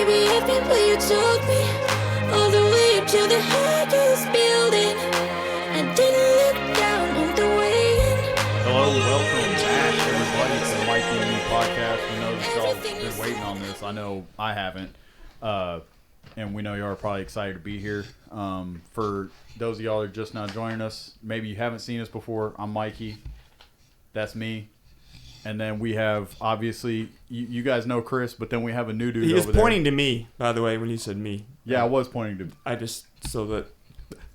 Baby, I've been where you took me, all the way up to the highest building. I didn't look down on the way in. Hello, welcome back, everybody, to the Mikey and Me podcast. We know that y'all been waiting on this. I know I haven't. And we know y'all are probably excited to be here. For those of y'all that are just now joining us, maybe you haven't seen us before, I'm Mikey. That's me. And then we have, obviously, you guys know Chris, but then we have a new dude over there. He was pointing to me, by the way, when you said me. Yeah, I was pointing to... I just, so that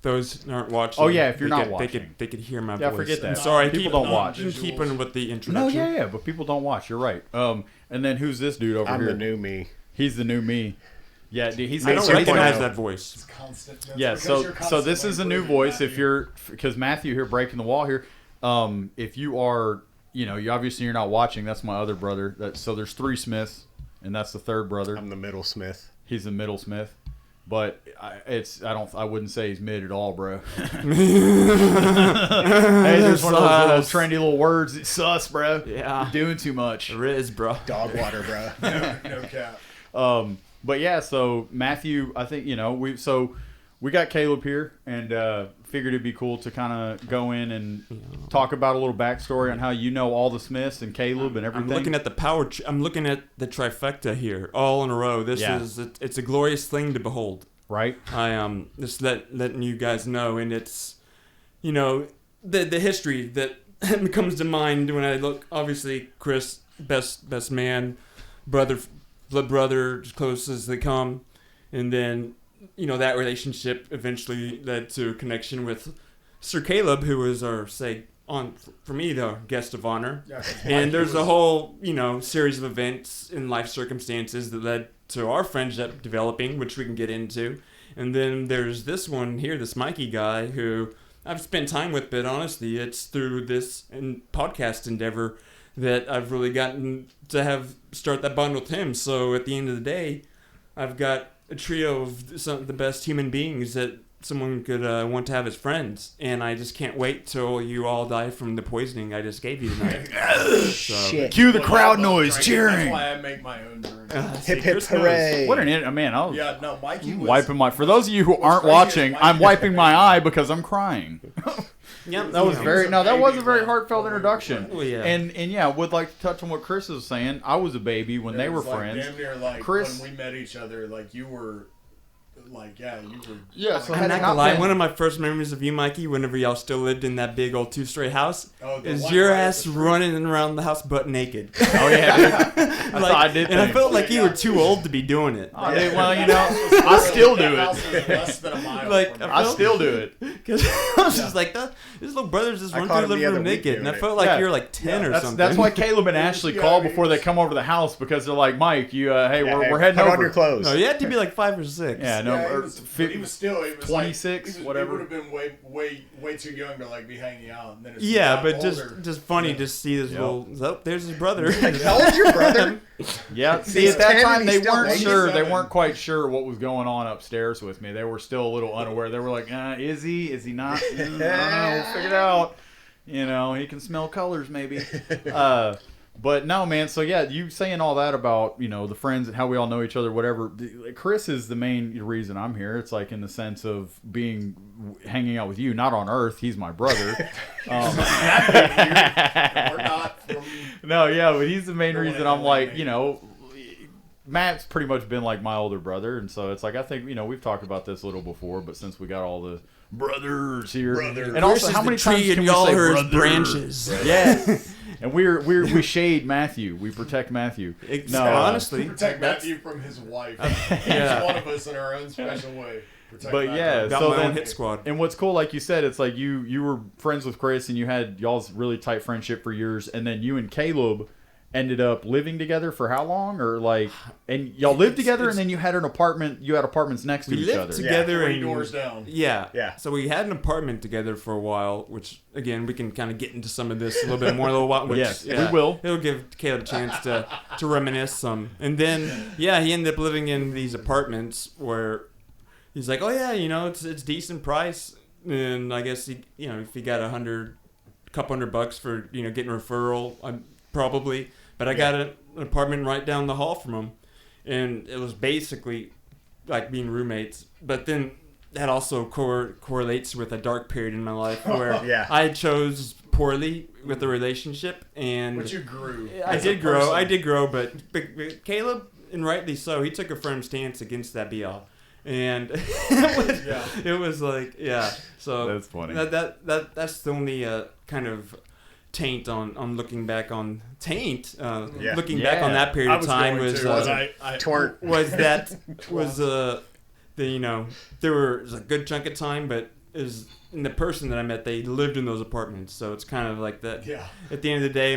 those who aren't watching... Oh, yeah, if you're not watching. They could hear my voice. Yeah, forget that. I'm sorry, people don't watch. I'm keeping with the introduction. No, yeah, but people don't watch. You're right. And then who's this dude over here? I'm the new me. He's the new me. Yeah, dude, he's... I don't recognize that voice. It's constant. Yeah, so this is a new voice. If you're... Because Matthew here, breaking the wall here. If you are... You know, you're not watching. That's my other brother. So there's three Smiths, and that's the third brother. I'm the middle Smith. He's the middle Smith, but I wouldn't say he's mid at all, bro. Hey, there's one of those little trendy little words. It's sus, bro. Yeah, you're doing too much. Riz, bro. Dog water, bro. No cap. But yeah, so Matthew, I think we got Caleb here, and figured it'd be cool to kind of go in and talk about a little backstory on how you know all the Smiths and Caleb and everything. I'm looking at the I'm looking at the trifecta here, all in a row. It's a glorious thing to behold. Right. I just letting you guys know, and it's the history that comes to mind when I look. Obviously, Chris, best man, blood brother, as close as they come, and then. That relationship eventually led to a connection with Sir Caleb, who was for me, the guest of honor. Yeah, and there's a whole, series of events in life circumstances that led to our friendship developing, which we can get into. And then there's this one here, this Mikey guy, who I've spent time with, but honestly, it's through this podcast endeavor that I've really gotten to start that bond with him. So at the end of the day, I've got a trio of some of the best human beings that someone could want to have as friends, and I just can't wait till you all die from the poisoning I just gave you tonight. Shit! Cue the crowd noise, cheering. That's why I make my own drink. Hip hip hooray! What an man! Mikey was wiping my. For those of you who aren't watching, I'm wiping my eye because I'm crying. Yep, that was that was a very heartfult introduction. Well, yeah. And yeah, would like to touch on what Chris was saying. I was a baby when they were friends. Damn near like Chris, when we met each other, like you were. So I'm not gonna lie. One of my first memories of you, Mikey, whenever y'all still lived in that big old two-story house, is your ass running around the house butt naked. Oh yeah, dude. I did. And I felt like you were too old to be doing it. I mean, well, I still do it. Less than a mile I still do it because I was just like, his little brothers just run through the living room naked, and I felt like you were like 10 or something. That's why Caleb and Ashley call before they come over to the house, because they're like, Mike, we're heading over. Put on your clothes. No, you had to be like 5 or 6. Yeah, no. He was 26, whatever. He would have been way too young to like be hanging out. And then but just funny to see this little. Oh, there's his brother. How old's your brother? Yeah. See, at that time they weren't sure. They weren't quite sure what was going on upstairs with me. They were still a little unaware. They were like, "Is he? Is he not? I don't know. We'll figure it out. He can smell colors, maybe." But no, man. So yeah, you saying all that about the friends and how we all know each other, whatever. Chris is the main reason I'm here. It's like in the sense of hanging out with you, not on Earth. He's my brother. We're not from. No, yeah, but he's the main reason I'm like, Matt's pretty much been like my older brother, and so it's like I think we've talked about this a little before, but since we got all the brothers here, and also how many times can we say brothers? Branches? Yeah. And we shade Matthew. We protect Matthew. Honestly, protect Matthew from his wife. Each one of us in our own special way. But yeah, got my own hit squad. And what's cool, like you said, it's like you were friends with Chris, and you had y'all's really tight friendship for years, and then you and Caleb ended up living together for how long? Or and y'all lived together, and then you had an apartment. You had apartments next to each other. We lived together, 3 doors down. Yeah. So we had an apartment together for a while, which again we can kind of get into some of this a little bit more. Yes, we will. It'll give Caleb a chance to reminisce some, and then he ended up living in these apartments where he's like, oh yeah, it's decent price, and I guess if he got couple $100 for getting a referral, probably. But I got an apartment right down the hall from him. and it was basically like being roommates. But then that also correlates with a dark period in my life where I chose poorly with the relationship, and but you grew. I did grow, but Caleb, and rightly so, he took a firm stance against that BL. And it was like, so that's funny. That's the only kind of taint on looking back on looking back on that period of time was there was a good chunk of time, but and the person that I met, they lived in those apartments, so it's kind of like that. Yeah. At the end of the day,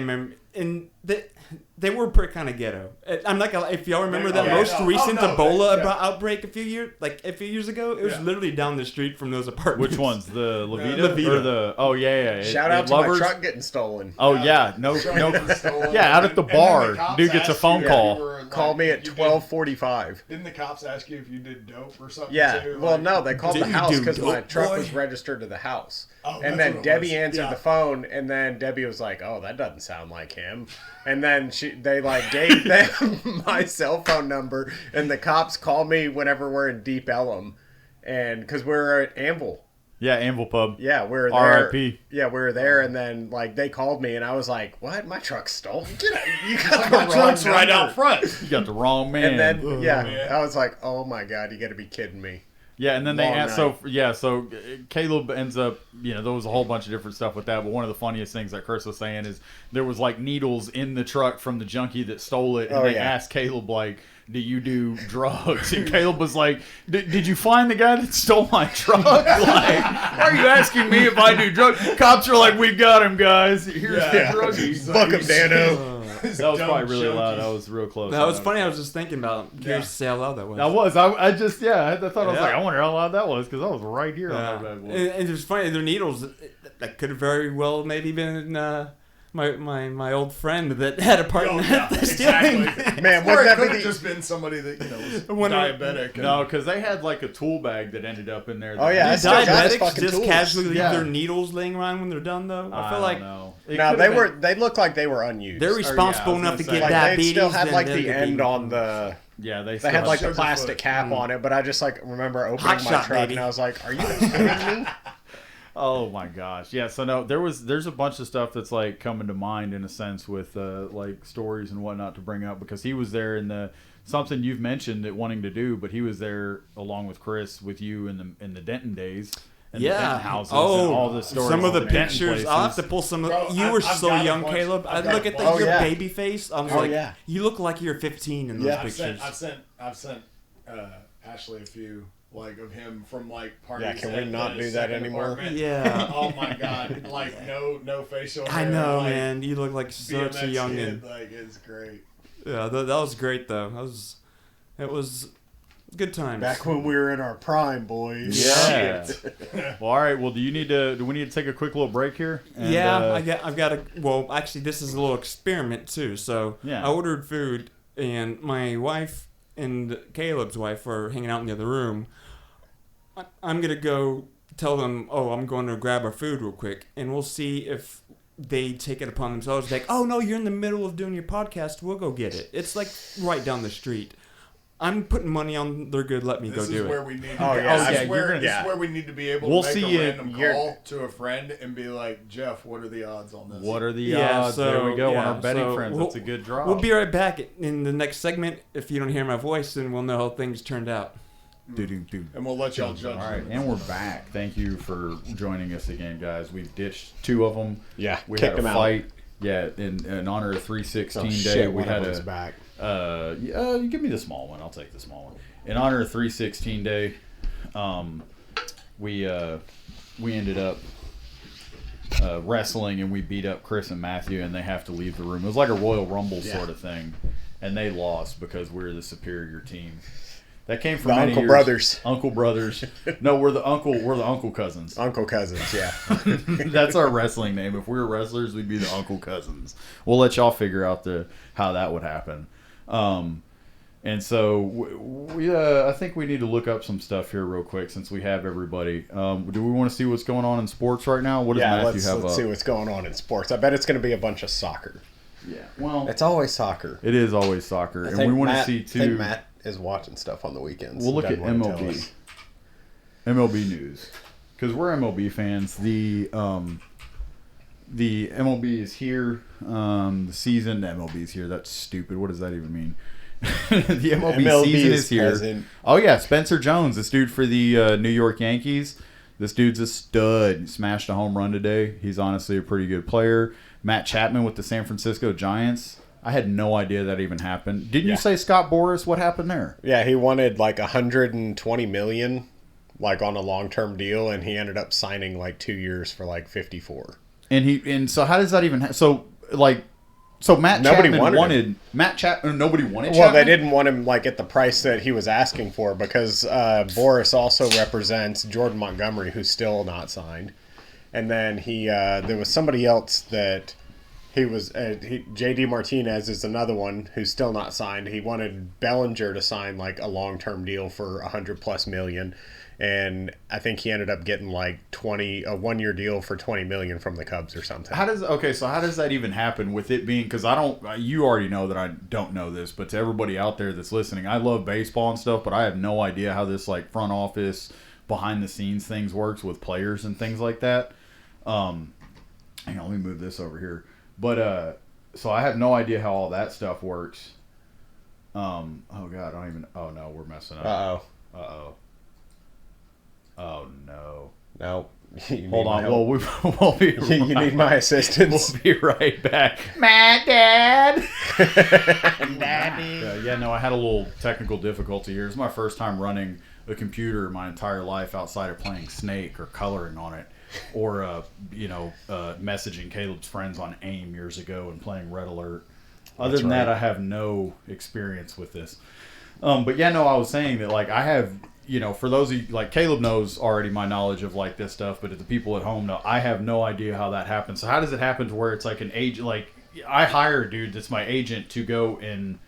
they were pretty kind of ghetto. I'm not gonna. If y'all remember that recent Ebola outbreak a few years ago, it was literally down the street from those apartments. Which ones? The Levita or the? Oh yeah. Shout out to Lovers? My truck getting stolen. Oh yeah, no. Yeah, out at the bar, dude gets a phone call. Call me at 12:45. Didn't the cops ask you if you did dope or something? Yeah. Too? Well, no, they called the house because my truck was registered to the house. Oh, and then Debbie answered the phone, and then Debbie was like, "Oh, that doesn't sound like him." And then they gave them my cell phone number, and the cops call me whenever we're in Deep Ellum, and because we're at Anvil. Yeah, Anvil Pub. Yeah, we were there. R.I.P. Yeah, we were there, and then they called me, and I was like, "What? My truck's stolen? Get out! You got my truck's right out front. You got the wrong man." And then I was like, "Oh my god, you got to be kidding me." Yeah, and then they asked. So Caleb ends up. There was a whole bunch of different stuff with that. But one of the funniest things that Chris was saying is there was needles in the truck from the junkie that stole it, and they asked Caleb do you do drugs? And Caleb was like, did you find the guy that stole my truck? Why are you asking me if I do drugs? Cops are like, we got him, guys. Here's the druggies. Fuck him, Dano. That was probably really loud. That was real close. That was funny. I was just thinking about it. Curious to see how loud that was. I was. I thought I was like, I wonder how loud that was because I was right here on that bad boy. And it's funny. Their needles that could have very well maybe been my old friend that had a part in that. Exactly. Man, or it could have just been somebody that was diabetic. No, because they had a tool bag that ended up in there. Oh yeah, diabetics just casually leave their needles laying around when they're done though. I feel like no, they looked like they were unused. They're responsible enough to get diabetes. They still had the end on the. Yeah, they had the plastic cap on it, but I just remember opening my truck and I was like, "Are you kidding me?" Oh my gosh, yeah. So no, there's a bunch of stuff that's coming to mind in a sense with stories and whatnot to bring up because he was there in something you've mentioned that wanting to do, but he was there along with Chris with you in the Denton days. And the Denton houses and all the stories. Some of the pictures. I'll have to pull some of. You were so young, Caleb. I look at your baby face. I was like, you look like you're 15 in those pictures. I've sent Ashley a few. Of him from parties. Yeah, can we not do that anymore? Apartment. Yeah. Oh my god. No facial hair. I know, man. You look like such a youngin'. It's great. Yeah, that was great though. It was good times. Back when we were in our prime, boys. Yeah. Well, all right. Well, do we need to take a quick little break here? And, I've got a. Well, actually, this is a little experiment too. So I ordered food, and my wife and Caleb's wife were hanging out in the other room. I'm going to go tell them, I'm going to grab our food real quick, and we'll see if they take it upon themselves. Oh, no, you're in the middle of doing your podcast. We'll go get it. It's right down the street. I'm putting money on they're good. Let me go do it. This is where we need to this is where we need to be able to make a random call to a friend and be like, Jeff, what are the odds on this? What are the odds? There we go. On our betting friends. That's a good draw. We'll be right back in the next segment. If you don't hear my voice, then we'll know how things turned out. And we'll let y'all judge. All right, and we're back. Thank you for joining us again, guys. We've ditched 2 of them. Yeah, we had a fight. Yeah, in honor of 316 Day, we had a. Back. You give me the small one. I'll take the small one. In honor of 316 Day, we ended up wrestling and we beat up Chris and Matthew, and they have to leave the room. It was like a Royal Rumble sort of thing, and they lost because we're the superior team. That came from Uncle Brothers. Uncle Brothers. No, we're the Uncle Cousins. Uncle Cousins, yeah. That's our wrestling name. If we were wrestlers, we'd be the Uncle Cousins. We'll let y'all figure out how that would happen. And so we I think we need to look up some stuff here real quick since we have everybody. Do we want to see what's going on in sports right now? What does Matthew have up? Let's see what's going on in sports. I bet it's going to be a bunch of soccer. Yeah, well, it's always soccer. It is always soccer, and we want to see too. I think Matt is watching stuff on the weekends. We'll look at MLB news because we're MLB fans. The MLB is here. The season, the MLB is here. That's stupid. What does that even mean? The MLB season is here. Present. Oh yeah, Spencer Jones, this dude for the New York Yankees. This dude's a stud. He smashed a home run today. He's honestly a pretty good player. Matt Chapman with the San Francisco Giants. I had no idea that even happened. Didn't you say Scott Boras? What happened there? Yeah, he wanted like $120 million, like on a long-term deal, and he ended up signing like 2 years for like 54. And so how does that even so Matt nobody Chapman wanted Matt Chapman. Nobody wanted. Well, Chapman? they didn't want him like at the price that he was asking for because Boras also represents Jordan Montgomery, who's still not signed, and then there was somebody else that he was. JD Martinez is another one who's still not signed. He wanted Bellinger to sign like a long-term deal for $100+ million. And I think he ended up getting like a 1-year deal for $20 million from the Cubs or something. How does that even happen with it being? Because you already know that I don't know this, but to everybody out there that's listening, I love baseball and stuff, but I have no idea how this like front office, behind the scenes things works with players and things like that. Hang on, let me move this over here. But so I have no idea how all that stuff works. Oh God, I don't even. Oh no, we're messing up. Uh oh. Oh no! No. Hold on. We'll be. You need my assistance. We'll be right back. Matt, Dad. Daddy. No, I had a little technical difficulty here. It's my first time running a computer my entire life outside of playing Snake or coloring on it, or messaging Caleb's friends on AIM years ago and playing Red Alert. Other than that, I have no experience with this. But yeah, no, I was saying that like I have. For those of you, like Caleb knows already my knowledge of like this stuff, but if the people at home know, I have no idea how that happens. So how does it happen to where it's like an agent, like I hire a dude that's my agent to go and,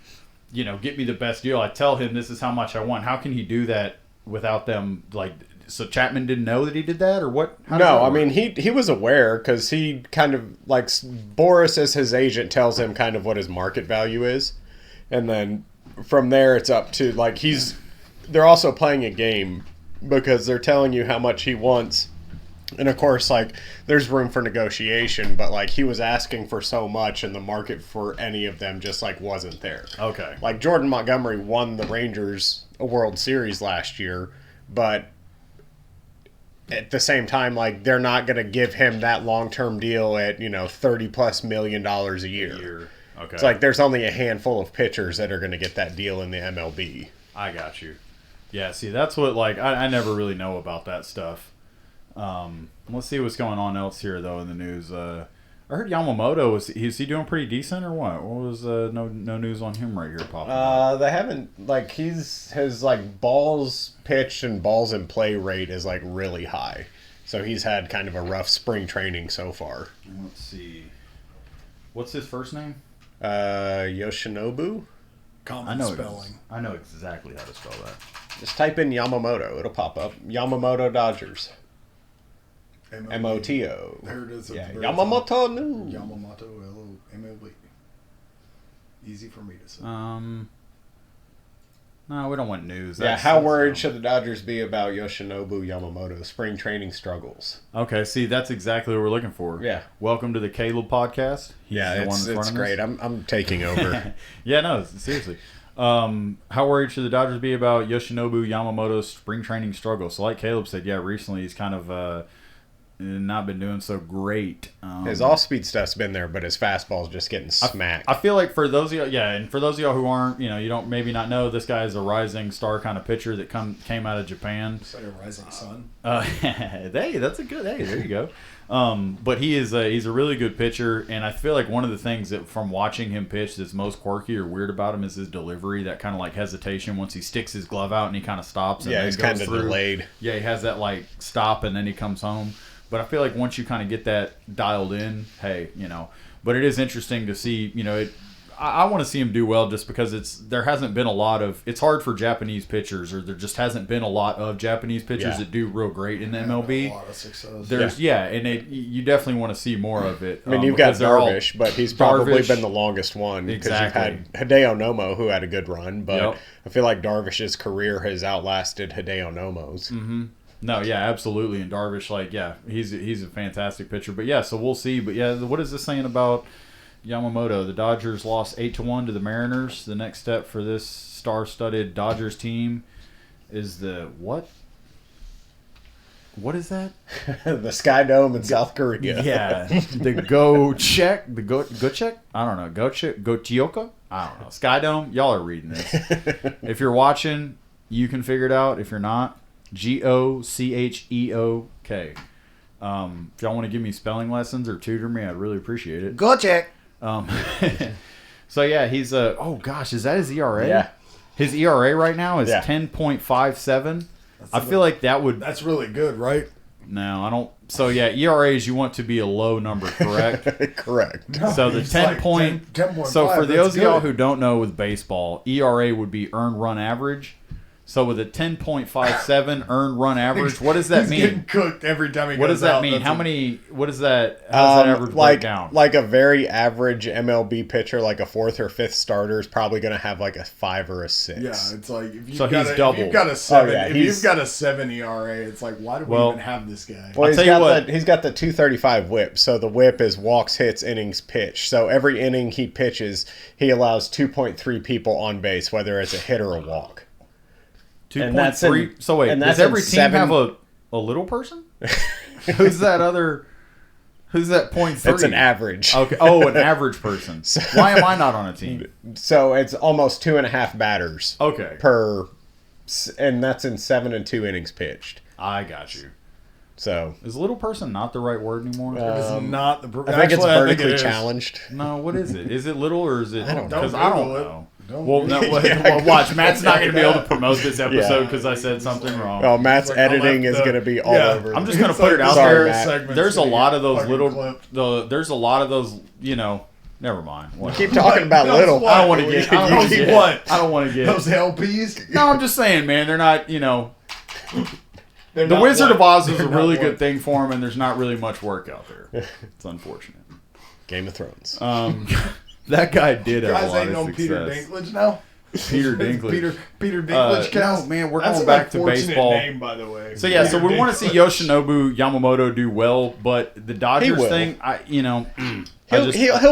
get me the best deal. I tell him this is how much I want. How can he do that without them? Like, so Chapman didn't know that he did that or what? No, I mean, he was aware because he kind of like Boras as his agent tells him kind of what his market value is. And then from there, it's up to like they're also playing a game because they're telling you how much he wants. And of course, like, there's room for negotiation, but like he was asking for so much and the market for any of them just like wasn't there. Okay. Like Jordan Montgomery won the Rangers a World Series last year, but at the same time, like they're not going to give him that long-term deal at, $30+ million a year. Okay. It's like there's only a handful of pitchers that are going to get that deal in the MLB. I got you. Yeah, see, that's what, like, I never really know about that stuff. Let's see what's going on else here, though, in the news. I heard Yamamoto, is he doing pretty decent or what? What was, no news on him right here popping up? They haven't, like, his, like, balls pitched and balls in play rate is, like, really high. So he's had kind of a rough spring training so far. Let's see. What's his first name? Yoshinobu? Common spelling. I know exactly how to spell that. Just type in Yamamoto. It'll pop up. Yamamoto Dodgers. M-O-T-O. There it is. Yeah, Yamamoto New. Yamamoto MLB. Easy for me to say. No, we don't want news. How worried should the Dodgers be about Yoshinobu Yamamoto's spring training struggles? Okay, see, that's exactly what we're looking for. Yeah. Welcome to the Caleb podcast. It's great. I'm taking over. Yeah, no, seriously. How worried should the Dodgers be about Yoshinobu Yamamoto's spring training struggle? So like Caleb said, recently he's kind of not been doing so great. His off-speed stuff's been there, but his fastball's just getting smacked. I feel like for those of y'all, and for those of y'all who aren't, you don't maybe not know, this guy is a rising star kind of pitcher that came out of Japan. It's like a rising sun. That's a good. Hey, there you go. But he's a really good pitcher, and I feel like one of the things that from watching him pitch that's most quirky or weird about him is his delivery. That kind of like hesitation once he sticks his glove out and he kind of stops. And he's kind of delayed. Yeah, he has that like stop and then he comes home. But I feel like once you kind of get that dialed in, hey, But it is interesting to see, I want to see him do well just because there hasn't been a lot of. It's hard for Japanese pitchers, or there just hasn't been a lot of Japanese pitchers that do real great in the MLB. A lot of success. There's and you definitely want to see more of it. I mean, you've got Darvish, but he's probably been the longest one. Exactly. You've had Hideo Nomo, who had a good run, but I feel like Darvish's career has outlasted Hideo Nomo's. Mm-hmm. No, yeah, absolutely. And Darvish, he's a fantastic pitcher. But yeah, so we'll see. But yeah, what is this saying about Yamamoto? The Dodgers lost 8-1 to the Mariners. The next step for this star-studded Dodgers team is the what? What is that? The Sky Dome in South Korea. Yeah, the Go-Check, the Go-Check? I don't know. Gochioka? I don't know. Sky Dome? Y'all are reading this. If you're watching, you can figure it out. If you're not, Gocheok. If y'all want to give me spelling lessons or tutor me, I'd really appreciate it. Go check. So yeah, he's oh gosh, is that his ERA? Yeah. His ERA right now is 10.57. I feel like that's really good, right? No, I don't. So yeah, ERAs you want to be a low number, correct? Correct. No, so the 10.5. So for those of y'all who don't know with baseball, ERA would be earned run average. So with a 10.57 earned run average, what does that mean? Getting cooked every time he goes out. What does that mean? What is that? How does that average break down? Like a very average MLB pitcher, like a 4th or 5th starter, is probably going to have like a 5 or a 6. Yeah, it's like if you've so got he's double. If you've got a 7, if you've got a 7 ERA, it's like why do we even have this guy? Well, he's got the 235 whip. So the whip is walks, hits, innings pitched. So every inning he pitches, he allows 2.3 people on base, whether it's a hit or a walk. 2.3. So wait, does every team have a little person? Who's that 0.3? It's an average. Okay. Oh, an average person. Why am I not on a team? So it's almost 2.5 batters. Okay. And that's in 7 and 2 innings pitched. I got you. So is little person not the right word anymore? It's not the. I think it's vertically challenged. No, what is it? Is it little or is it? I don't know. Because I don't know. Well, watch. Matt's not going to be able to promote this episode because I said something wrong. Oh, Matt's editing is going to be all over. I'm just going to put it out there. There's a lot of those little. There's a lot of those. Never mind. Keep talking about little. I don't want to get. I don't want to get those LPs. No, I'm just saying, man. They're not. The Wizard of Oz is a really good thing for him, and there's not really much work out there. It's unfortunate. Game of Thrones. That guy did have a lot ain't of no success. Peter Dinklage now. Peter Dinklage. Peter Dinklage. No, man, we're going back to baseball. Name, by the way. So yeah, so we want to see Yoshinobu Yamamoto do well, but the Dodgers thing, he'll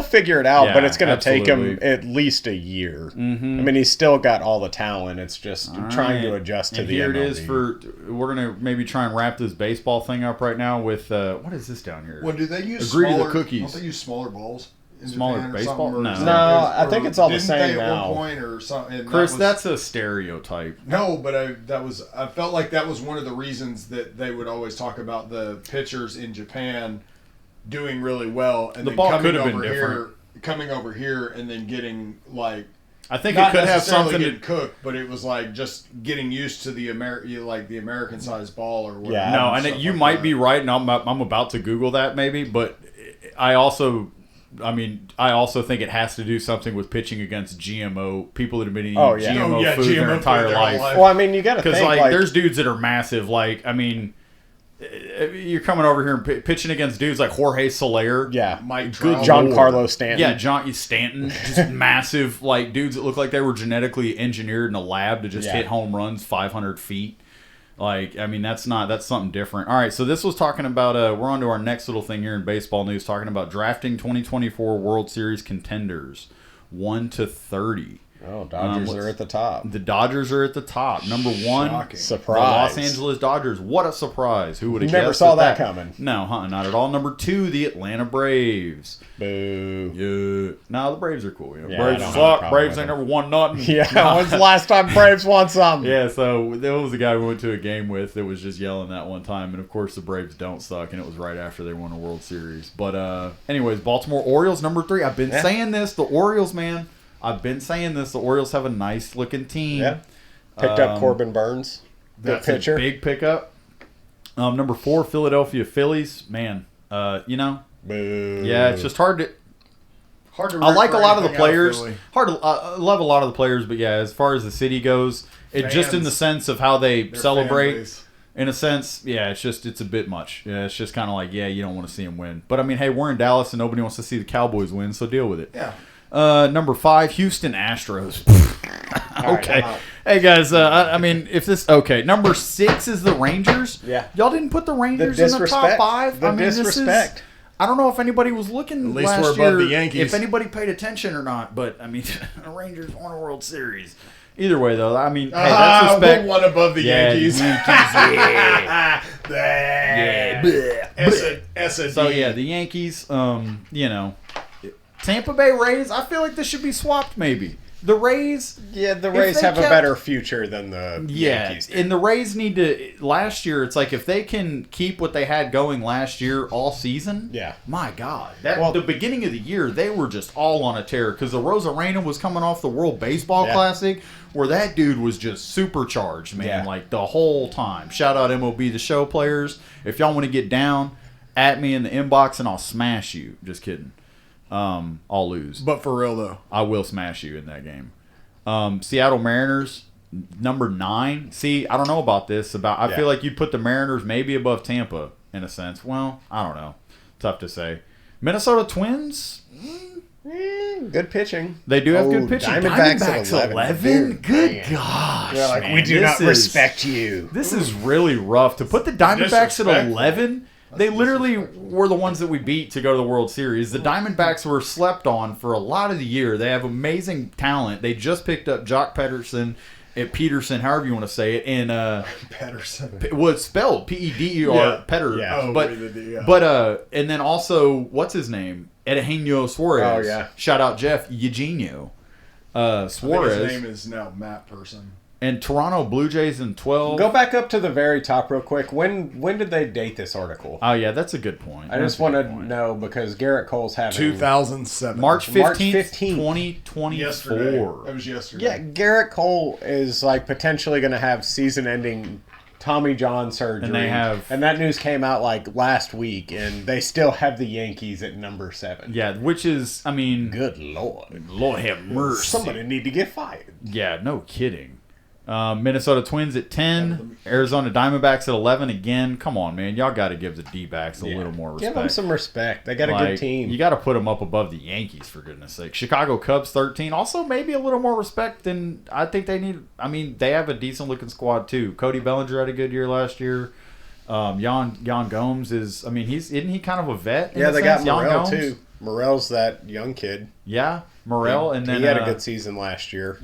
figure it out, but it's going to take absolutely. him at least a year. Mm-hmm. I mean, he's still got all the talent. It's just trying to adjust to and the here MLB. it is we're going to maybe try and wrap this baseball thing up right now with, what is this down here? Well, do they use Agree to smaller the cookies. Don't they use smaller balls? Smaller baseball? No. I think it's all the same at now. one point or something. Chris, that's a stereotype. No, but I felt like that was one of the reasons that they would always talk about the pitchers in Japan doing really well, and The then ball could have been different. Coming over here and then getting I think not it could have necessarily something to getting cooked, but it was like just getting used to the American sized ball or whatever. Yeah. No, and you might be right, and I'm about to Google that maybe, but I also think it has to do something with pitching against GMO people that have been eating GMO food their entire life. Well, I mean, you got to think because there's dudes that are massive. You're coming over here and pitching against dudes like Jorge Soler, Mike Trout, Giancarlo Stanton, John Stanton, just massive dudes that look like they were genetically engineered in a lab to just hit home runs 500 feet. That's something different. All right, so this was talking about, we're on to our next little thing here in baseball news, talking about drafting 2024 World Series contenders, 1 to 30. Oh, Dodgers are at the top. The Dodgers are at the top. Number 1, Shocking. Surprise. the Los Angeles Dodgers. What a surprise. Who would have Never guessed saw that coming. No, not at all. Number 2, the Atlanta Braves. Boo. Yeah. No, the Braves are cool. Yeah, Braves I don't have a suck. problem Braves with ain't them. never won nothing. Yeah, when's the last time Braves won something? Yeah, so there was a guy we went to a game with that was just yelling that one time, and of course the Braves don't suck, and it was right after they won a World Series. But anyways, Baltimore Orioles, number 3. I've been saying this. The Orioles, man. I've been saying this. The Orioles have a nice looking team. Yeah. Picked up Corbin Burns. Good pitcher. A big pickup. Number 4, Philadelphia Phillies. Man, Boo. yeah, it's just hard Hard to I like a lot of the anything out players. Philly. I love a lot of the players, but yeah, as far as the city goes, it just in the sense of how they Their celebrate. fan base. In a sense, yeah, it's a bit much. Yeah, it's just kind of like, yeah, you don't want to see them win. But I mean, hey, we're in Dallas and nobody wants to see the Cowboys win, so deal with it. Yeah. Number 5, Houston Astros. All Okay. right, Hey guys, I mean, if this number 6 is the Rangers. Yeah. Y'all didn't put the Rangers The in the top disrespect. 5. The I mean, disrespect. I don't know if anybody was looking At least last we're above year, the Yankees. if anybody paid attention or not. But I mean, the Rangers won a World Series. Either way, though, I mean, hey, that's respect. We're one above the Yankees. Yeah. S&D. So yeah, the Yankees. Tampa Bay Rays. I feel like this should be swapped. Maybe the Rays. Yeah, the Rays have a better future than the Yankees do. And the Rays need to. Last year, it's like if they can keep what they had going last year all season. Yeah. My God, the beginning of the year they were just all on a tear because the Rosarena was coming off the World Baseball Classic, where that dude was just supercharged, man, like the whole time. Shout out MOB the Show players. If y'all want to get down, at me in the inbox and I'll smash you. Just kidding. I'll lose. But for real, though. I will smash you in that game. Seattle Mariners, number 9. See, I don't know about this. I feel like you'd put the Mariners maybe above Tampa in a sense. Well, I don't know. Tough to say. Minnesota Twins. Good pitching. They do have good pitching. Diamondbacks at 11. Good gosh. They're like, man, we do not this respect you. This is really rough. To put the Diamondbacks at Disrespectful. 11, they literally were the ones that we beat to go to the World Series. The Diamondbacks were slept on for a lot of the year. They have amazing talent. They just picked up Jock Pedersen, however you want to say it, and Pedersen. well, it's spelled Peder, Yeah. Petter. Yeah. Oh, but with the D, yeah. and then also what's his name? Eugenio Suarez. Oh, yeah. Shout out Jeff Eugenio Suarez. I think his name is now Matt Person. And Toronto Blue Jays in 12. Go back up to the very top real quick. When did they date this article? Oh yeah, that's a good point. I just want to know because Garrett Cole's having 2007. March 15th, March 15th. 2024. Yesterday. That was yesterday. Yeah, Garrett Cole is like potentially going to have season-ending Tommy John surgery, And they have- and that news came out like last week, and they still have the Yankees at number 7. Yeah, which is, I mean, Good Lord, Lord have mercy. somebody need to get fired. Yeah, no kidding. Minnesota Twins at 10. Arizona Diamondbacks at 11 again. Come on, man. Y'all got to give the D-backs a little more respect. Give them some respect. They got a good team. You got to put them up above the Yankees, for goodness sake. Chicago Cubs 13. Also, maybe a little more respect than I think they need. I mean, they have a decent-looking squad, too. Cody Bellinger had a good year last year. Jan Gomes is, I mean, isn't he kind of a vet? Yeah, they got Jan Morel Gomes? too. Morel's that young kid. Yeah, Morel, and then he had a good season last year.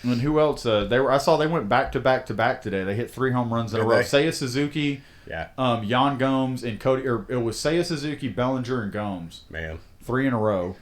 And who else? I saw they went back to back to back today. They hit 3 home runs in a row. Seiya Suzuki, Yeah, Jan Gomes, and Cody. Or it was Seiya Suzuki, Bellinger, and Gomes. man. 3 in a row.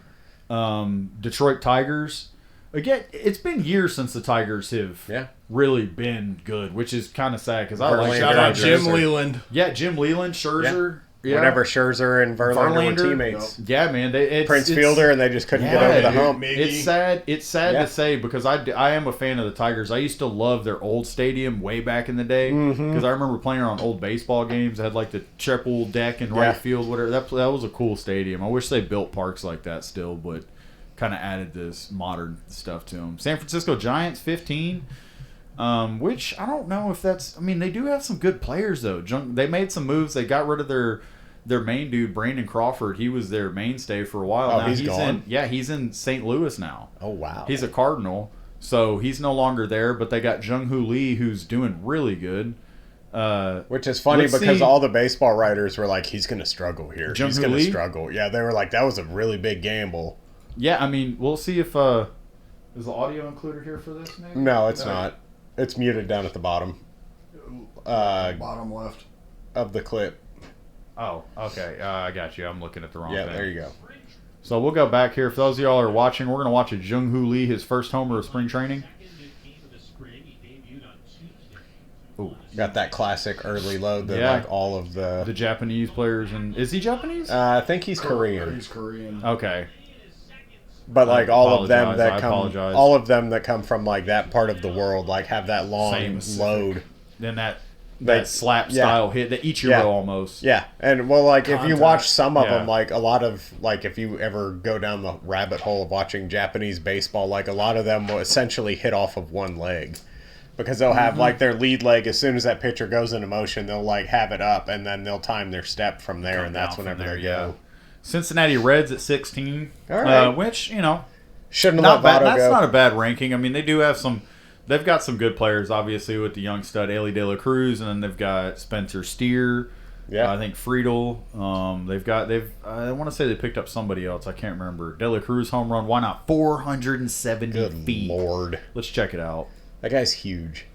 Detroit Tigers. Again, it's been years since the Tigers have really been good, which is kind of sad because I like Verlander. Shout out Tigers. Jim Leland. Yeah, Jim Leland, Scherzer. Yeah. Whenever Scherzer and Verlander were teammates. Yeah, man. Prince Fielder, and they just couldn't get over the hump. It's sad. It's sad to say because I am a fan of the Tigers. I used to love their old stadium way back in the day because I remember playing on old baseball games. It had like the triple deck in right field, whatever. That was a cool stadium. I wish they built parks like that still, but kind of added this modern stuff to them. San Francisco Giants 15. Which I don't know if that's. I mean, they do have some good players though. They made some moves. They got rid of their main dude, Brandon Crawford. He was their mainstay for a while. Oh, Now he's gone? he's in St. Louis now. Oh, wow. He's a Cardinal, so he's no longer there. But they got Jung-Hoo Lee, who's doing really good. Which is funny let's because see. all the baseball writers were like, he's going to struggle here. He's Jung-Hoo going to Lee? struggle. Yeah, they were like, that was a really big gamble. Yeah, I mean, we'll see if is the audio included here for this? Maybe? No, it's not. It's muted down at the bottom Bottom left. of the clip. Oh, okay. I got you. I'm looking at the wrong thing. Yeah, there you go. So we'll go back here. For those of y'all who are watching, we're going to watch a Jung-Hoo Lee, his first homer of spring training. Ooh. Got that classic early load that like all of The Japanese players. And is he Japanese? I think he's Korean. He's Korean. Okay. But like all of them apologize, I that come, apologize. all of them that come from like that part of the world, like have that long Same. load. Then that that slap style hit, the Ichiro almost. Yeah, and well, like Contact. if you watch some of them, like a lot of like if you ever go down the rabbit hole of watching Japanese baseball, like a lot of them will essentially hit off of one leg. Because they'll have like their lead leg, as soon as that pitcher goes into motion, they'll like have it up, and then they'll time their step from there, and that's whenever they go. Cincinnati Reds at 16, All right. Which Shouldn't not have bad. let Votto That's go. not a bad ranking. I mean, they do have some. They've got some good players, obviously, with the young stud Ellie De La Cruz, and then they've got Spencer Steer. Yeah. I think Friedel. They've. I want to say they picked up somebody else. I can't remember. De La Cruz home run. Why not? 470 Good feet. Lord. Let's check it out. That guy's huge.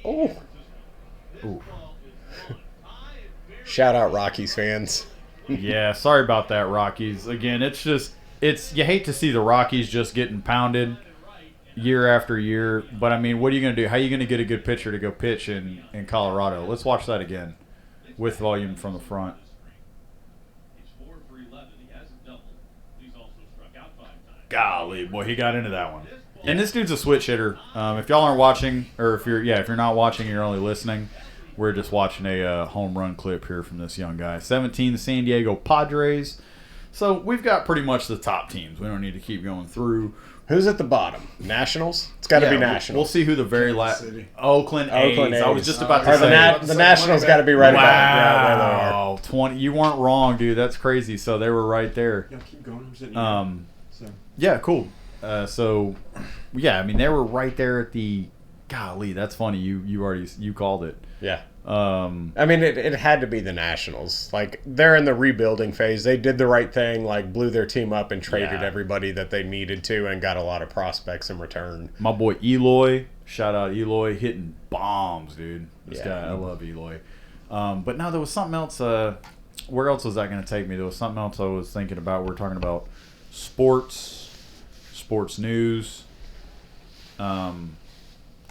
Oh. Ooh. Shout out Rockies fans. Yeah, sorry about that, Rockies. Again, it's you hate to see the Rockies just getting pounded year after year. But I mean, what are you going to do? How are you going to get a good pitcher to go pitch in Colorado? Let's watch that again with volume from the front. Golly, boy, he got into that one. And this dude's a switch hitter. If y'all aren't watching, or if you're not watching, you're only listening. We're just watching a home run clip here from this young guy. 17, the San Diego Padres. So we've got pretty much the top teams. We don't need to keep going through. Who's at the bottom? Nationals? It's got to be Nationals. We'll see who the very last. City. Oakland A's. I was just about to Or say. the Nationals got to be right about it. Yeah, there they are. Wow, 20. You weren't wrong, dude. That's crazy. So they were right there. Yeah, keep going. I'm sitting here. So. Yeah, cool. I mean, they were right there at the. Golly, that's funny. You called it. Yeah. I mean, it had to be the Nationals. Like, they're in the rebuilding phase. They did the right thing, like, blew their team up and traded everybody that they needed to and got a lot of prospects in return. My boy Eloy, shout out Eloy, hitting bombs, dude. This guy, I love Eloy. But no, there was something else. Where else was that going to take me? There was something else I was thinking about. We're talking about sports news.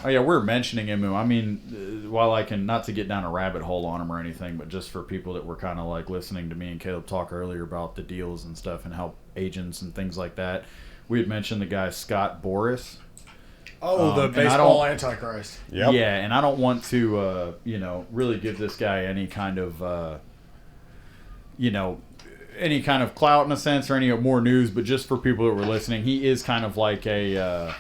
Oh yeah, we're mentioning him. I mean, while I can, not to get down a rabbit hole on him or anything, but just for people that were kind of like listening to me and Caleb talk earlier about the deals and stuff and how agents and things like that, we had mentioned the guy Scott Boras. Oh, the baseball antichrist. Yep. Yeah, and I don't want to, really give this guy any kind of, any kind of clout in a sense or any more news, but just for people that were listening, he is kind of like a.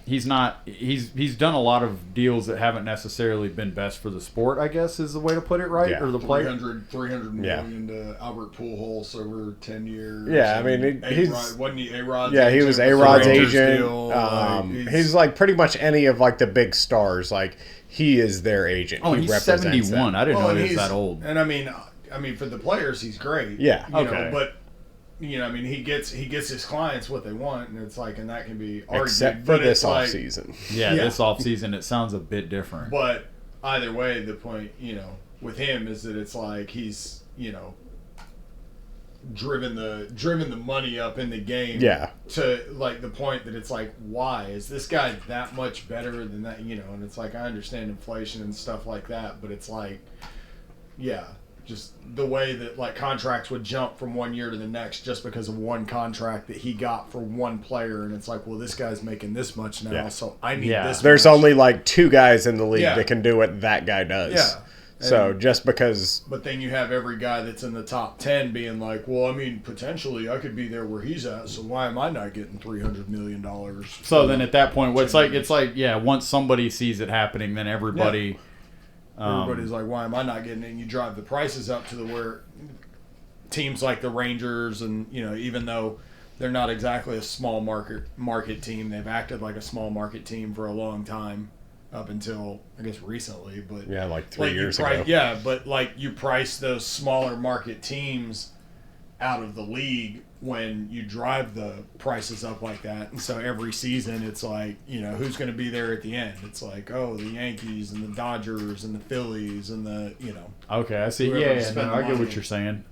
He's done a lot of deals that haven't necessarily been best for the sport, I guess is the way to put it, right? Yeah. Or the player. 300 million to Albert Pujols over 10 years. Yeah, I mean, wasn't he A-Rod's yeah, he was A-Rod's agent. Deal, he's like pretty much any of like the big stars. Like, he is their agent. Oh, he he's represents 71. them. I didn't know he was that old. And I mean, for the players, he's great. Yeah. You know, but he gets his clients what they want, and it's like, and that can be argued. Except for this off season. Yeah, this off season it sounds a bit different. But either way, the point, with him is that it's like he's, driven the money up in the game. Yeah. To like the point that it's like, why is this guy that much better than that? And it's like, I understand inflation and stuff like that, but it's like, just the way that like contracts would jump from one year to the next just because of one contract that he got for one player, and it's like, well, this guy's making this much now, so I need this. There's much. only like 2 guys in the league that can do what that guy does. Yeah. So just because. But then you have every guy that's in the top 10 being like, well, I mean, potentially I could be there where he's at, so why am I not getting $300 million? So then at that point, it's like once somebody sees it happening, then everybody. Yeah. Everybody's like, why am I not getting it? And you drive the prices up to where teams like the Rangers and, even though they're not exactly a small market team, they've acted like a small market team for a long time up until, I guess, recently. But yeah, like 3 years ago. Yeah, but like you price those smaller market teams out of the league when you drive the prices up like that. And so every season it's like, who's going to be there at the end? It's like, oh, the Yankees and the Dodgers and the Phillies and the, Okay, I see. Yeah, I get what you're saying.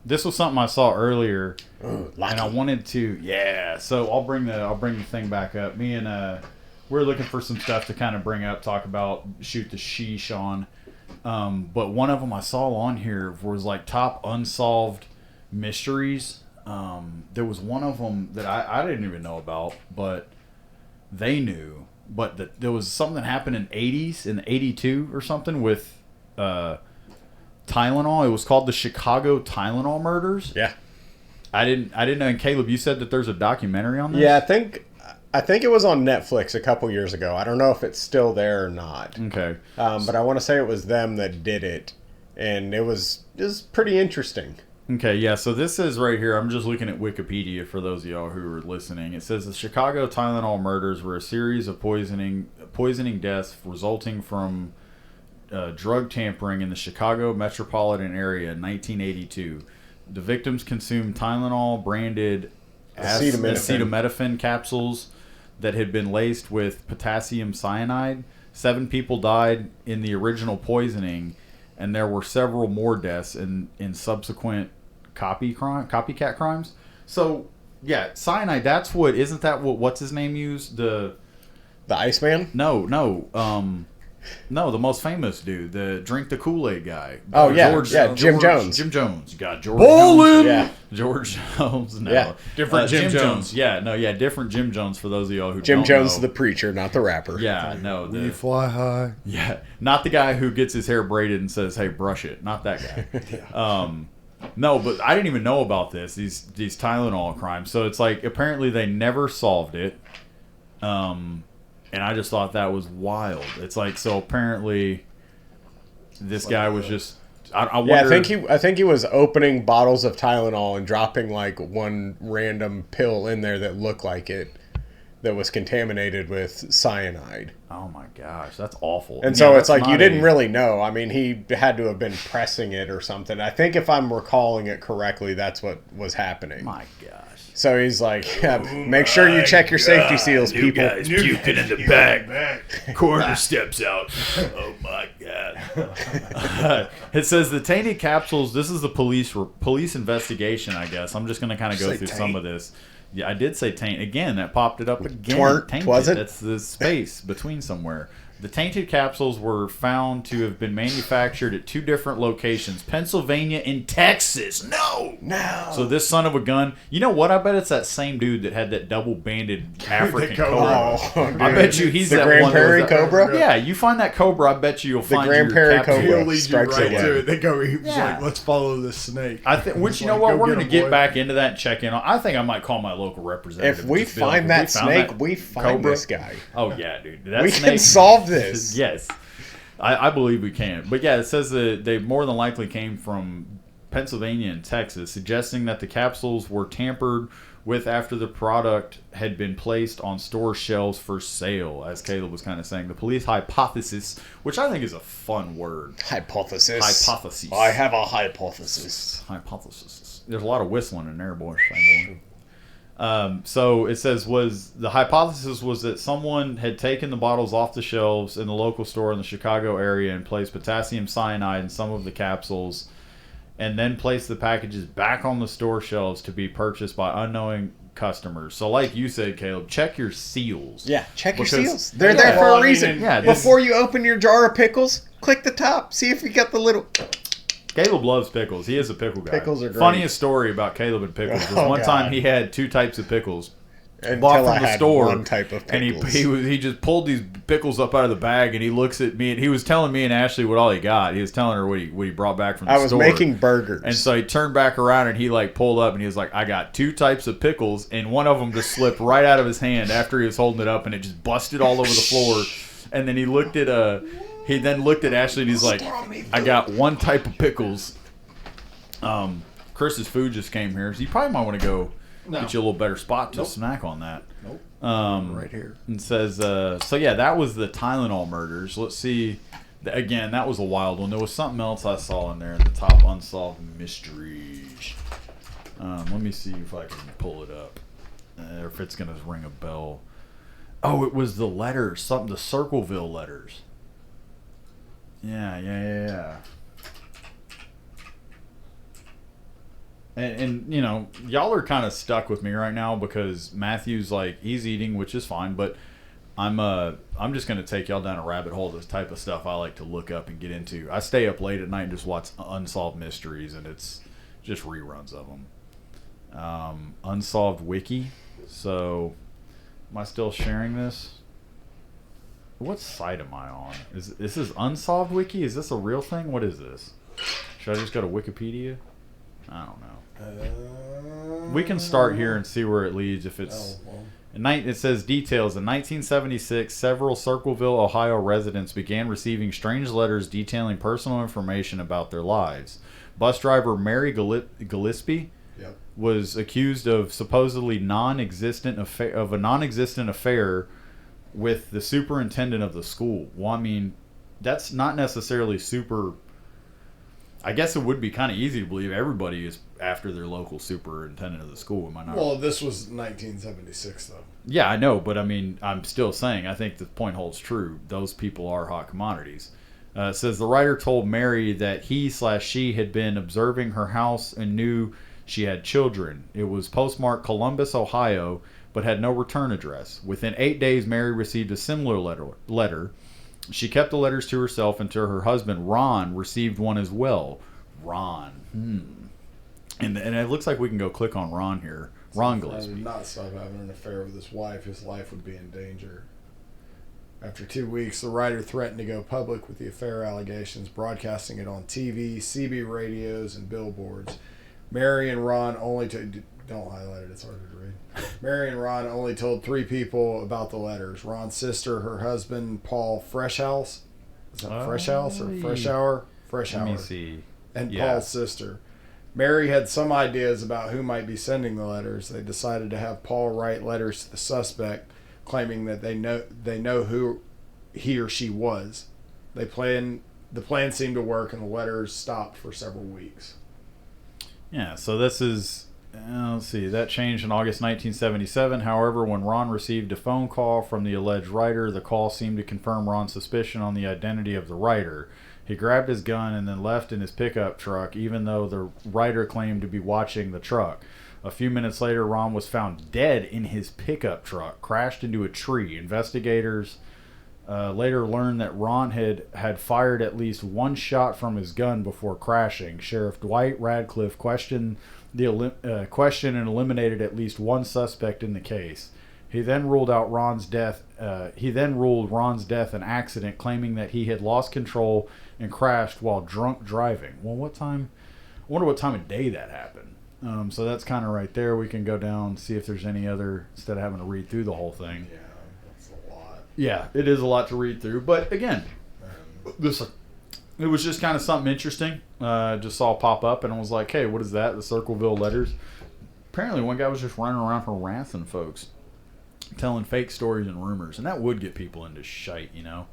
This was something I saw earlier, and I wanted to. So I'll bring the thing back up. Me and we're looking for some stuff to kind of bring up, talk about, shoot the sheesh on. But one of them I saw on here was like top unsolved mysteries. There was one of them that I didn't even know about, but they knew, but that there was something that happened in the 82 or something with Tylenol. It was called the Chicago Tylenol murders. Yeah. I didn't know. And Caleb, you said that there's a documentary on this? Yeah, I think it was on Netflix a couple years ago. I don't know if it's still there or not. Okay. But I want to say it was them that did it, and it was pretty interesting. Okay, yeah, so this is right here. I'm just looking at Wikipedia for those of y'all who are listening. It says the Chicago Tylenol murders were a series of poisoning deaths resulting from drug tampering in the Chicago metropolitan area in 1982. The victims consumed Tylenol branded acetaminophen capsules that had been laced with potassium cyanide. 7 people died in the original poisoning, and there were several more deaths in subsequent copycat crimes. So yeah, cyanide. Isn't that what what's his name used? The Iceman? No, the most famous dude, the drink the Kool-Aid guy. Oh Jim Jones. Jim Jones. God, George Bowling! Jones. Yeah. George Jones. No. Yeah. Different Jim Jones. Yeah, different Jim Jones for those of y'all who Jim don't Jones, know. the preacher, not the rapper. Yeah, no. We fly high. Yeah, not the guy who gets his hair braided and says, "Hey, brush it." Not that guy. Yeah. No, but I didn't even know about these Tylenol crimes. So it's like apparently they never solved it. And I just thought that was wild. It's like, so apparently this guy was just I wonder. Yeah, I think he was opening bottles of Tylenol and dropping like one random pill in there that looked like it, that was contaminated with cyanide. Oh my gosh, that's awful. And so it's like you didn't really know. I mean, he had to have been pressing it or something. I think if I'm recalling it correctly, that's what was happeing. My gosh. So he's like, make sure you check your safety seals, people. Guy's puking in the back. Corner steps out. Oh my god. It says the tainted capsules. This is the police investigation, I guess. I'm just going to kind of go through some of this. Yeah, I did say taint. Again, that popped it up again. Twerk, was it? That's the space between somewhere. The tainted capsules were found to have been manufactured at 2 different locations, Pennsylvania and Texas. No! So this son of a gun, you know what? I bet it's that same dude that had that double-banded African cobra. Oh, I bet you he's the that Grand one. Prairie Cobra? Yeah, you find that cobra, I bet you'll find Grand your Prairie capsule. Cobra. He'll lead you Strikes right again. to it. They go, he was Yeah. like, let's follow this snake. Which, you know like, what? go We're get going to him, get boy. back into that and check in on. I think I might call my local representative. If we and just be like, find "Have that we found snake, that we find cobra?" this guy. Oh, yeah, dude. That We snake, can solve this. Yes. I believe we can. But yeah, it says that they more than likely came from Pennsylvania and Texas, suggesting that the capsules were tampered with after the product had been placed on store shelves for sale, as Caleb was kind of saying. The police hypothesis, which I think is a fun word. Hypothesis. Hypothesis. I have a hypothesis. Hypothesis. There's a lot of whistling in there, boy. So it says the hypothesis was that someone had taken the bottles off the shelves in the local store in the Chicago area and placed potassium cyanide in some of the capsules, and then placed the packages back on the store shelves to be purchased by unknowing customers. So like you said, Caleb, check your seals. Yeah, check your Because- seals. They're there for a reason. yeah, Before you open your jar of pickles, click the top. See if you got the little... Caleb loves pickles. He is a pickle guy. Pickles are great. Funniest story about Caleb and pickles was one God. time he had 2 types of pickles. Until Bought I from the had store, one type of and pickles. he just pulled these pickles up out of the bag, and he looks at me, and he was telling me and Ashley what all he got. He was telling her what he brought back from the store. I was making burgers. And so he turned back around, and he like pulled up, and he was like, "I got 2 types of pickles," and one of them just slipped right out of his hand after he was holding it up, and it just busted all over the floor. And then he looked at Ashley, and he's like, "I got 1 type of pickles." Chris's food just came here, so you probably might want to go get you a little better spot to snack on that. Nope. Right here. And says, so yeah, that was the Tylenol murders. Let's see. Again, that was a wild one. There was something else I saw in there in the top unsolved mysteries. Let me see if I can pull it up, or if it's gonna ring a bell. Oh, it was the letters, the Circleville letters. Yeah. And you know, y'all are kind of stuck with me right now because Matthew's like, he's eating, which is fine, but I'm just gonna take y'all down a rabbit hole. This type of stuff I like to look up and get into. I stay up late at night and just watch unsolved mysteries, and it's just reruns of them. Unsolved wiki. So Am I still sharing this? What site am I on? Is this Unsolved Wiki? Is this a real thing? What is this? Should I just go to Wikipedia? I don't know. We can start here and see where it leads. If it's it says details. In 1976, several Circleville, Ohio residents began receiving strange letters detailing personal information about their lives. Bus driver Mary Gillespie was accused of supposedly a non-existent affair with the superintendent of the school. Well, I mean, that's not necessarily super. I guess it would be kind of easy to believe everybody is after their local superintendent of the school. Am I not? Well, this was 1976, though. Yeah, I know, but I mean, I'm still saying I think the point holds true. Those people are hot commodities. It says the writer told Mary that he/she had been observing her house and knew she had children. It was postmarked Columbus, Ohio, but had no return address. Within 8 days, Mary received a similar letter. She kept the letters to herself until her husband, Ron, received one as well. Ron. And it looks like we can go click on Ron here. Ron Gillespie. If he did not stop having an affair with his wife, his life would be in danger. After 2 weeks, the writer threatened to go public with the affair allegations, broadcasting it on TV, CB radios, and billboards. Mary and Ron only don't highlight it, it's harder to read. Mary and Ron only told 3 people about the letters. Ron's sister, her husband, Paul Freshhouse. Is that Freshhouse or Freshour? Freshour. Let me see. And Paul's sister. Mary had some ideas about who might be sending the letters. They decided to have Paul write letters to the suspect, claiming that they know who he or she was. The plan seemed to work, and the letters stopped for several weeks. Yeah, so this is, let's see, that changed in August 1977. However, when Ron received a phone call from the alleged writer, the call seemed to confirm Ron's suspicion on the identity of the writer. He grabbed his gun and then left in his pickup truck, even though the writer claimed to be watching the truck. A few minutes later, Ron was found dead in his pickup truck, crashed into a tree. Investigators later learned that Ron had fired at least one shot from his gun before crashing. Sheriff Dwight Radcliffe questioned and eliminated at least one suspect in the case. He then ruled Ron's death an accident, claiming that he had lost control and crashed while drunk driving. Well, I wonder what time of day that happened. So that's kind of right there. We can go down, see if there's any other, instead of having to read through the whole thing. Yeah, that's a lot. Yeah, it is a lot to read through. But again, it was just kind of something interesting. Just saw it pop up and I was like, hey, what is that? The Circleville letters. Apparently one guy was just running around harassing folks, telling fake stories and rumors. And that would get people into shite, you know?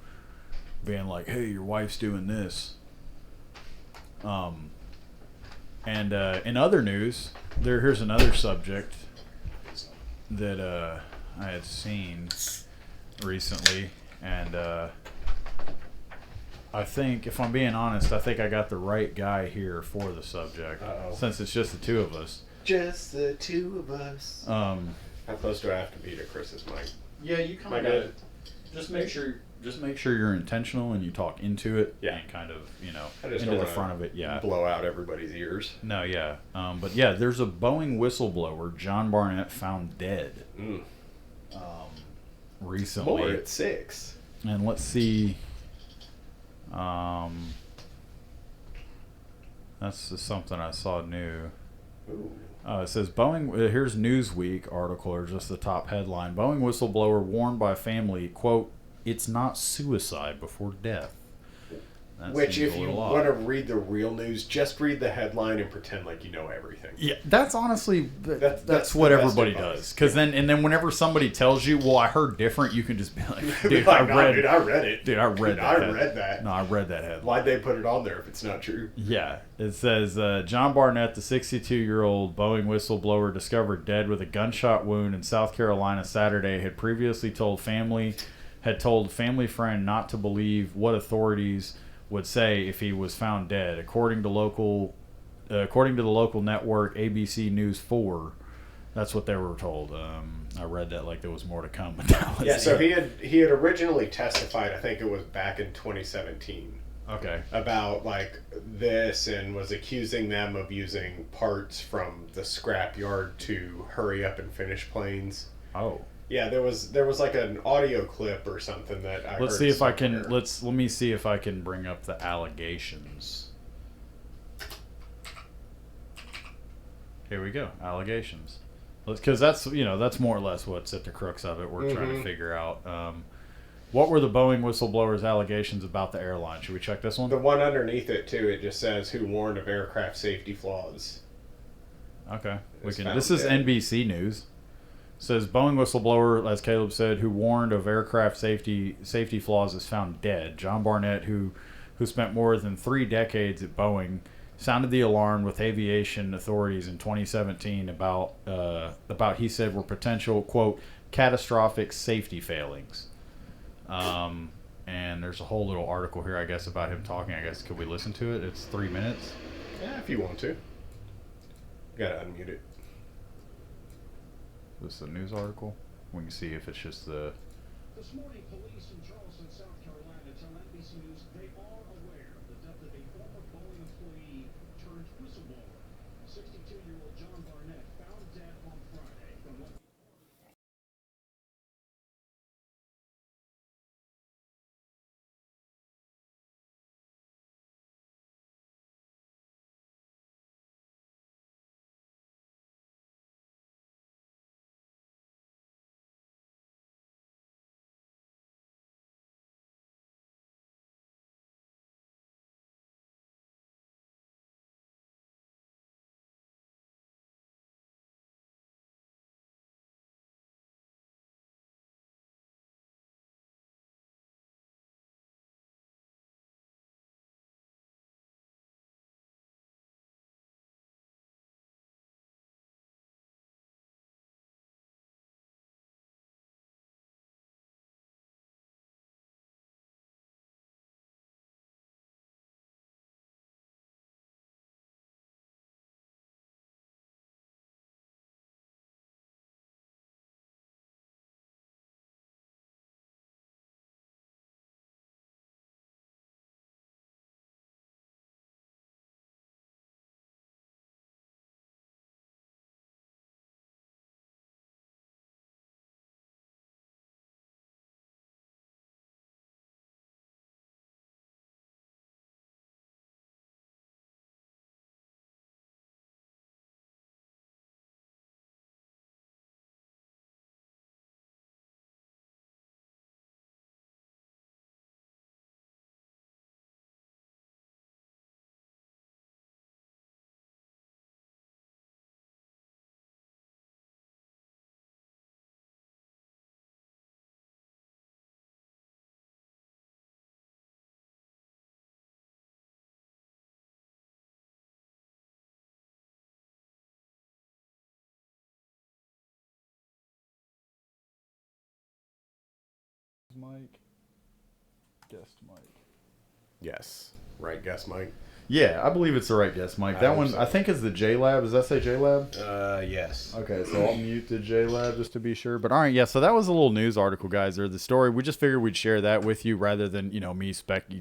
Being like, hey, your wife's doing this. And in other news, here's another subject that I had seen recently, and I think, if I'm being honest, I think I got the right guy here for the subject. Since it's just the two of us. Just the two of us. How close do I have to be to Chris's mic? Yeah, you kind of just make sure you're intentional and you talk into it. Yeah. And kind of, into the front of it. Yeah. Blow out everybody's ears. No, yeah. But yeah, there's a Boeing whistleblower, John Barnett, found dead. Recently. More at 6. And let's see. That's just something I saw new. Ooh. It says Boeing. Here's Newsweek article, or just the top headline. Boeing whistleblower warned by family, quote, "It's not suicide before death." That Which, if you want to read the real news, just read the headline and pretend like you know everything. Yeah, that's honestly that's what everybody does. Because then whenever somebody tells you, "Well, I heard different," you can just be like, "Dude, I read it. Dude, I read that. No, I read that headline. Why'd they put it on there if it's not true?" Yeah, it says John Barnett, the 62-year-old Boeing whistleblower discovered dead with a gunshot wound in South Carolina Saturday, had previously told family friend not to believe what authorities would say if he was found dead, according to the local network ABC News 4. That's what they were told. I read that like there was more to come. Yeah, so he had originally testified, I think it was back in 2017. Okay. About like this, and was accusing them of using parts from the scrap yard to hurry up and finish planes. Oh. Yeah, there was like an audio clip or something that I Let's heard see if I can. somewhere. Let me see if I can bring up the allegations. Here we go. Allegations. Because that's more or less what's at the crux of it. We're trying to figure out. What were the Boeing whistleblowers' allegations about the airline? Should we check this one? The one underneath it too. It just says who warned of aircraft safety flaws. Okay, we can. found This is dead. NBC News. Says Boeing whistleblower, as Caleb said, who warned of aircraft safety flaws, is found dead. John Barnett, who spent more than 3 decades at Boeing, sounded the alarm with aviation authorities in 2017 about he said were potential quote catastrophic safety failings. And there's a whole little article here, I guess, about him talking. I guess could we listen to it? It's 3 minutes. Yeah, if you want to. You gotta unmute it. This is a news article. We can see if it's just the. This morning, police in Charleston, South Carolina, tell NBC News they are aware of the death of a former Boeing employee turned whistleblower. 62-year-old John Barnett found dead on Friday from what. Mike. Guest Mike. Yes. Right, guess, Mike. Yeah, I believe it's the right guess, Mike. I That hope one, so. I think, is the JLab. Does that say JLab? Yes. Okay, so I'll mute the JLab just to be sure. But all right, yeah, so that was a little news article, guys, or the story. We just figured we'd share that with you rather than, me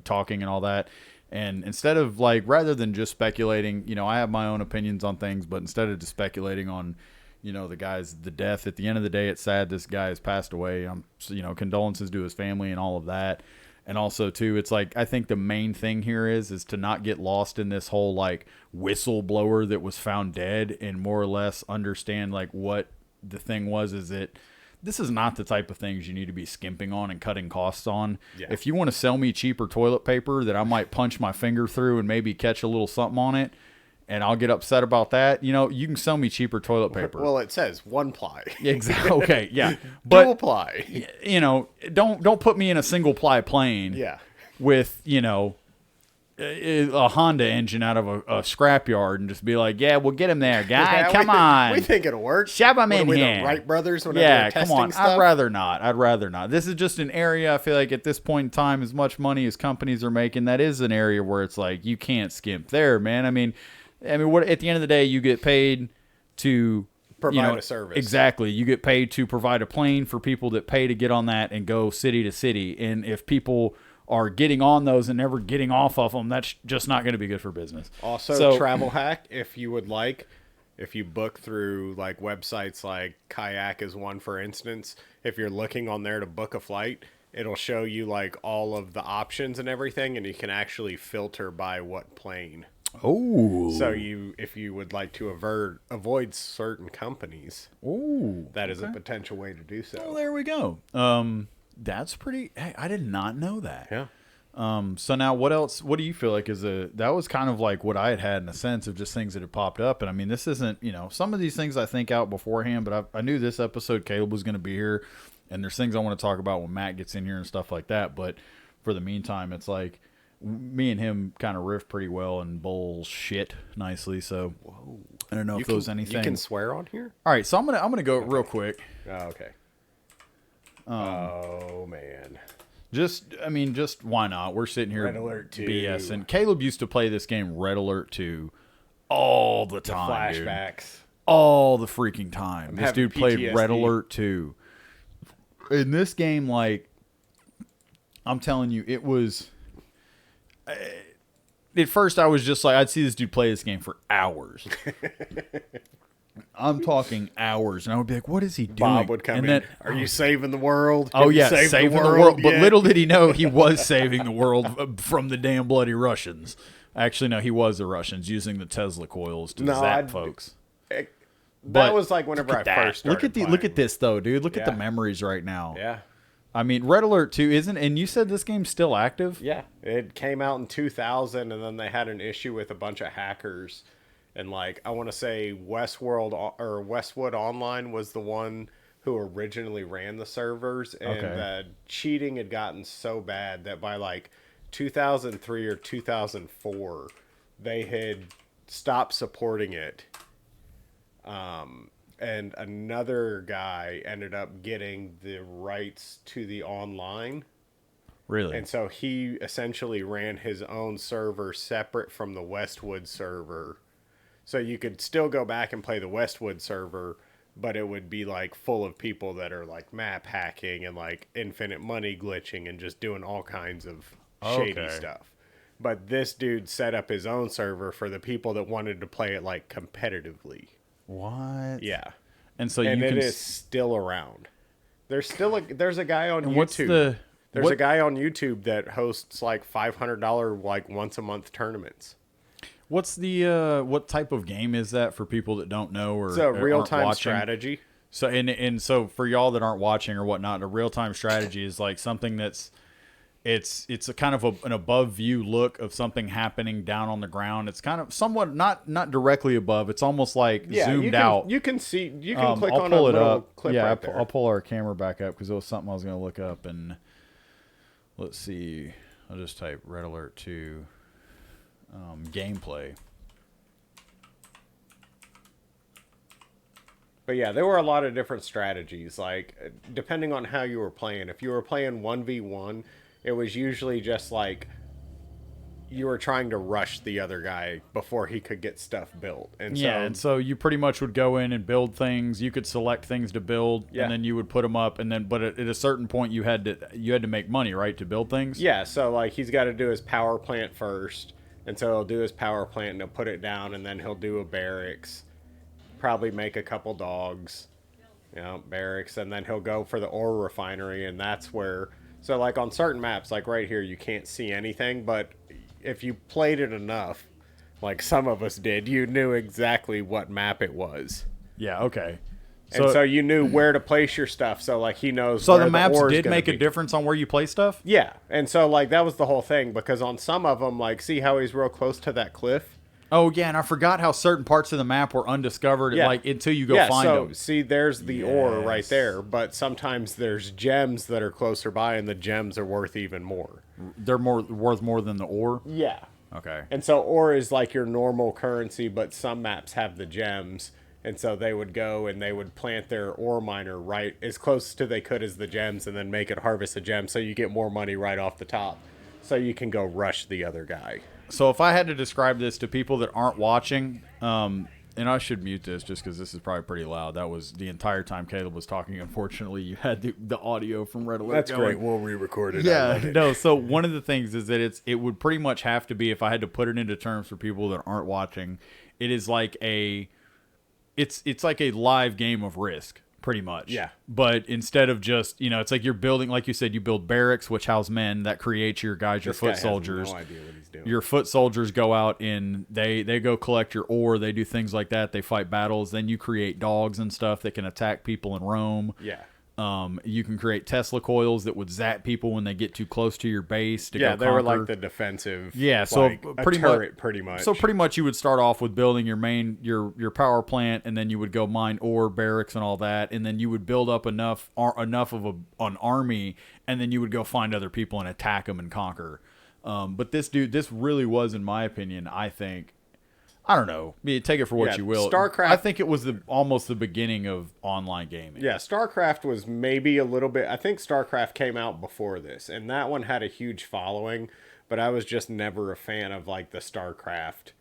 talking and all that. And instead of, rather than just speculating, I have my own opinions on things, but instead of just speculating on, the death, at the end of the day, it's sad this guy has passed away. Condolences to his family and all of that. And also, too, it's I think the main thing here is to not get lost in this whole, whistleblower that was found dead and more or less understand, what the thing was is that this is not the type of things you need to be skimping on and cutting costs on. Yeah. If you want to sell me cheaper toilet paper that I might punch my finger through and maybe catch a little something on it, and I'll get upset about that, you can sell me cheaper toilet paper. Well, it says 1 ply. Exactly. Okay, yeah. But Dual ply. don't put me in a single ply plane Yeah. with, a Honda engine out of a scrapyard and just be like, yeah, we'll get him there, guy. Yeah, Come on. We think it'll work. Shove 'em What in are we, here. the Wright brothers whenever Yeah, they're come testing on. stuff? I'd rather not. This is just an area, I feel like at this point in time, as much money as companies are making, that is an area where it's you can't skimp there, man. I mean, what at the end of the day, you get paid to Provide a service. Exactly. You get paid to provide a plane for people that pay to get on that and go city to city. And if people are getting on those and never getting off of them, that's just not going to be good for business. Also, travel hack, if you would like, If you book through like websites like Kayak is one, for instance, if you're looking on there to book a flight, it'll show you like all of the options and everything, and you can actually filter by what plane. Oh. So if you would like to avoid certain companies, that is a potential way to do so. Well, there we go. That's pretty. Hey, I did not know that. Yeah. So now what else? What do you feel like that was kind of like what I had in a sense of just things that had popped up. And I mean, this isn't, some of these things I think out beforehand, but I knew this episode Caleb was going to be here, and there's things I want to talk about when Matt gets in here and stuff like that. But for the meantime, it's like me and him kind of riff pretty well and bullshit nicely. So I don't know if there's anything. You can swear on here? All right. So I'm going to go real quick. Oh, okay. Oh man. Just why not? We're sitting here Red Alert 2. BS. And Caleb used to play this game Red Alert 2 all the time. Flashbacks. Dude. All the freaking time. This dude played PTSD. Red Alert 2. In this game, like, I'm telling you, it was. At first, I was just like, I'd see this dude play this game for hours. I'm talking hours, and I would be like, "What is he doing?" Bob would come in. Are you saving the world? Oh yeah, saving the world. But yet? little did he know he was saving the world from the damn bloody Russians. Actually, no, he was the Russians using the Tesla coils to zap folks. That was like whenever I first started. Look at this though, dude. Look at the memories right now. Yeah. I mean, Red Alert 2 isn't, and you said this game's still active? Yeah, it came out in 2000, and then they had an issue with a bunch of hackers. And, like, I want to say Westwood Online was the one who originally ran the servers. And cheating had gotten so bad that by, like, 2003 or 2004, they had stopped supporting it. And another guy ended up getting the rights to the online. Really? And so he essentially ran his own server separate from the Westwood server. So you could still go back and play the Westwood server, but it would be like full of people that are like map hacking and like infinite money glitching and just doing all kinds of shady stuff. But this dude set up his own server for the people that wanted to play it like competitively. What? Yeah. And so it is still around. There's a guy on YouTube. There's a guy on YouTube that hosts like $500 like once a month tournaments. What's the what type of game is that for people that don't know or it's a real-time watching? Strategy. So and so for y'all that aren't watching or whatnot, a real-time strategy is like something that's it's a kind of an above view look of something happening down on the ground. It's kind of somewhat not directly above. It's almost like zoomed out. You can see. You can click I'll on pull a it little up. clip Yeah, right there. I'll pull our camera back up because it was something I was going to look up. And let's see. I'll just type Red Alert 2 gameplay. But yeah, there were a lot of different strategies, like depending on how you were playing. If you were playing 1v1, it was usually just like you were trying to rush the other guy before he could get stuff built. And so you pretty much would go in and build things. You could select things to build, and then you would put them up. And then, but at a certain point, you had to make money, right, to build things. Yeah, so like he's got to do his power plant first, and so he'll do his power plant and he'll put it down, and then he'll do a barracks. Probably make a couple dogs, barracks, and then he'll go for the ore refinery, and that's where. So like on certain maps, like right here, you can't see anything, but if you played it enough, like some of us did, you knew exactly what map it was. Yeah. Okay. And so you knew where to place your stuff. So like he knows. So where the maps did make a difference on where you place stuff. Yeah, and so like that was the whole thing because on some of them, like see how he's real close to that cliff. Oh yeah, and I forgot how certain parts of the map were undiscovered, like until you go find them. See, there's the ore right there, but sometimes there's gems that are closer by, and the gems are worth even more. They're worth more than the ore. Yeah. Okay. And so ore is like your normal currency, but some maps have the gems, and so they would go and they would plant their ore miner right as close to they could as the gems, and then make it harvest a gem, so you get more money right off the top, so you can go rush the other guy. So if I had to describe this to people that aren't watching, and I should mute this just because this is probably pretty loud. That was the entire time Caleb was talking. Unfortunately, you had the audio from Red Alert. That's going. great. We'll re-record it. Yeah, no. So one of the things is that it would pretty much have to be, if I had to put it into terms for people that aren't watching, it is like a it's like a live game of Risk, pretty much. Yeah. But instead of just, it's like you're building, like you said, you build barracks, which house men, that creates your guys, your foot soldiers. No idea what he's doing. Your foot soldiers go out and they go collect your ore. They do things like that. They fight battles. Then you create dogs and stuff that can attack people in Rome. Yeah. You can create Tesla coils that would zap people when they get too close to your base. To go they were conquer. like the defensive. Yeah, so pretty much. So pretty much, you would start off with building your main your power plant, and then you would go mine ore, barracks, and all that, and then you would build up enough of an army, and then you would go find other people and attack them and conquer. But this really was, in my opinion, I think. I don't know. Take it for what you will. StarCraft. I think it was almost the beginning of online gaming. Yeah, StarCraft was maybe a little bit. I think StarCraft came out before this, and that one had a huge following. But I was just never a fan of like the StarCraft.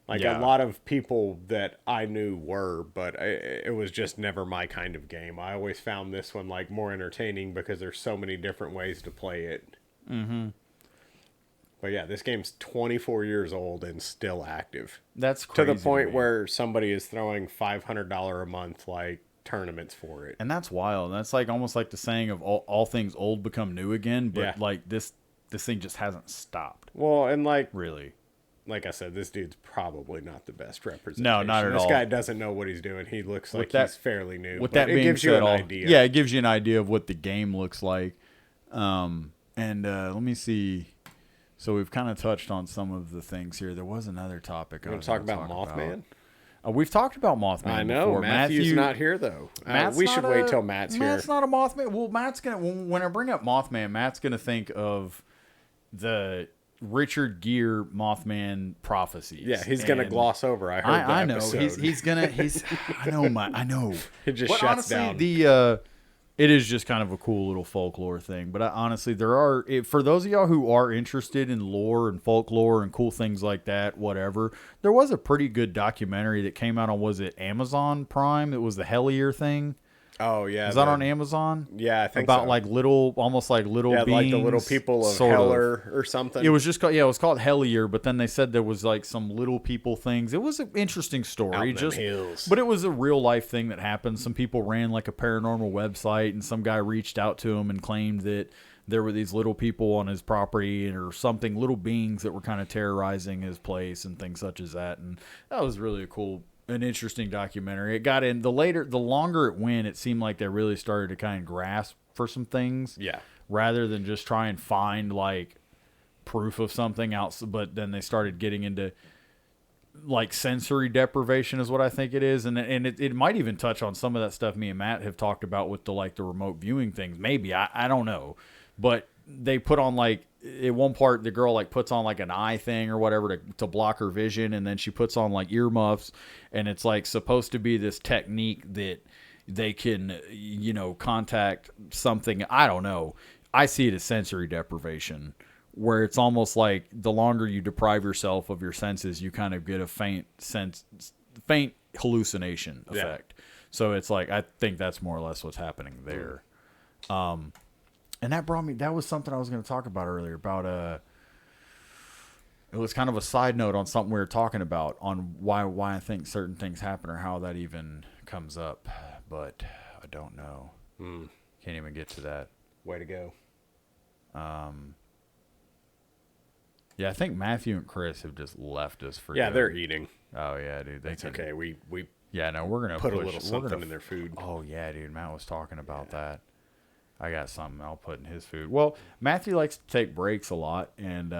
A lot of people that I knew were, but it was just never my kind of game. I always found this one like more entertaining because there's so many different ways to play it. Mm-hmm. But yeah, this game's 24 years old and still active. That's crazy. To the point where somebody is throwing $500 a month like tournaments for it. And that's wild. That's like almost like the saying of all things old become new again, but like this thing just hasn't stopped. Well, and like really. Like I said, this dude's probably not the best representation. No, not at all. This guy doesn't know what he's doing. He looks like he's fairly new. With that being gives said, you an idea. Yeah, it gives you an idea of what the game looks like. And let me see. So we've kind of touched on some of the things here. There was another topic. You want to talk about Mothman? We've talked about Mothman. I know. Before. Matthew's not here though. We should wait till Matt's here. Matt's not a Mothman. Well, Matt's gonna. When I bring up Mothman, Matt's gonna think of the Richard Gere Mothman prophecies. Yeah, he's gonna gloss over. I know. He's gonna. I know. It just shuts down. It is just kind of a cool little folklore thing. But honestly, for those of y'all who are interested in lore and folklore and cool things like that, whatever, there was a pretty good documentary that came out on, was it Amazon Prime? It was the Hellier thing. Oh, yeah. Is that on Amazon? Yeah, I think about so. Almost like little beings. Yeah, like the little people of Heller or something. It was just called, it was called Hellier, but then they said there was like some little people things. It was an interesting story. Out in them hills. But it was a real life thing that happened. Some people ran like a paranormal website, and some guy reached out to him and claimed that there were these little people on his property or something, little beings that were kind of terrorizing his place and things such as that. And that was really an interesting documentary. It got in the longer it went, it seemed like they really started to kind of grasp for some things. Yeah. Rather than just try and find like proof of something else. But then they started getting into like sensory deprivation is what I think it is. And it might even touch on some of that stuff me and Matt have talked about with the remote viewing things. Maybe, I don't know. But they put on like, at one part, the girl like puts on like an eye thing or whatever to block her vision, and then she puts on like earmuffs, and it's like supposed to be this technique that they can, contact something. I don't know. I see it as sensory deprivation, where it's almost like the longer you deprive yourself of your senses, you kind of get a faint hallucination effect. Yeah. So it's like, I think that's more or less what's happening there. And that was something I was going to talk about earlier about, it was kind of a side note on something we were talking about on why I think certain things happen or how that even comes up, but I don't know. Can't even get to that. Way to go. Yeah, I think Matthew and Chris have just left us for good. They're eating. Oh yeah, dude. That's okay. We we're gonna put a little something in their food. Oh yeah, dude. Matt was talking about that. I got something I'll put in his food. Well, Matthew likes to take breaks a lot, and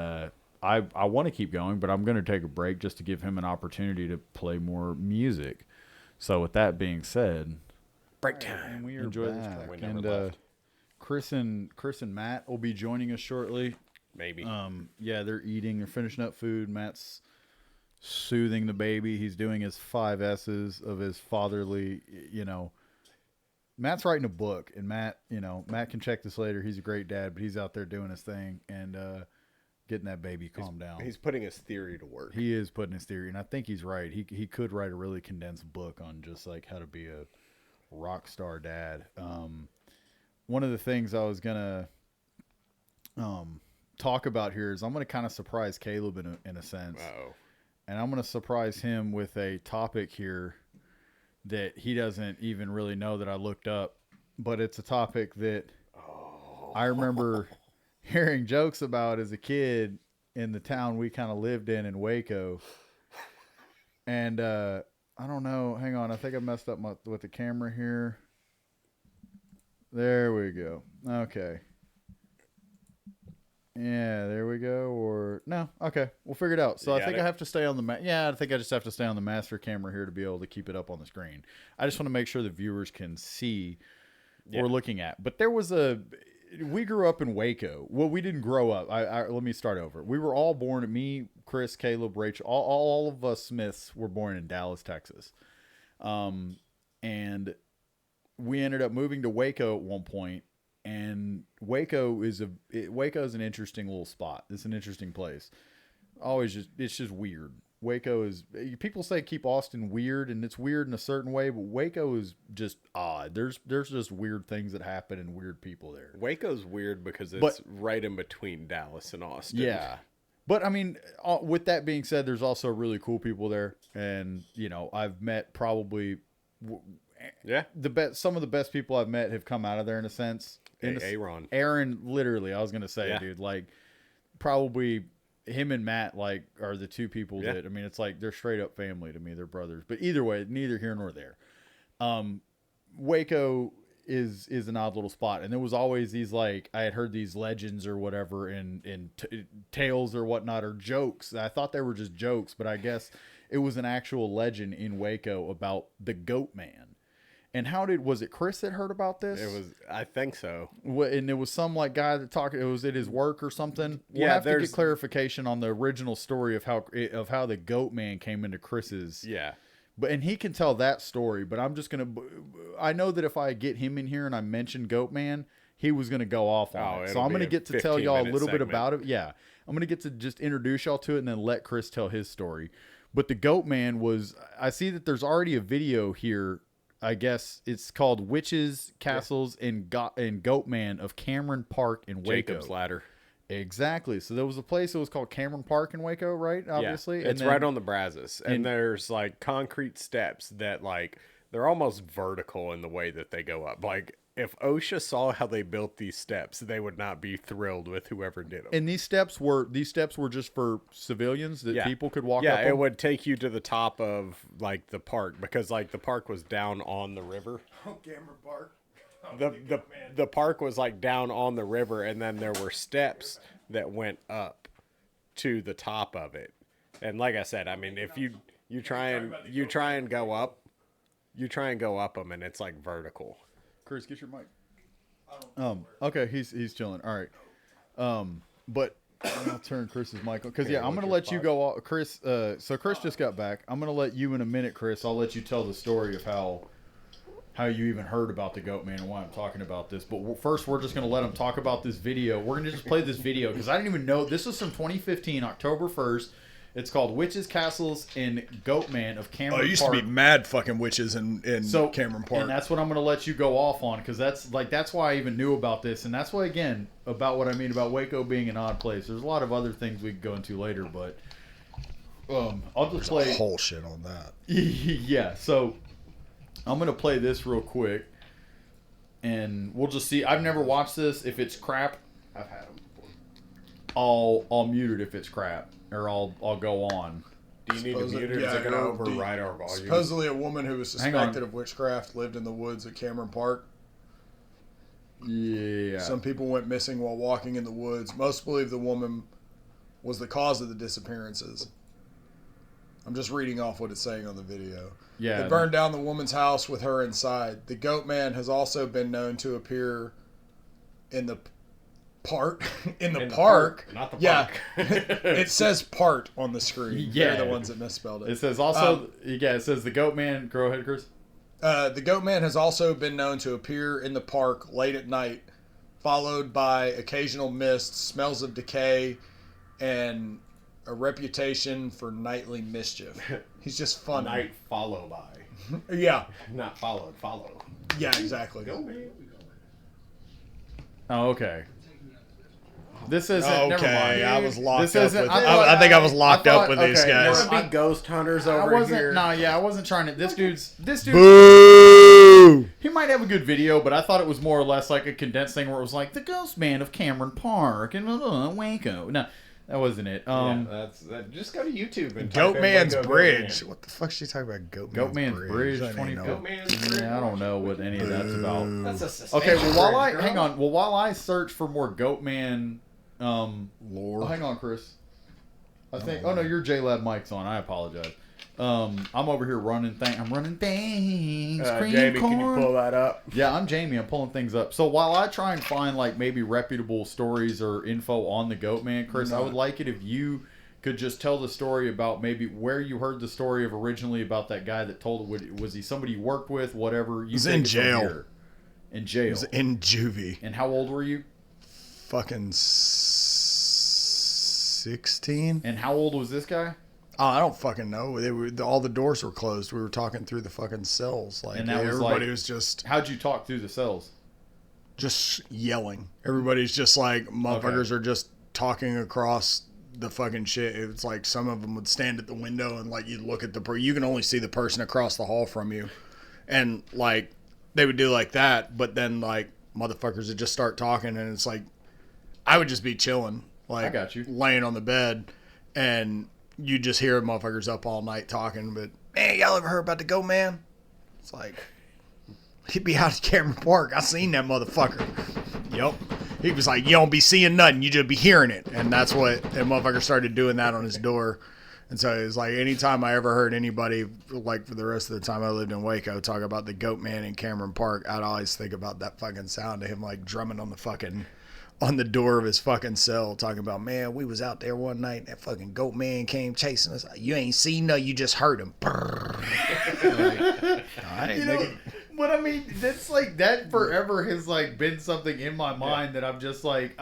I want to keep going, but I'm going to take a break just to give him an opportunity to play more music. So with that being said, break time. We enjoy this track. And Chris and Matt will be joining us shortly. Maybe. Yeah, they're eating. They're finishing up food. Matt's soothing the baby. He's doing his 5 S's of his fatherly, Matt's writing a book, and Matt can check this later. He's a great dad, but he's out there doing his thing and getting that baby calmed down. He's putting his theory to work. He is putting his theory, and I think he's right. He could write a really condensed book on just like how to be a rock star dad. One of the things I was gonna talk about here is I'm gonna kind of surprise Caleb in a sense. Uh-oh. And I'm gonna surprise him with a topic here that he doesn't even really know that I looked up, but it's a topic that I remember hearing jokes about as a kid in the town we kind of lived in Waco. And I don't know. Hang on. I think I messed up with the camera here. There we go. Okay. Yeah, there we go. Or no. Okay. We'll figure it out. So I think I have to stay on the I think I just have to stay on the master camera here to be able to keep it up on the screen. I just want to make sure the viewers can see what we're looking at. But there was we grew up in Waco. Well, we didn't grow up. Let me start over. We were all born, me, Chris, Caleb, Rachel, all of us Smiths were born in Dallas, Texas. And we ended up moving to Waco at one point, and Waco is an interesting little spot. It's an interesting place. It's just weird. Waco is, people say keep Austin weird, and it's weird in a certain way, but Waco is just odd. There's just weird things that happen and weird people there. Waco's weird because it's right in between Dallas and Austin. Yeah. But I mean, with that being said, there's also really cool people there, and I've met probably some of the best people I've met have come out of there in a sense. Aaron, literally, I was gonna say, dude, like probably him and Matt are the two people that, I mean, it's like they're straight up family to me. They're brothers. But either way, neither here nor there. Waco is an odd little spot, and there was always these I had heard these legends or whatever in tales or whatnot, or jokes. I thought they were just jokes, but I guess it was an actual legend in Waco about the Goatman. And was it Chris that heard about this? It was, I think so. And it was some guy that talked. It was at his work or something. We'll have to get clarification on the original story of how the Goatman came into Chris's. Yeah. And he can tell that story. But I'm just gonna. I know that if I get him in here and I mention Goatman, he was gonna go off on it. So I'm gonna get to tell y'all a little bit about it. Yeah, I'm gonna get to just introduce y'all to it and then let Chris tell his story. But the Goatman was. I see that there's already a video here. I guess it's called Witches, Castles, and Goatman of Cameron Park in Waco. Jacob's Ladder. Exactly. So there was a place that was called Cameron Park in Waco, right? Obviously. Yeah, it's right on the Brazos. And there's concrete steps that they're almost vertical in the way that they go up. If OSHA saw how they built these steps, they would not be thrilled with whoever did them. And these steps were just for civilians that people could walk up. Yeah, it would take you to the top of the park, because the park was down on the river. Oh, Cameron Park. The park was down on the river, and then there were steps that went up to the top of it. And like I said, I mean, if you try and go up them, and it's vertical. Chris, get your mic. Okay, he's chilling. All right. But I'll turn Chris's mic on because I'm gonna let you go off, Chris. So Chris just got back. I'm gonna let you in a minute, Chris. I'll let you tell the story of how you even heard about the Goatman and why I'm talking about this. But first, we're just gonna let him talk about this video. We're gonna just play this video because I didn't even know this was from 2015, October 1st. It's called Witches, Castles, and Goatman of Cameron Park. Oh, it used to be mad fucking witches in Cameron Park. And that's what I'm going to let you go off on, because that's why I even knew about this. And that's why, again, about what I mean about Waco being an odd place. There's a lot of other things we could go into later, but I'll just play a whole shit on that. Yeah, so I'm going to play this real quick, and we'll just see. I've never watched this. If it's crap, I've had them before. I'll mute it if it's crap. Or I'll go on. Do you need to mute it? Is it going to override our volume? Supposedly a woman who was suspected of witchcraft lived in the woods at Cameron Park. Yeah. Some people went missing while walking in the woods. Most believe the woman was the cause of the disappearances. I'm just reading off what it's saying on the video. Yeah. They burned down the woman's house with her inside. The Goatman has also been known to appear in the park. In the park. Not the park. Yeah. It says part on the screen. Yeah. They're the ones that misspelled it. It says also, it says the Goatman. Go ahead, Chris. The Goatman has also been known to appear in the park late at night, followed by occasional mists, smells of decay, and a reputation for nightly mischief. He's just funny. Night follow by. Yeah. Not followed, follow. Yeah, exactly. Oh, okay. This isn't. Never mind. I was locked This up isn't- with. I I think I was locked thought- up with these okay, guys. There would be ghost hunters I over wasn't. here. Nah, yeah, I wasn't trying to. This dude. Boo! He might have a good video, but I thought it was more or less like a condensed thing where it was like the Ghost Man of Cameron Park and Waco. No, that wasn't it. Just go to YouTube and type in Goatman's Waco Bridge. Goatman. What the fuck is she talking about? Goatman's Bridge. I don't 20. know. Goatman's Bridge. Yeah, I don't know what any of that's about. That's a Okay, well while I bridge, hang girl. on, while I search for more Goatman, Lore. oh, hang on, Chris. I think. Oh no, your JLab mic's on. I apologize. I'm over here running things. I'm running things. Cream Jamie, corn. can you pull that up? Yeah, I'm Jamie. I'm pulling things up. So while I try and find like maybe reputable stories or info on the Goatman, Chris, I would like it if you could just tell the story about maybe where you heard the story of originally about that guy that told it. Was he somebody you worked with? Whatever. You was take in it from jail. here. In jail. He was in juvie. And how old were you? Fucking 16. And how old was this guy? Oh, I don't fucking know. All the doors were closed. We were talking through the fucking cells. Like And that was everybody like- was just How'd you talk through the cells? yelling. Everybody's just like motherfuckers are just talking across the fucking shit. It's like some of them would stand at the window and like you look at you can only see the person across the hall from you, and like they would do like that. But then like motherfuckers would just start talking, and it's like I would just be chilling, like I got you. laying on the bed, and you just hear motherfuckers up all night talking. But man, y'all ever heard about the Goatman? It's like he'd be out at Cameron Park. I seen that motherfucker. Yep. He was like, you don't be seeing nothing, you just be hearing it. And that's what that motherfucker started doing that on his door. And so it was like anytime I ever heard anybody, like for the rest of the time I lived in Waco, talk about the Goatman in Cameron Park, I'd always think about that fucking sound of him like drumming on the door of his fucking cell, talking about, man, we was out there one night and that fucking Goatman came chasing us. You ain't seen no, you just heard him. Like, all right, You know, nigga. but I mean, that's like that forever has like been something in my mind that I'm just like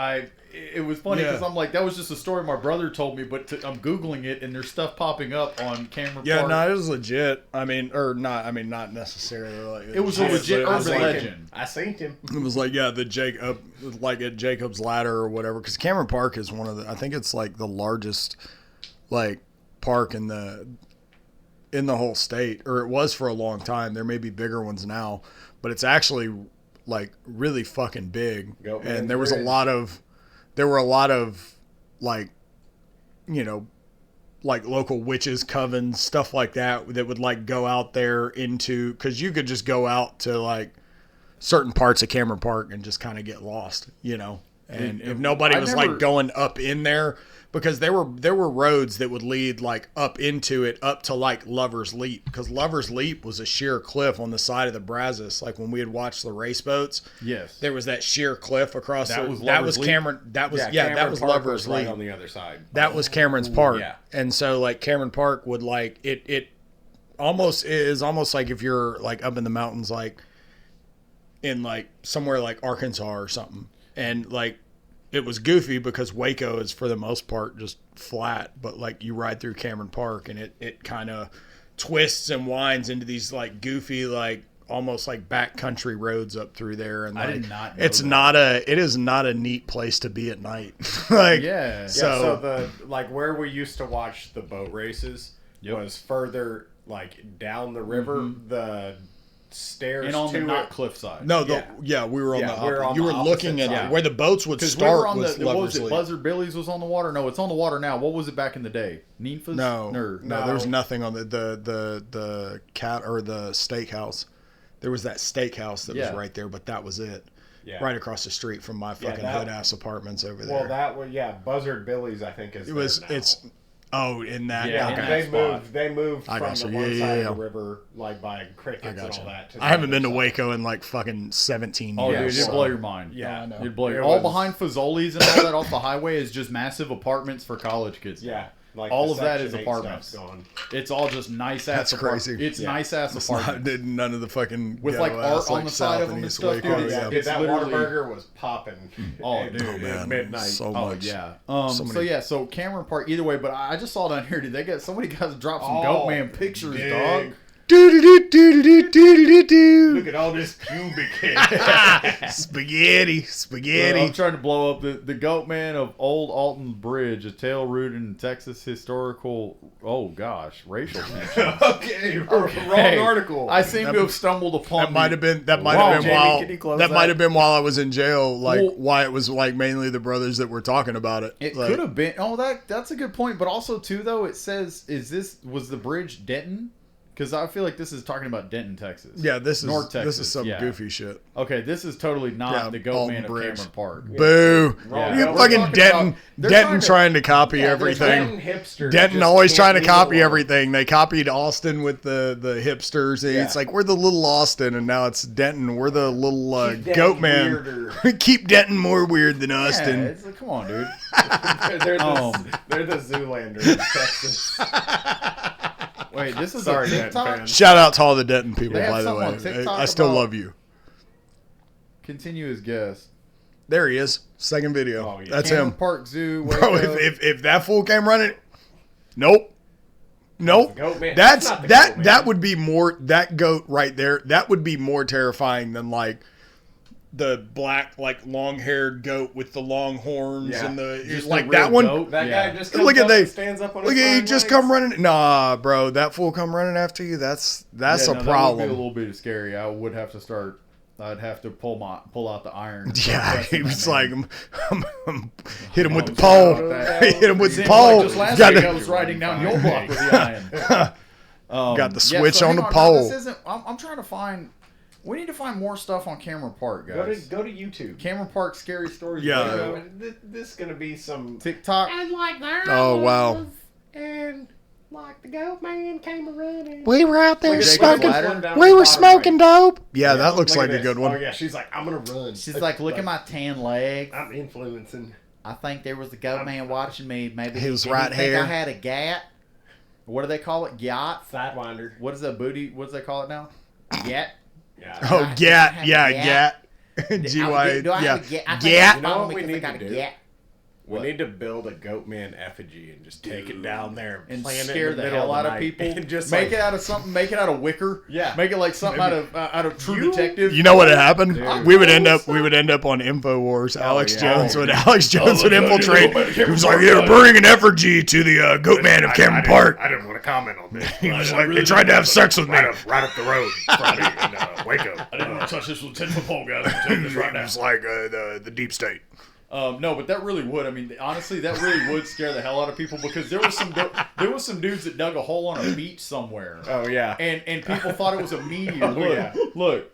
it was funny because I'm like that was just a story my brother told me, but I'm googling it and there's stuff popping up on Cameron Yeah, Park. no, it was legit. I mean, or not. I mean, not necessarily. Like, It was a legit but it was urban like- legend. I seen him. It was like like at Jacob's Ladder or whatever. Because Cameron Park is one of the. I think it's like the largest, like park in the whole state, or it was for a long time. There may be bigger ones now, but it's actually like really fucking big. Goatman's And there was Bridge. there were a lot of like, you know, like local witches, covens, stuff like that would like go out there into, because you could just go out to like certain parts of Cameron Park and just kind of get lost, you know. And if nobody was like going up in there, because there were roads that would lead like up into it, up to like Lover's Leap, because Lover's Leap was a sheer cliff on the side of the Brazos. Like when we had watched the race boats, Yes. there was that sheer cliff across. That was that Lover's was Leap? Cameron. That was Cameron that was Park Lover's right Leap. on the other side. That was Cameron's Park. yeah. And so like Cameron Park would like it almost is almost like if you're like up in the mountains, like in like somewhere like Arkansas or something. And like it was goofy because Waco is for the most part just flat, but like you ride through Cameron Park and it kind of twists and winds into these like goofy, like almost like backcountry roads up through there. And I like, did not know it is not a neat place to be at night. Like, Yeah. So the like where we used to watch the boat races Yep. was further like down the river. The stairs and on to the not it. cliffside. No, Yeah. we were on Yeah, the we were on you the were looking opposite at side. where the boats would Because we were start on was the what was Lover's it? Leap. Buzzard Billy's was on the water. No, it's on the water now. What was it back in the day? Ninfa's? No, No. there was nothing on the cat or the steakhouse. There was that steakhouse that Yeah. was right there, but that was it. Yeah. Right across the street from my fucking that- hood ass apartments over there. Well, that was Buzzard Billy's. I think is it was. there now. It's in that. Yeah, Yeah, in that they spot. moved. They moved I from got the you. one Yeah, side yeah, of the river, like by crickets and gotcha. all that. To I haven't the been to other Waco in like fucking 17 Oh, years. dude, it'd so- blow your mind. Yeah, I know. It'd blow It your all was- behind Fazoli's and all that off the highway is just massive apartments for college kids. Yeah, like all the of that is Section 8 apartments. stuff's gone. It's all just nice ass. That's crazy. It's Yeah. nice ass It's not, apartments. none of the fucking With, like, ghetto art ass, on like, the side South of them and East stuff, Waco, dude. Yeah, It's that literally- Whataburger was popping. Oh, at dude, man. midnight. So Oh much. yeah. So many- So Cameron Park. Either way, but I just saw down here. Did they get somebody got dropped some Oh, Goatman pictures, big. dog? Look at all this pubic hair. Spaghetti. Well, I'm trying to blow up the goatman of Old Alton Bridge, a tale rooted in Texas historical. Oh gosh, racial tension. Okay, wrong article. I seem to have stumbled upon. That might have been while I was in jail. Like why it was like mainly the brothers that were talking about it. It like, could have been. Oh, that's a good point. But also too, though, it says was the bridge Denton? Because I feel like this is talking about Denton, Texas. Yeah, this North is Texas. This is some goofy shit. Okay, this is totally not the Goatman of Bridge. Cameron Park. Boo! Yeah. You fucking Denton. Denton trying to copy everything. Denton always trying to copy everything. They copied Austin with the hipsters. It's like we're the little Austin, and now it's Denton. We're the little Goatman. Keep Denton more weird than Austin. Yeah, it's like, come on, dude. They're the Zoolander of Texas. Wait, this is Sorry, a TikTok? Shout out to all the Denton people, They have by the something on way. TikTok I still about- love you. Continue his guess. There he is. Second video. Oh, yeah. That's Cameron him. Park Zoo. Bro, Waco. if that fool came running, nope. Goatman. That's not the that Goatman. that would be more, that goat right there, that would be more terrifying than like the black, like long-haired goat with the long horns Yeah. and the Just like the real that one. goat? That Yeah. guy just comes Look at up they and stands up on look his at he hind just legs. come running. Nah, bro, that fool come running after you. That's Yeah, no, a that would be a problem. little bit scary. I would have to start. I'd have to pull out the iron. Yeah, he was like, hit him with the Oh, pole. sorry about that. Hit him with the Seems pole. like just last Got week to- I was riding down your block with the iron. Got the Yeah, switch so on hang the now, pole. This isn't. I'm trying to find. We need to find more stuff on Cameron Park, Go guys. to YouTube. Cameron Park scary stories. Yeah. video. This is gonna be some. TikTok. And like there Oh, wow. was, and like the goat man came running. We were out there Look at smoking. Jacob's ladder. We were smoking dope. Yeah, that looks Look like at a good this. one. Oh yeah, she's like, I'm gonna run. She's like, look at my tan leg. I'm influencing. I think there was a goat man watching me. Maybe His did right he think hair. I had a gat. What do they call it? Yacht. Sidewinder. What is that booty? What do they call it now? Gat. Yeah. Oh, I gat. have a Yeah, gat. gat. GY. Do I Yeah. have a gat? I think Gat. You know what we because I need got to a do? gat. We What? need to build a goatman effigy and just take it down there And plant it scare in the middle hell of out the of night. people. And just make like, it out of something. Make it out of wicker. Yeah. Make it like something out of True You- Detective. You know what happened? Dude. We would end up on Infowars. Alex yeah. Jones would infiltrate. Goatman of He was Cameron like, "Yeah, Park. bring an effigy to the Goatman of Cameron Park." I didn't want to comment on this. He was like, "They tried to have sex with me." right up the road, Friday in Waco. I didn't want to touch this with 10-foot pole, guys. I'm taking this right It now. was like the deep state. No, but that really would. I mean, honestly, that really would scare the hell out of people because there was some dudes that dug a hole on a beach somewhere, Oh yeah. and people thought it was a meteor. Oh, Look, yeah. look.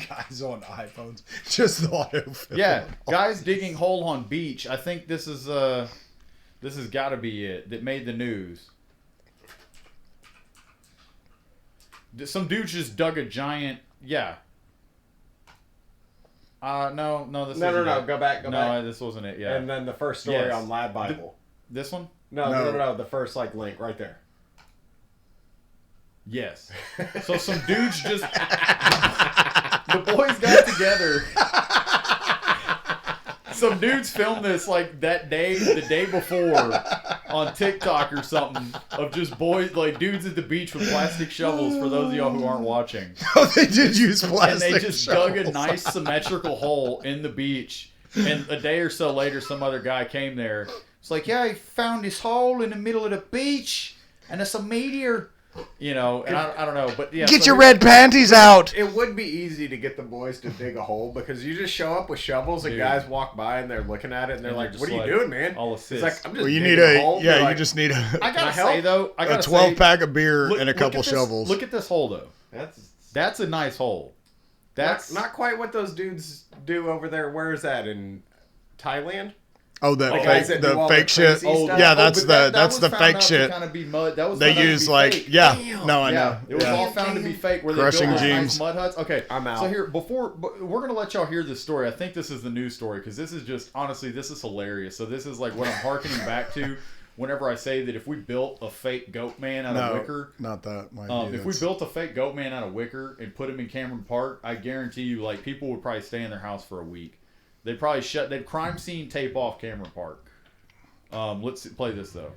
Guys on iPhones, just the autofill. Yeah, guys digging hole on beach. I think this has got to be it that made the news. Some dudes just dug a giant. Yeah. No, this No, isn't it. Go back. No, this wasn't it. Yeah. And then the first story Yes. on Lab Bible. This one? No. The first link right there. Yes. So some dudes just the boys got together. Some dudes filmed this like the day before on TikTok or something of just boys like dudes at the beach with plastic shovels for those of y'all who aren't watching. Oh, they did use And plastic. they just dug a shovels. nice symmetrical hole in the beach. And a day or so later some other guy came there. It's like, yeah, he found this hole in the middle of the beach and it's a meteor. You know, and I don't know, but yeah. Get so your here's- red panties out. It would be easy to get the boys to dig a hole because you just show up with shovels and Dude. guys walk by and they're looking at it and they're And like, they're "What are just you like, doing, man?" I'll It's assist. like I'm just Well, you digging need a hole. a They're you like, just need I Can I gotta help? say though, I a gotta 12 say, pack of beer look- and a look couple at this- shovels. Look at this hole though. That's a nice hole. That's not quite what those dudes do over there. Where is that in Thailand? Oh, that Like guys fake, that do the all fake the shit. crazy Oh, stuff? yeah, Oh, that's but the that that's was the found fake out to shit. Kind of be mud. That was They found out to use be like fake. yeah. No, I Yeah, know. it was Yeah. all found to be fake. Where Crushing they built those James. nice mud huts. Okay, I'm out. So here, we're gonna let y'all hear this story. I think this is the news story because this is just honestly, this is hilarious. So this is like what I'm harkening back to whenever I say that if we built a fake goat man out of wicker. Not that. If we built a fake goat man out of wicker and put him in Cameron Park, I guarantee you, like, people would probably stay in their house for a week. They'd probably they'd crime scene tape off Cameron Park. Let's play this though.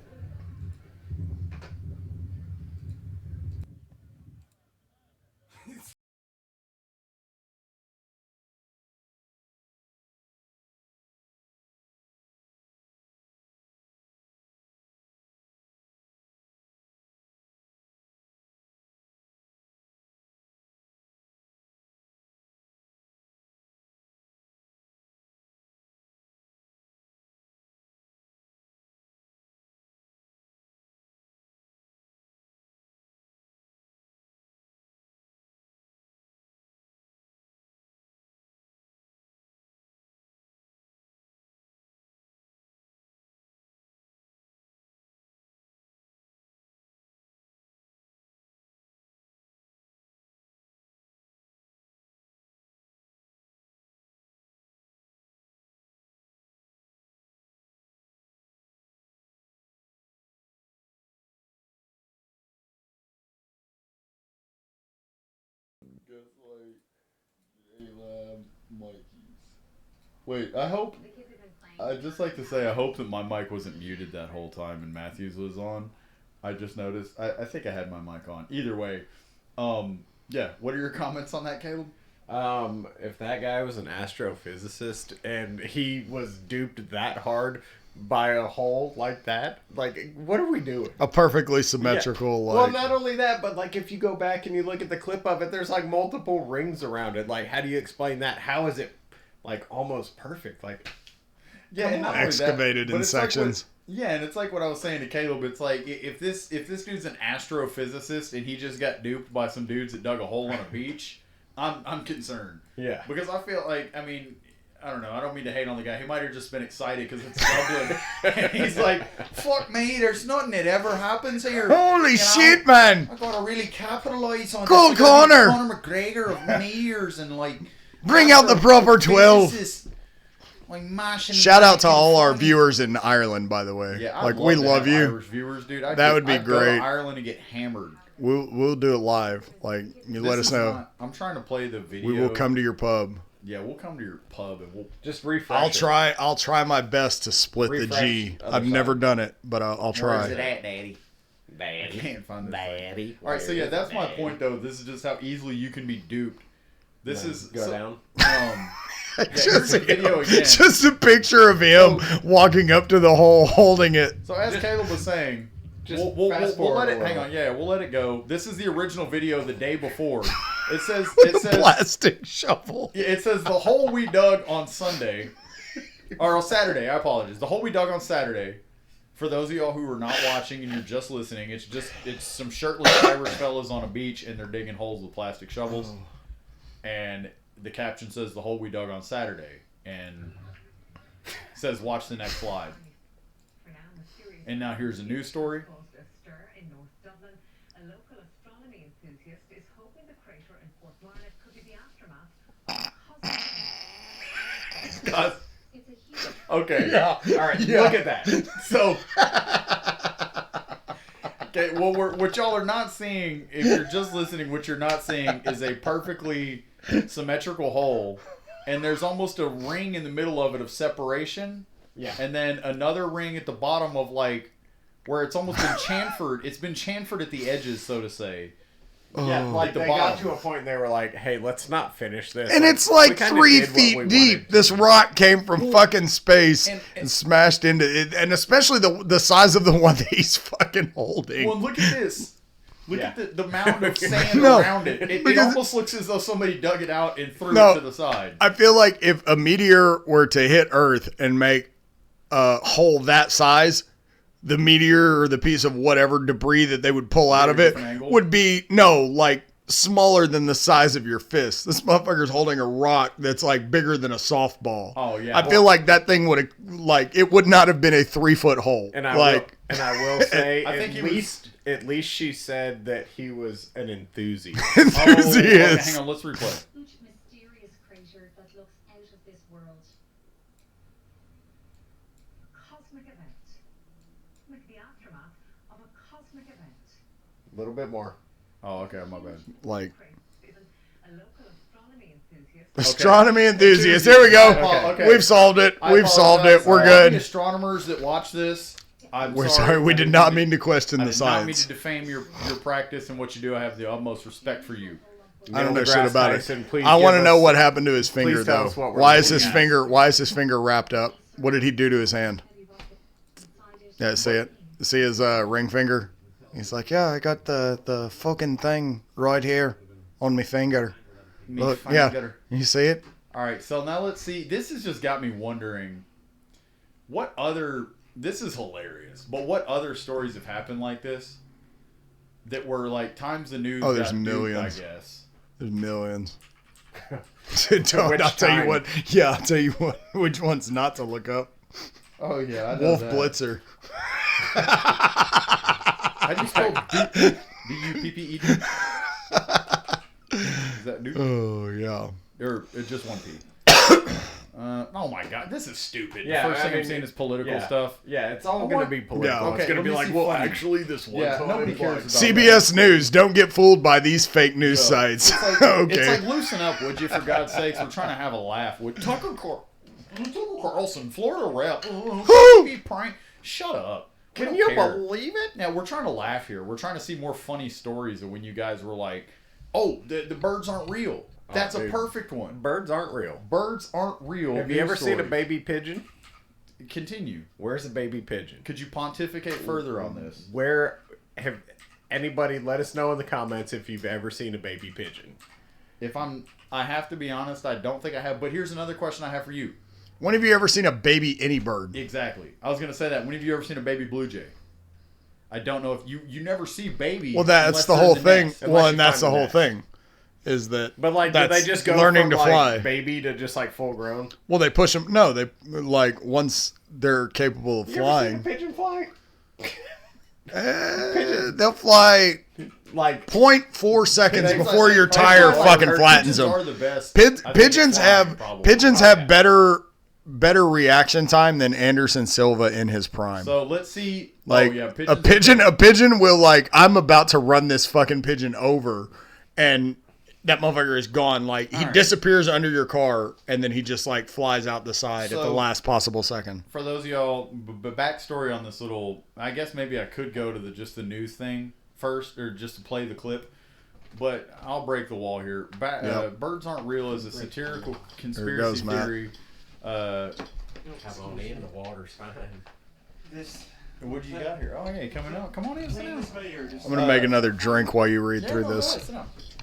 Gaslight, A-Lab, Mikey's. Wait, I'd just like to say I hope that my mic wasn't muted that whole time and Matthew's was on. I just noticed. I think I had my mic on. Either way, yeah. What are your comments on that, Caleb? If that guy was an astrophysicist and he was duped that hard by a hole like that, like, what are we doing? A perfectly symmetrical, yeah. Well, not only that, but, like, if you go back and you look at the clip of it, there's, like, multiple rings around it. Like, how do you explain that? How is it, like, almost perfect? Like, yeah, and not excavated that, in sections. Yeah, and it's like what I was saying to Caleb. It's like if this dude's an astrophysicist and he just got duped by some dudes that dug a hole on a beach, I'm concerned. Yeah, because I feel like, I mean, I don't know. I don't mean to hate on the guy. He might have just been excited because it's Dublin. And he's like, "Fuck me! There's nothing that ever happens here. Holy shit, man! I gotta really capitalize on Cool this. corner. Conor McGregor of Meteors and like bring out the proper 12." Like mashing. Shout out to all our viewers in Ireland, by the way. Yeah, like we love you. Irish viewers, dude. That would be I'd great. Go to Ireland and get hammered. We'll do it live. Like you let us know. I'm trying to play the video. We will come to your pub. Yeah, we'll come to your pub and we'll just refresh. I'll try my best to split the G. I've never done it, but I'll try. Where's it at, Daddy? I can't find this. Daddy. All right, so yeah, that's my point though. This is just how easily you can be duped. This is go down. Just a picture of him walking up to the hole, holding it. So as Caleb was saying, we'll let it. Hang on, yeah, we'll let it go. This is the original video the day before. It says plastic shovel. Yeah, it says the hole we dug on Sunday, or on Saturday. I apologize. The hole we dug on Saturday. For those of y'all who are not watching and you're just listening, it's some shirtless Irish fellas on a beach and they're digging holes with plastic shovels. And the caption says the hole we dug on Saturday, and says watch the next slide. And now here's a news story. In North Dublin, a local astronomy enthusiast is hoping the crater in Fort Marnock could be the aftermath of Okay. Yeah. All right. Yeah. Look at that. So. Okay. Well, what y'all are not seeing, if you're just listening, what you're not seeing is a perfectly symmetrical hole, and there's almost a ring in the middle of it of separation. Yeah. And then another ring at the bottom of like where it's almost been chamfered. It's been chamfered at the edges, so to say. Yeah, like they got to a point and they were like, "Hey, let's not finish this." And it's like 3 feet deep. This rock came from fucking space and smashed into it, and especially the size of the one that he's fucking holding. Well, look at this. Look at the mound of sand around it. It almost looks as though somebody dug it out and threw it to the side. I feel like if a meteor were to hit Earth and make a hole that size, the meteor or the piece of whatever debris that they would pull out of it would be, like smaller than the size of your fist. This motherfucker's holding a rock that's like bigger than a softball. Oh, yeah. I feel like that thing would have, it would not have been a 3-foot hole. And I will say, at least she said that he was an enthusiast. Enthusiast. Hang on, let's replay. huge mysterious crater that looks out of this world. Cosmic event. Like the aftermath of a cosmic event. A little bit more. Oh, okay, my bad. Like a local astronomy enthusiast. Astronomy enthusiast. There we go. Okay. We've solved it. We've solved it. We're good. The astronomers that watch this, We're sorry. We did not mean to question the science. I did not mean to defame your practice and what you do. I have the utmost respect for you. I don't know shit about it. I want to know what happened to his finger, though. Why is his finger wrapped up? What did he do to his hand? Yeah, see it? See his ring finger? He's like, yeah, I got the fucking thing right here on my finger. Look, yeah. You see it? All right, so now let's see. This has just got me wondering what other... This is hilarious, but what other stories have happened like this that were like times the news? Oh, there's millions. I guess. There's millions. I'll tell you what. Yeah, I'll tell you what. Which one's not to look up? Oh yeah, I know Wolf that. Blitzer. How do you spell D-U-P-P-E-D? Is that new? Oh yeah. Or just one P. Oh my God, this is stupid. Yeah, the first thing I'm seeing is political stuff. Yeah, it's all going to be political. No. It's going to be like, well, actually, this one time. Nobody cares about CBS News, don't get fooled by these fake news sites. It's like, Okay. It's like, loosen up, would you, for God's sakes? We're trying to have a laugh. With Tucker Carlson, Florida rep. Be prank. Shut up. Can you believe it? Now, we're trying to laugh here. We're trying to see more funny stories of when you guys were like, oh, the birds aren't real. That's a perfect one. Birds aren't real. Birds aren't real. Have you ever seen a baby pigeon? Continue. Where's a baby pigeon? Could you pontificate further on this? Where have anybody let us know in the comments if you've ever seen a baby pigeon? I have to be honest, I don't think I have. But here's another question I have for you. When have you ever seen a baby any bird? Exactly. I was going to say that. When have you ever seen a baby blue jay? I don't know if you never see baby. Well, that's the whole thing. Well, and that's the whole thing. Is that? But like, do they just go learning from to like fly? baby to just like full grown? Well, they push them. No, they like once they're capable of flying. You ever seen a pigeon fly? They'll fly Like 0.4 seconds before your tire fucking flattens them. Are the best. Pigeons have better reaction time than Anderson Silva in his prime. So let's see. Like a pigeon will like, I'm about to run this fucking pigeon over, and that motherfucker is gone. Like he disappears under your car, and then he just like flies out the side at the last possible second. For those of y'all, backstory on this little, I guess maybe I could go to just the news thing first, or just to play the clip. But I'll break the wall here. Birds aren't real is a satirical conspiracy theory. Come on in, the water's fine. What do you got here? Oh, yeah, coming out. Come on in, sit down. I'm gonna make another drink while you read through this.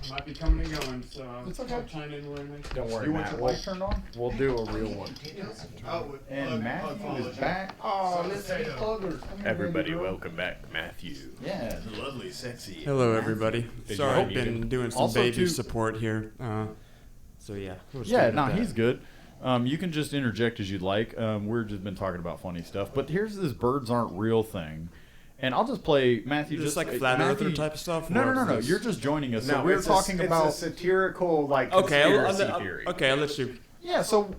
Might be coming and going, so it's okay. I'll chime in when I Don't worry, You want Matt. your light turned on? We'll do a real one. And Matthew is back. Oh, let's see pluggers. Everybody, welcome back, Matthew. Yeah, the lovely, sexy. Hello, everybody. Sorry, I've been doing some Also, baby too- support here. So yeah. we'll Yeah, start no, with he's that. good. You can just interject as you'd like. We've just been talking about funny stuff. But here's this birds aren't real thing. And I'll just play Matthew. Just like flat earther type of stuff? No. You're just joining us. So No, we're talking about it's a satirical like Okay, conspiracy theory. I'll let you. Yeah, so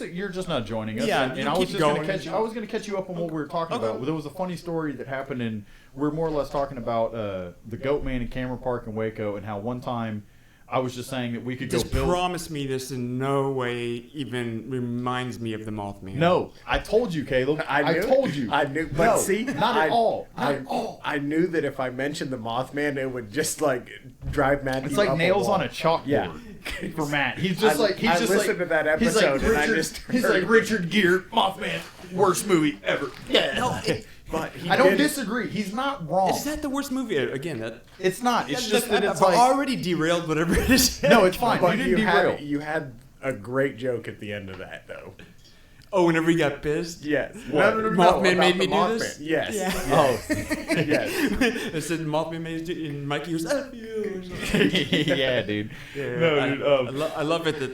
you're just not joining us. Yeah, and I was keep just going to going. catch. I was going to catch you up on what we were talking about. There was a funny story that happened, and we're more or less talking about the Goatman in Cameron Park in Waco, and how one time I was just saying that we could Just go build. promise me this in no way even reminds me of the Mothman. No, I told you, Caleb. I told you. I knew, but No, see, not at all. Not at all. I knew that if I mentioned the Mothman, it would just like drive Matthew. It's like up nails wall. on a chalkboard. Yeah. For Matt, he's just I listened to that he's like episode and I Richard, just he's like Richard Gere, Mothman, worst movie ever. Yeah, No, But he I don't did- disagree. He's not wrong. is that the worst movie? Again, that It's not. It's just that it's I've like already derailed whatever it is. no, it's fine. But You didn't derail. you had a great joke at the end of that though. Oh, whenever he got pissed? Yes. What? No, Mothman about made me the do Mothman. this? Yes. Yeah. Oh, Yes. I said Mothman made it, and Mikey was, F you. or something. yeah, dude. Yeah, No, dude. I love it that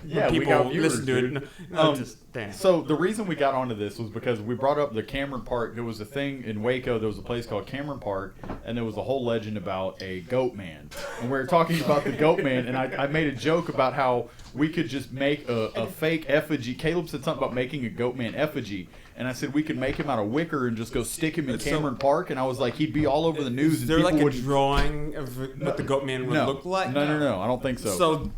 Yeah, we people got viewers, listen to dude. it. No, just, damn. So the reason we got onto this was because we brought up the Cameron Park. There was a thing in Waco. There was a place called Cameron Park, and there was a whole legend about a goat man. And we were talking about the goat man, and I made a joke about how we could just make a fake effigy. Caleb said something about making a goat man effigy. And I said we could make him out of wicker and just go stick him in Cameron Park. And I was like, he'd be all over the news. Is there and like people a drawing of what the goat man would look like? No. I don't think so. So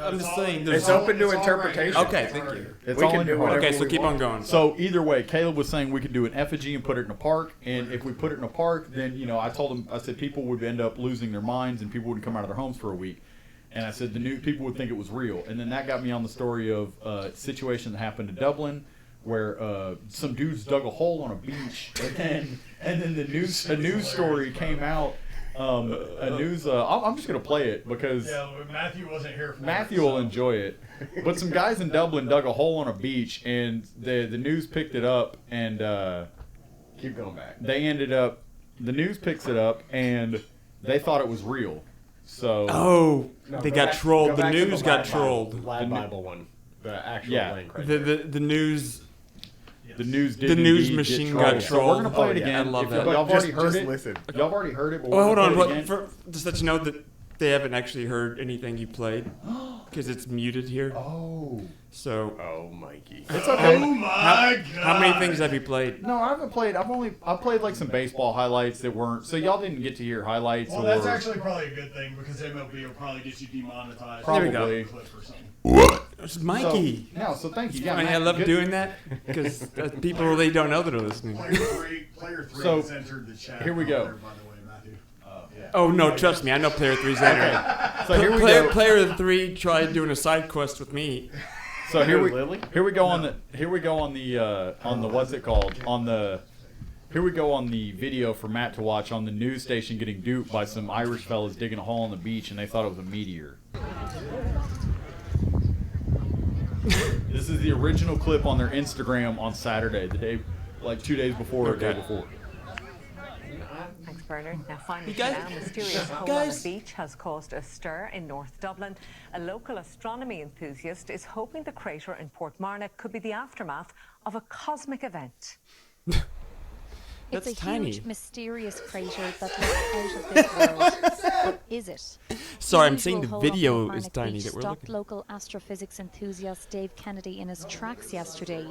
I'm just saying, there's It's open to interpretation. Okay, thank you. It's We all can in do your heart. whatever Okay, so we keep want. on going. So either way, Caleb was saying we could do an effigy and put it in a park, and if we put it in a park, then I told him, I said people would end up losing their minds and people wouldn't come out of their homes for a week, and I said the new people would think it was real, and then that got me on the story of a situation that happened in Dublin where some dudes dug a hole on a beach, and then a news story came out. I'm just gonna play it because Matthew wasn't here for Matthew will enjoy it. But some guys in Dublin dug a hole on a beach, and the news picked it up, and Keep going back. the news picks it up, and they thought it was real. So They got trolled. The news got trolled. Lab Bible one. The actual Yeah. link right The there. the news. the news did The news indeed machine get got trolled. So trolled. we're gonna play it Oh, yeah, again. I love If that. Y'all have already heard Just it. listen. Y'all have already heard it. But Oh, hold we're on. gonna play it again. Just let you know that they haven't actually heard anything you played because it's muted here. Oh. So. Oh, Mikey. It's okay. Oh my God. How many things have you played? No, I haven't played. I played like some baseball highlights that weren't. So y'all didn't get to hear highlights. Well, or, that's actually probably a good thing because MLB will probably get you demonetized. Probably. There we go. Clip or something. It's Mikey. So thank you. I Yeah, love good. doing that because people really don't know that are listening. Player three So, has entered the chat. here we go. There, by the way, Matthew. Oh no, trust me, I know player 3's that. So here we go. Player 3 tried doing a side quest with me. So here we go on the what's it called here we go on the video for Matt to watch on the news station getting duped by some Irish fellas digging a hole on the beach and they thought it was a meteor. This is the original clip on their Instagram on Saturday, the day, like 2 days before or the day before. Thanks, Bernard. Now, finally, guys- now, mysterious hole on the beach has caused a stir in North Dublin. A local astronomy enthusiast is hoping the crater in Portmarnock could be the aftermath of a cosmic event. That's It's a tiny. huge, mysterious crater that looks out of this world. But is it? Sorry, I'm unusual saying the hole on video is Portmarnock tiny Beach that we're stopped looking. local astrophysics enthusiast Dave Kennedy in his tracks yesterday.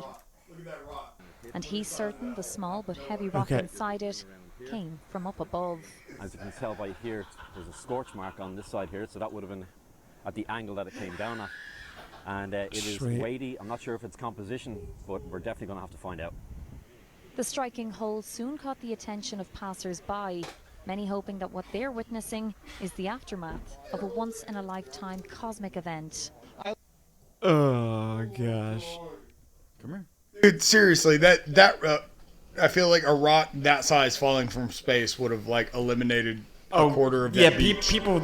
And he's certain the small but heavy rock Okay. inside it came from up above. As you can tell by here, there's a scorch mark on this side here, so that would have been at the angle that it came down at. And it is Sweet. weighty. I'm not sure if it's composition, but we're definitely going to have to find out. The striking hole soon caught the attention of passers-by, many hoping that what they're witnessing is the aftermath of a once-in-a-lifetime cosmic event. Oh gosh. Come here. Dude, seriously, I feel like a rock that size falling from space would have like eliminated a quarter of that Yeah, beach. people.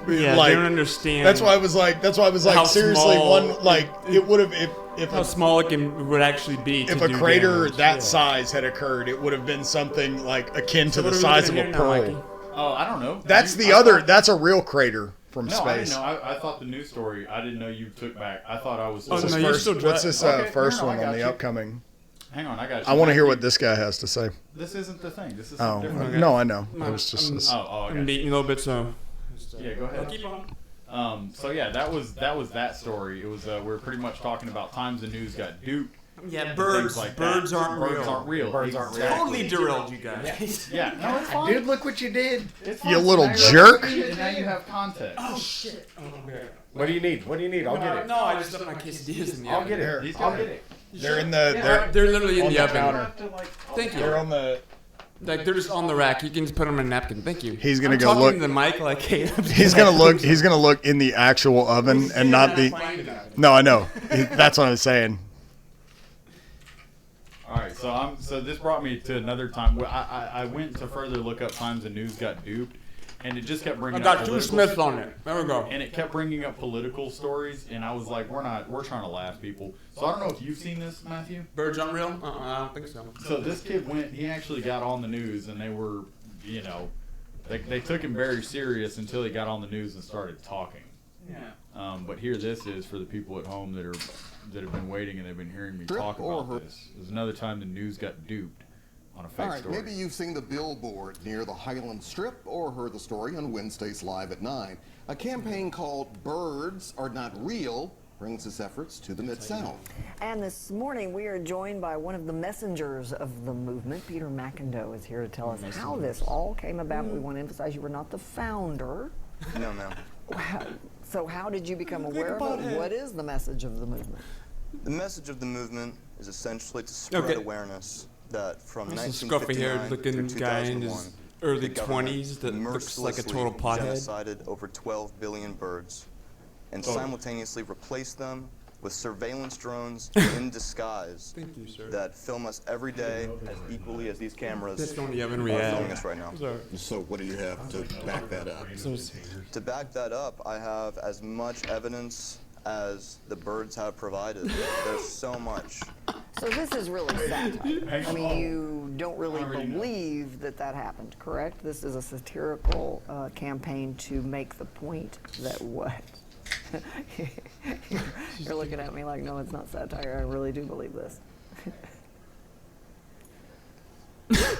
Yeah, Like, they don't understand. That's why I was like, How seriously, small one like it would have if how small it would actually be. if to a do crater damage. that Yeah. size had occurred, it would have been something like akin to So the what are we size of looking a at here now, Mikey? pearl. Oh, I don't know. That's You- the I other. thought- That's a real crater from No, I didn't space. know. I thought the news story. I didn't know you took back. I thought I was. Oh, What's no, this you're first, still what's this Okay, first no, I one on got the you. upcoming? Hang on, I got you. I want to hear what this guy has to say. This isn't the thing. This is Oh, different. no, I know. It I'm- was just I'm- this. Oh, I'm okay. beating a little bit, so. Yeah, go ahead. Keep on. So yeah, that was that story. It was we were pretty much talking about times the news got duped. Yeah, and birds. things like Birds that. aren't Birds real. aren't real. Birds aren't real. Totally derailed you guys. Yeah, no, it's fine. Dude, look what you did. It's You fine. little Now you're jerk. up to speed, and now you have context. Oh shit. Oh, okay. What do you need? What do you need? I'll get it. No, I just left my quesadillas in the I'll oven. get Here. it. He's I'll got get it. it. They're in the. They're literally in on the the oven. counter. Thank They're you. on the. Like they're just on the rack. You can just put them in a napkin. Thank you. He's gonna I'm go talking look- to the mic like hey. He's gonna look. He's gonna look in the actual oven and not the. No, I know. That's what I'm saying. All right, so this brought me to another time. I went to further look up times the news got duped, and it just kept I bringing up got two political- Smiths on it. There we go. and it kept bringing up political stories, and I was like, we're trying to laugh, people. So I don't know if you've seen this, Matthew. Birds aren't real? I don't think so. So this kid he actually got on the news, and they were, they took him very serious until he got on the news and started talking. Yeah. But here this is for the people at home that have been waiting and they've been hearing me talk about this. There's another time the news got duped on a fake All right, story. maybe you've seen the billboard near the Highland Strip or heard the story on Wednesdays Live at 9. A campaign called Birds Are Not Real brings its efforts to the Mid-South. And this morning we are joined by one of the messengers of the movement. Peter McIndoe is here to tell us how this all came about. We want to emphasize you were not the founder. No, ma'am. So how did you become aware of it? What is the message of the movement? The message of the movement is essentially to spread awareness that from This is a 1959 scruffy-haired looking through guy in 2001, his early the government 20s that looks like a mercilessly total pothead. genocided over 12 billion birds and simultaneously replaced them with surveillance drones in disguise Thank you, sir. that film us every day as equally as these cameras That's on the oven are react. filming us right now. So what do you have to back that up? To back that up, I have as much evidence as the birds have provided. There's so much. So this is really satire. I mean, you don't really believe that happened, correct? This is a satirical campaign to make the point that what? You're looking at me like, no, it's not satire. I really do believe this.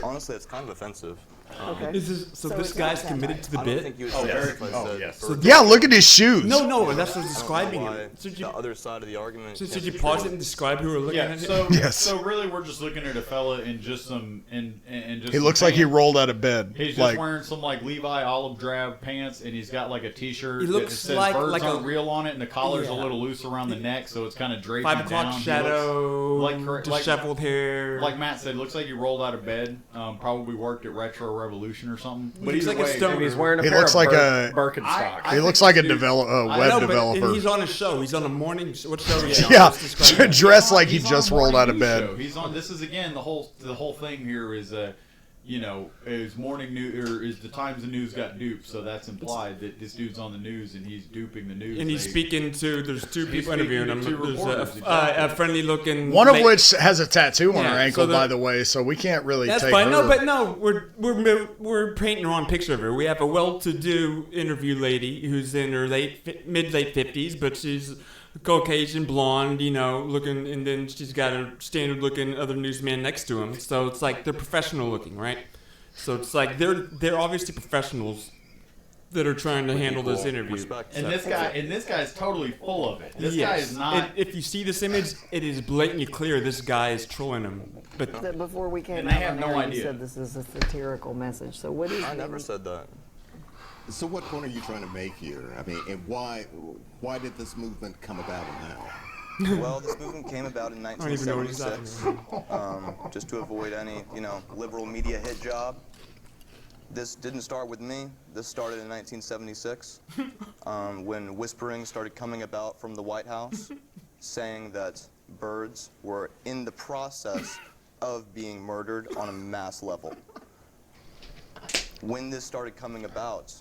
Honestly, it's kind of offensive. Okay. So this guy's committed to the I don't bit? think you would say that if I said yes. birds Yeah, are look at his shoes. No, that's what's I don't describing know why it. So the other side of the argument. So can't did you be pause true. it and describe who we're looking at? So really, we're just looking at a fella in just some and just. He some looks like he pants. rolled out of bed. He's just like, wearing some like Levi olive drab pants, and he's got like a T-shirt. He looks that says like- birds like a- aren't real on it, and the collar's a Yeah. little loose around the neck, so it's kind of draping 5 o'clock down. He shadow, looks disheveled hair. Like Matt said, looks like he rolled out of bed. Probably worked at Retro Revolution or something. But He's either like a way, stoner. And he's wearing a He pair looks of like a- Birkenstocks. he looks like a web No, but developer. and he's on a show. He's on a morning. What show is he on? Yeah, Let's describe it. dressed like he He's on just a rolled out of morning bed. news show. He's on. This is again the whole thing here is is morning news or is the Times the news got duped, so that's implied that this dude's on the news and he's duping the news. And he's speaking to. There's two people speaking interviewing to him. two There's reporters, a friendly looking. One of late- which has a tattoo on Yeah, her ankle, so by the way, so we can't really That's take fine. her. No, but no, we're painting the wrong picture of her. We have a well-to-do interview lady who's in her mid-late 50s, but she's Caucasian, blonde, looking, and then she's got a standard-looking other newsman next to him. So it's like they're professional-looking, right? So it's like they're obviously professionals that are trying to handle this interview. And this guy's totally full of it. This guy is not. If you see this image, it is blatantly clear this guy is trolling him. But Before we came And out, they have no you idea. said this is a satirical message. So what is? I never said that. So what point are you trying to make here? I mean, and why did this movement come about and how? Well, this movement came about in don't even know what he's 1976, just to avoid any, liberal media hit job. This didn't start with me. This started in 1976, when whispering started coming about from the White House, saying that birds were in the process of being murdered on a mass level. When this started coming about,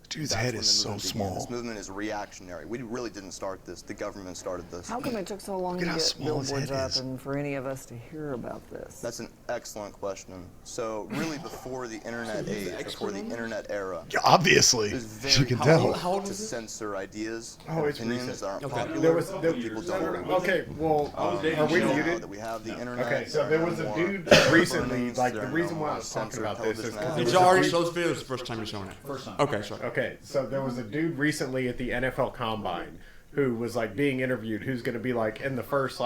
Dude's that's head when is the so movement began. small. This movement is reactionary. We really didn't start this. The government started this. How come it took so long Look to at how get small his billboards head up is. and for any of us to hear about this? That's an excellent question. So really before the internet age, before the internet era, Yeah, obviously, it was as you very can tell. hard to censor ideas and it's opinions recent. that aren't Okay. popular. There was people don't agree with. okay. Well, are we Now muted? that we have the internet, Okay, so there was a more dude recently. burnings, Like there the are reason no why I more was talking censored about this is television because ads. did there you was a already dude- show this video? Or is the first time you're showing it? First time. Okay, sorry. Okay, so there was a dude recently at the NFL Combine who was like being interviewed, who's going to be like in the first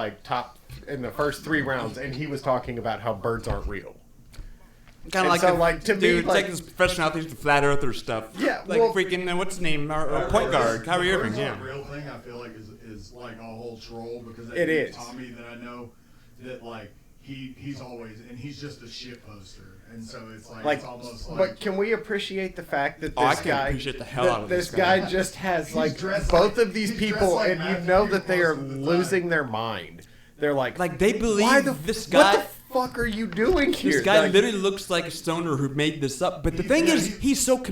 in the first 3 rounds, and he was talking about how birds aren't real. Kind And of like so, the, like, to me, dude, like- it's like this professional athletes, the flat earther stuff. Yeah, like well- freaking what's his name? Our point guard, Kyrie Irving. The Yeah. real thing I feel like is like a whole troll because that It dude is. Tommy that I know that like he's always and he's just a shit poster and so it's like it's almost like but can we appreciate the fact that this Oh, I can guy, appreciate the hell that out of this this guy guy. just has He's like dressed both like- of these he's dressed people, like and you Matthew know that they are most of the time. losing their mind. They're like they believe why the, this What guy- the fuck are you doing here? This guy Like, literally looks like a stoner who made this up. But the thing is, he's so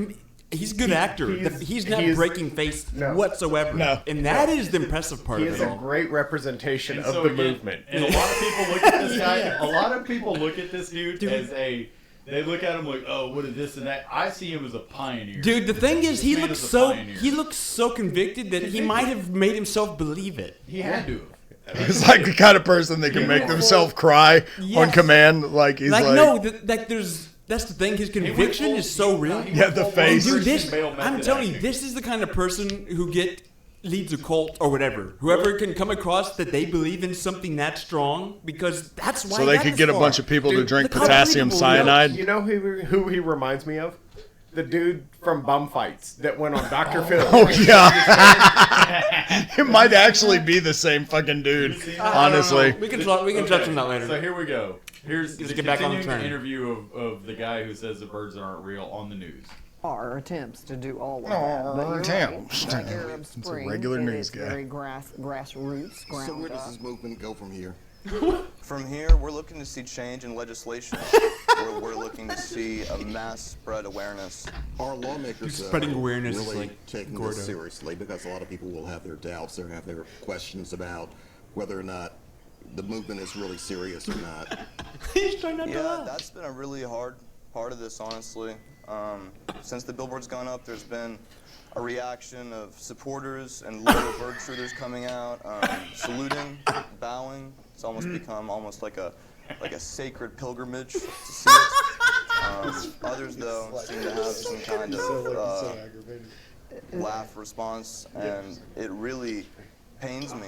he's a good actor. He's not breaking face whatsoever. No. And that is the impressive part he of is it a all. great representation And of so the again- movement. And a lot of people look at this guy. Yeah. A lot of people look at this dude as a. They look at him like, oh, what is this and that? I see him as a pioneer. Dude, the thing is, This man is a pioneer. he looks so convicted that he might have made himself believe it. He had to. He's like the kind of person that can make themselves cry on Yes. command. Like he's like, no, that's the thing. His conviction is so real. Yeah, the face. Dude, this, Christian Bale I'm method telling you, acting. this is the kind of person who leads a cult or whatever. Whoever can come across that they believe in something that strong, because that's why. so they could get a bunch of people to drink potassium cyanide. You know who he reminds me of? The dude from Bum Fights that went on Dr. Phil. Oh yeah, it might actually be the same fucking dude. Honestly, We can touch on that later. So here we go. Here's Let's the get back on the continuing train. interview of the guy who says the birds aren't real on the news. Our attempts to do all of Oh, that. But you're attempts. right. Like Arab It's a Spring, regular it news is guy. very grassroots, So ground where does up. this movement go from here? From here, we're looking to see change in legislation. We're looking to see a mass spread awareness. Our lawmakers Spreading awareness is really like taking Gordo. this seriously because a lot of people will have their doubts, they have their questions about whether or not the movement is really serious or not. He's trying not to Yeah, laugh. that's been a really hard part of this, honestly. Since the billboard's gone up, there's been a reaction of supporters and loyal bird truthers coming out, saluting, bowing. It's almost become almost like a sacred pilgrimage to see it. Others, though, seem to have some kind of laugh response, and it really pains me.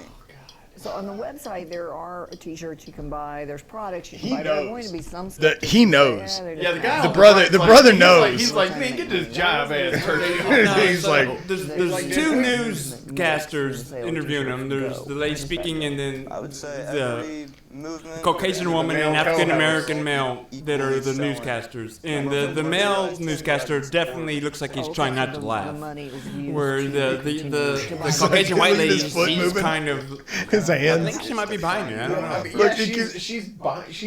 So on the website, there are T-shirts you can buy. There's products you can buy. There are going to be some stuff. He knows. Yeah, the guy. The brother knows. He's like, man, get this jive ass turkey. He's like, there's two newscasters interviewing him. There's the lady speaking, and then I would say the Caucasian woman and African American male that are the newscasters. And the male newscaster definitely looks like he's trying not to laugh. Where the Caucasian white lady, she's kind of his hands. I think she might be buying it. I don't know. I mean, yeah, she's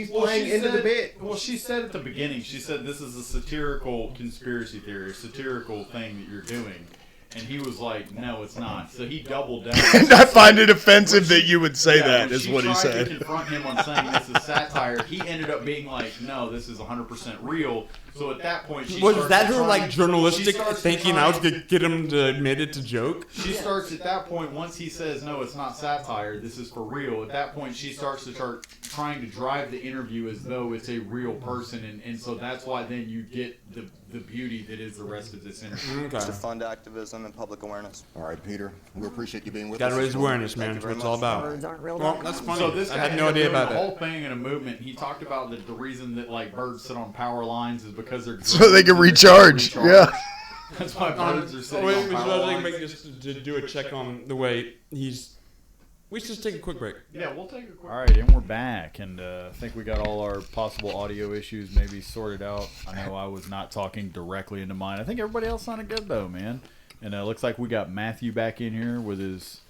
playing into the bit. Well, she said at the beginning, she said this is a satirical conspiracy theory, a satirical thing that you're doing. And he was like, no, it's not. So he doubled down. And I find it offensive that you would say that, is what he said. She tried to confront him on saying this is satire. He ended up being like, no, this is 100% real. So at that point, she was that her like journalistic thinking? I was gonna get him to admit it to joke. She starts at that point. Once he says no, it's not satire. This is for real. At that point, she starts to start trying to drive the interview as though it's a real person, and so that's why then you get the beauty that is the rest of this interview. To fund activism and public awareness. All right, Peter. We appreciate you being with us. Gotta raise awareness, man. That's what it's all about. Birds aren't real. Well, that's funny. So this I guy had no idea about the that. whole thing in a movement. He talked about that the reason that like birds sit on power lines is because they're so they can recharge. Yeah. That's why birds are sitting on power lines. Make this to do a check on the way he's. We should just take a quick break. Yeah, we'll take a quick. All right, and we're back, and I think we got all our possible audio issues maybe sorted out. I know I was not talking directly into mine. I think everybody else sounded good though, man. And it looks like we got Matthew back in here with his.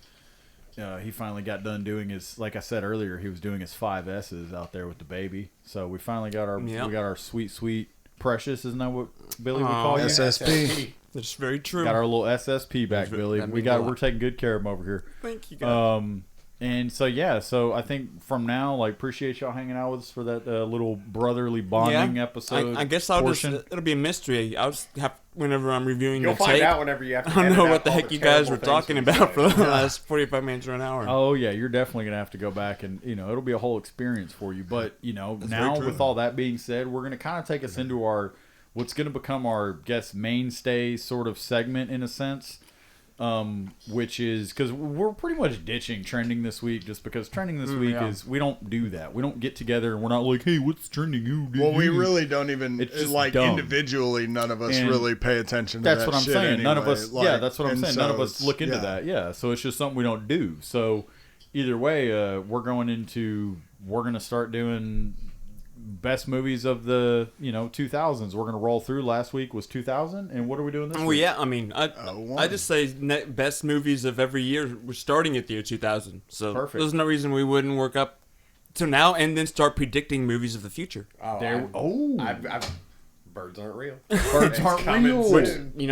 He finally got done doing his. Like I said earlier, he was doing his 5 S's out there with the baby. So we finally got our. Yep. We got our sweet Precious. Isn't that what Billy would call you? SSP. That's very true. Got our little SSP back, Billy. We're taking good care of him over here. Thank you, guys. And so so I think from now, like, appreciate y'all hanging out with us for that little brotherly bonding episode. I guess it'll be a mystery. I'll just have whenever I'm reviewing You'll the find tape. out whenever you have to. I don't edit know out what the all heck you guys were talking about for the last 45 minutes or an hour. Oh yeah, you're definitely gonna have to go back and it'll be a whole experience for you. But now with all that being said, we're gonna kind of take us into our what's gonna become our mainstay sort of segment in a sense. Which is because we're pretty much ditching trending this week, just because trending this week is we don't do that. We don't get together and we're not like, hey, what's trending? Well, we really don't even. It's just like dumb. Individually, none of us really pay attention to that. That's what I'm shit saying. anyway. None of us. Like, yeah, that's what I'm saying. so None of us look into that. Yeah, so it's just something we don't do. So either way, we're going to start doing best movies of the 2000s. We're gonna roll through. Last week was 2000, and what are we doing this week? Well, yeah, I mean, I just say best movies of every year. We're starting at the year 2000, so Perfect. There's no reason we wouldn't work up to now and then start predicting movies of the future. Birds aren't real. Birds aren't real. Which,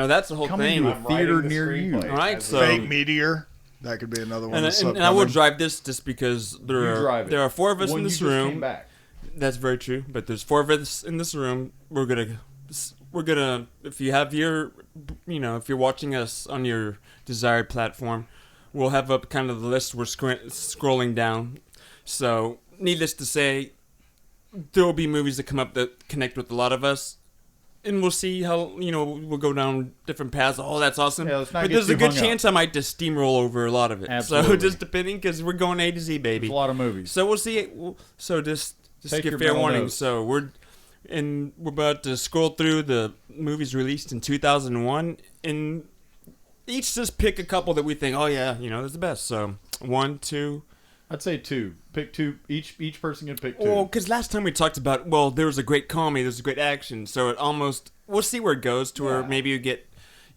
that's the whole Coming thing. to a theater near you. All right, so Fake Meteor. That could be another one. And I will drive this just because there are 4 of us in this room. Came back. That's very true, but there's 4 of us in this room. We're gonna if you have your if you're watching us on your desired platform, we'll have up kind of the list we're scrolling down. So needless to say, there will be movies that come up that connect with a lot of us, and we'll see how we'll go down different paths. Oh, that's awesome! Yeah, let's not but get there's a too good hung chance I might just steamroll over a lot of it. Absolutely. So just depending, because we're going A to Z, baby. There's a lot of movies. So we'll see. So just Take give your fair mental warning. notes. So we're about to scroll through the movies released in 2001, and each just pick a couple that we think, oh yeah, that's the best. So 1, 2. I'd say 2. Pick 2. Each person can pick 2. Well, because last time we talked about, there was a great comedy, there's a great action, so it almost we'll see where it goes to where maybe you get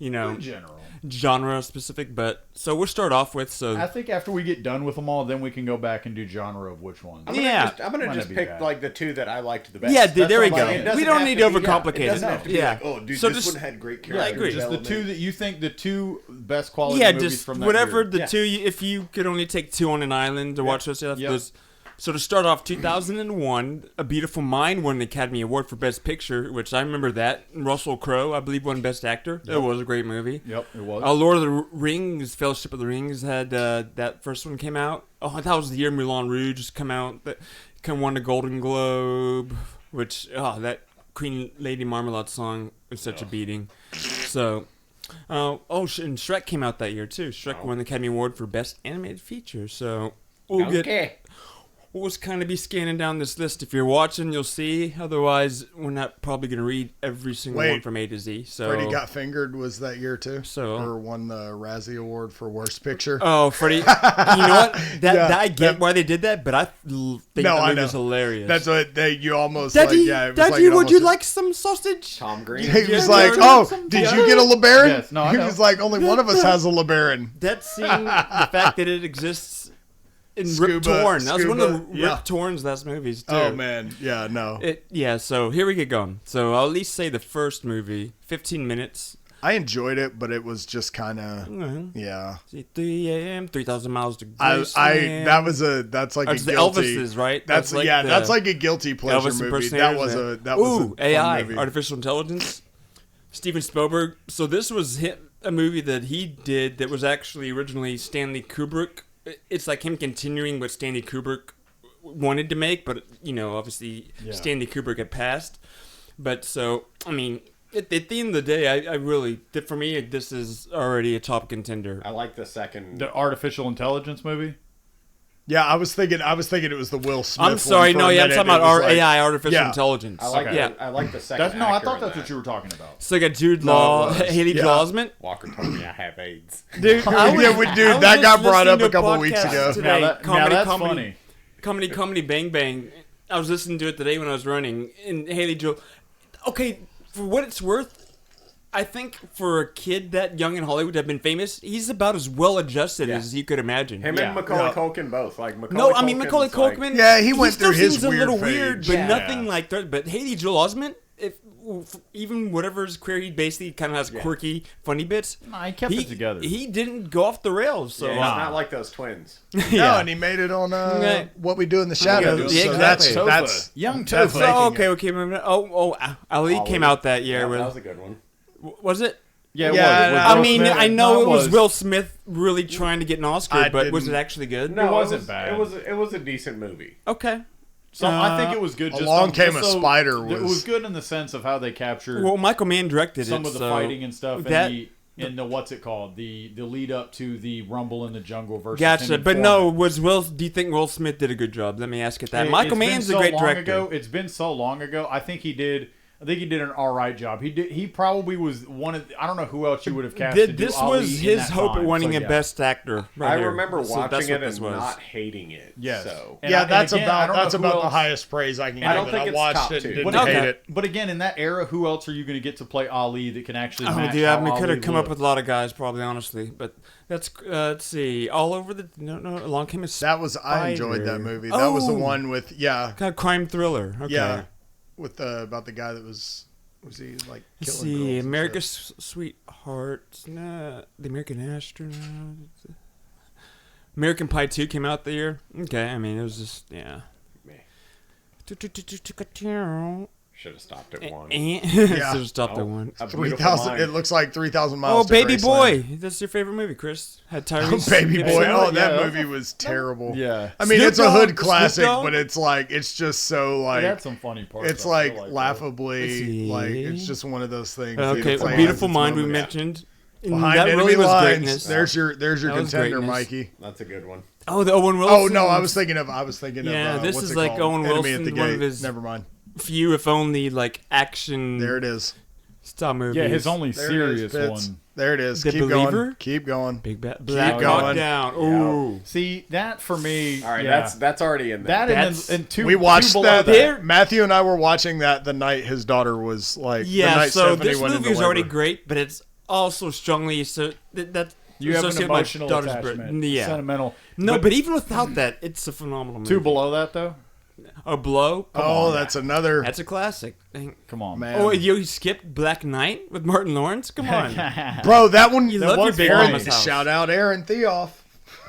in general. genre specific. But so we'll start off with I think after we get done with them all, then we can go back and do genre of which ones. I'm gonna just pick like the 2 that I liked the best. Yeah, That's there we all I'm go. saying. We don't need to overcomplicate It doesn't have to be Yeah. like, oh, dude, So this just- one had great I character agree. Just the 2 that you think the 2 best quality Yeah, movies just from that whatever year. the 2. If you could only take 2 on an island to watch those stuff. Yep. So to start off, 2001, A Beautiful Mind won an Academy Award for Best Picture, which I remember that. Russell Crowe, I believe, won Best Actor. Yep. It was a great movie. Yep, it was. Lord of the Rings, Fellowship of the Rings had that first one came out. Oh, that was the year Moulin Rouge come out. That won a Golden Globe, which that Queen Lady Marmalade song was such a beating. So, and Shrek came out that year too. Shrek won the Academy Award for Best Animated Feature. So we'll just kind of be scanning down this list. If you're watching, you'll see. Otherwise, we're not probably going to read every single one from A to Z. So Freddie Got Fingered was that year too. Or won the Razzie Award for Worst Picture. Oh, Freddie! You know what? That I get why they did that, but I think that movie was hilarious. That's what you almost Daddy, like. Yeah, it was Daddy, like would you like some sausage? Tom Green. He was like, "Oh, did you get a LeBaron?" Yes, no, I he know. was like, "Only one of us has a LeBaron." That scene, the fact that it exists in Rip Torn. That was one of the Rip Torn's last movies, too. Oh, man. Yeah, no. So here we get going. So I'll at least say the first movie, 15 minutes. I enjoyed it, but it was just kind of, yeah. 3 a.m., 3,000 miles to Graceland. That's like a the guilty. Elvis's, right? That's like a guilty pleasure Elvis movie. That was a AI, fun movie. artificial intelligence. Steven Spielberg. So this was a movie that he did that was actually originally Stanley Kubrick. It's like him continuing what Stanley Kubrick wanted to make, but obviously Stanley Kubrick had passed. But so, I mean, at the end of the day, I really, for me, this is already a top contender. I like the second. The artificial intelligence movie? Yeah, I was thinking it was the Will Smith. I'm sorry, one for a I'm minute. talking about It was AI, artificial intelligence. I like the second. I thought that's what you were talking about. So I got Jude Law, Haley Joel Osment. Walker told me I have AIDS. Dude, that got brought up a couple weeks ago. Today. Now that's funny. Comedy Bang Bang. I was listening to it today when I was running, and Haley Joel. Okay, for what it's worth, I think for a kid that young in Hollywood to have been famous, he's about as well adjusted as you could imagine. Him and Macaulay Culkin both. Macaulay Culkin. He went through his seems a little phase. weird, but nothing like that. But Haley Joel Osment, even whatever his career, he basically kind of has quirky, funny bits. No, he kept it together. He didn't go off the rails. So it's not like those twins. No, and he made it on What We Do in the Shadows. Yeah, so exactly. that's Young Tofu. Okay. Ali came out that year. That was a good one. Was it? Yeah, it was. I mean, I know it was Will Smith really trying to get an Oscar, but was it actually good? No, it wasn't bad. It was a decent movie. Okay. So I think it was good. Along Came a Spider. It was good in the sense of how they captured. Well, Michael Mann directed some of the fighting and stuff, and the what's it called? The lead up to the Rumble in the Jungle versus. Gotcha, but no, do you think Will Smith did a good job? Let me ask it that. Michael Mann's a great director. It's been so long ago. I think he did an all right job. He probably was one of. I don't know who else you would have cast. This was his hope at winning a Best Actor. I remember watching it and not hating it. Yes. So. That's about the highest praise I can give. I don't think I watched it and didn't hate it. But again, in that era, who else are you going to get to play Ali that can actually match? Yeah, we could have come up with a lot of guys, probably, honestly. But that's let's see, all over the Along Came a Spider. I enjoyed that movie. That was the one with kind of crime thriller. Okay. Yeah, with about the guy that was he like killing girls? America's Sweetheart, the American Astronaut. American Pie 2 came out the year. Okay, I mean it was just Should have stopped at one. Should have stopped at one. 3,000. It looks like 3,000 miles. Oh, Baby Boy. That's your favorite movie, Chris. Had Tyrese. Baby Boy. Oh, that movie was terrible. Yeah. I mean, it's a hood classic, but it's like it's just so like. It had some funny parts. It's like laughably like it's just one of those things. Okay, A Beautiful Mind we mentioned. Behind that Enemy really was Lines. greatness. There's your contender, Mikey. That's a good one. Oh, the Owen Wilson. Oh no, I was thinking of. Yeah, this what's is it like called? Owen Enemy Wilson. at the One Gate. of his Never mind. few, if only, like action. There it is. Style movies. Yeah, his only There serious it is, one. There it is. The Keep Believer? going. Keep going. Big Black going. Hawk Down. Ooh. See, that for me. All right, that's already in there. And two. We watched two below that. Matthew and I were watching that the night his daughter was like. the night so Stephanie this went movie into is already labor. great, but it's also strongly that You have an associated with my emotional daughter's attachment. Yeah. Sentimental. No, but even without that, it's a phenomenal movie. Two below that though. A Blow. That's another. That's a classic. Come on, man. Oh, you skipped Black Knight with Martin Lawrence? Come on. Bro, that one. You that love your was Big Aaron, Mama's house. shout out Aaron Theoff.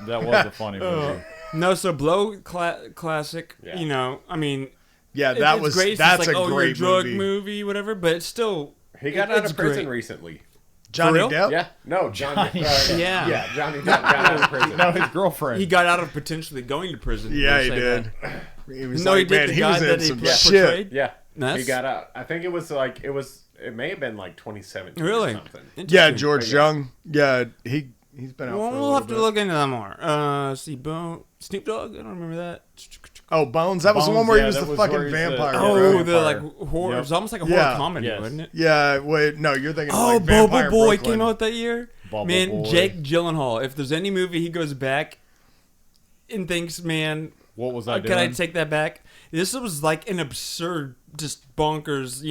That was a funny movie. No, so Blow classic. Yeah. You know, I mean. Yeah, that it's was. great. It's That's like, a you're great drug movie. whatever. But it's still. He got out it's of prison great. recently. Johnny real? Depp. Yeah. No, Johnny. Yeah. Yeah, Johnny Depp got out of prison. No, his girlfriend. He got out of potentially going to prison. Yeah, We'll he say did. that. He was No, like, he did man, the he guy was that in he some portrayed. shit. Yeah. That's... He got out. I think it was like it may have been like 2017 really? or something. Yeah, George Young. Yeah, he's been out Well, for a we'll little have to bit. look into that more. See, Snoop Dogg? I don't remember that. Oh, Bones. That was the one where he was the fucking vampire. Oh, the like horror. Yep. It was almost like a horror comedy, wasn't it? Yeah. Wait, no, you're thinking. Oh, like Bubble Vampire Boy Brooklyn. came out that year. Man, Boy. Jake Gyllenhaal. If there's any movie he goes back and thinks, man, what was I Can I doing? take that back? This was like an absurd, just bonkers,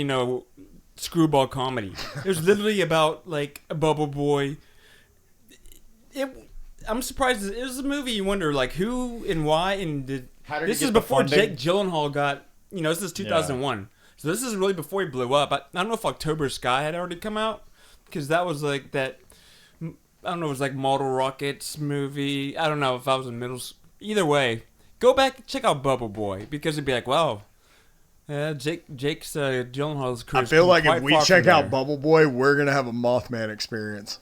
screwball comedy. It was literally about like a Bubble Boy. I'm surprised. It was a movie you wonder like who and why and did. This is before Jake Gyllenhaal got. This is 2001, so this is really before he blew up. I don't know if October Sky had already come out because that was like that. I don't know. It was like Model Rockets movie. I don't know if I was in middle school. Either way, go back and check out Bubble Boy because it'd be like, wow. Jake's Gyllenhaal's career. I feel like if we check out Bubble Boy, we're gonna have a Mothman experience.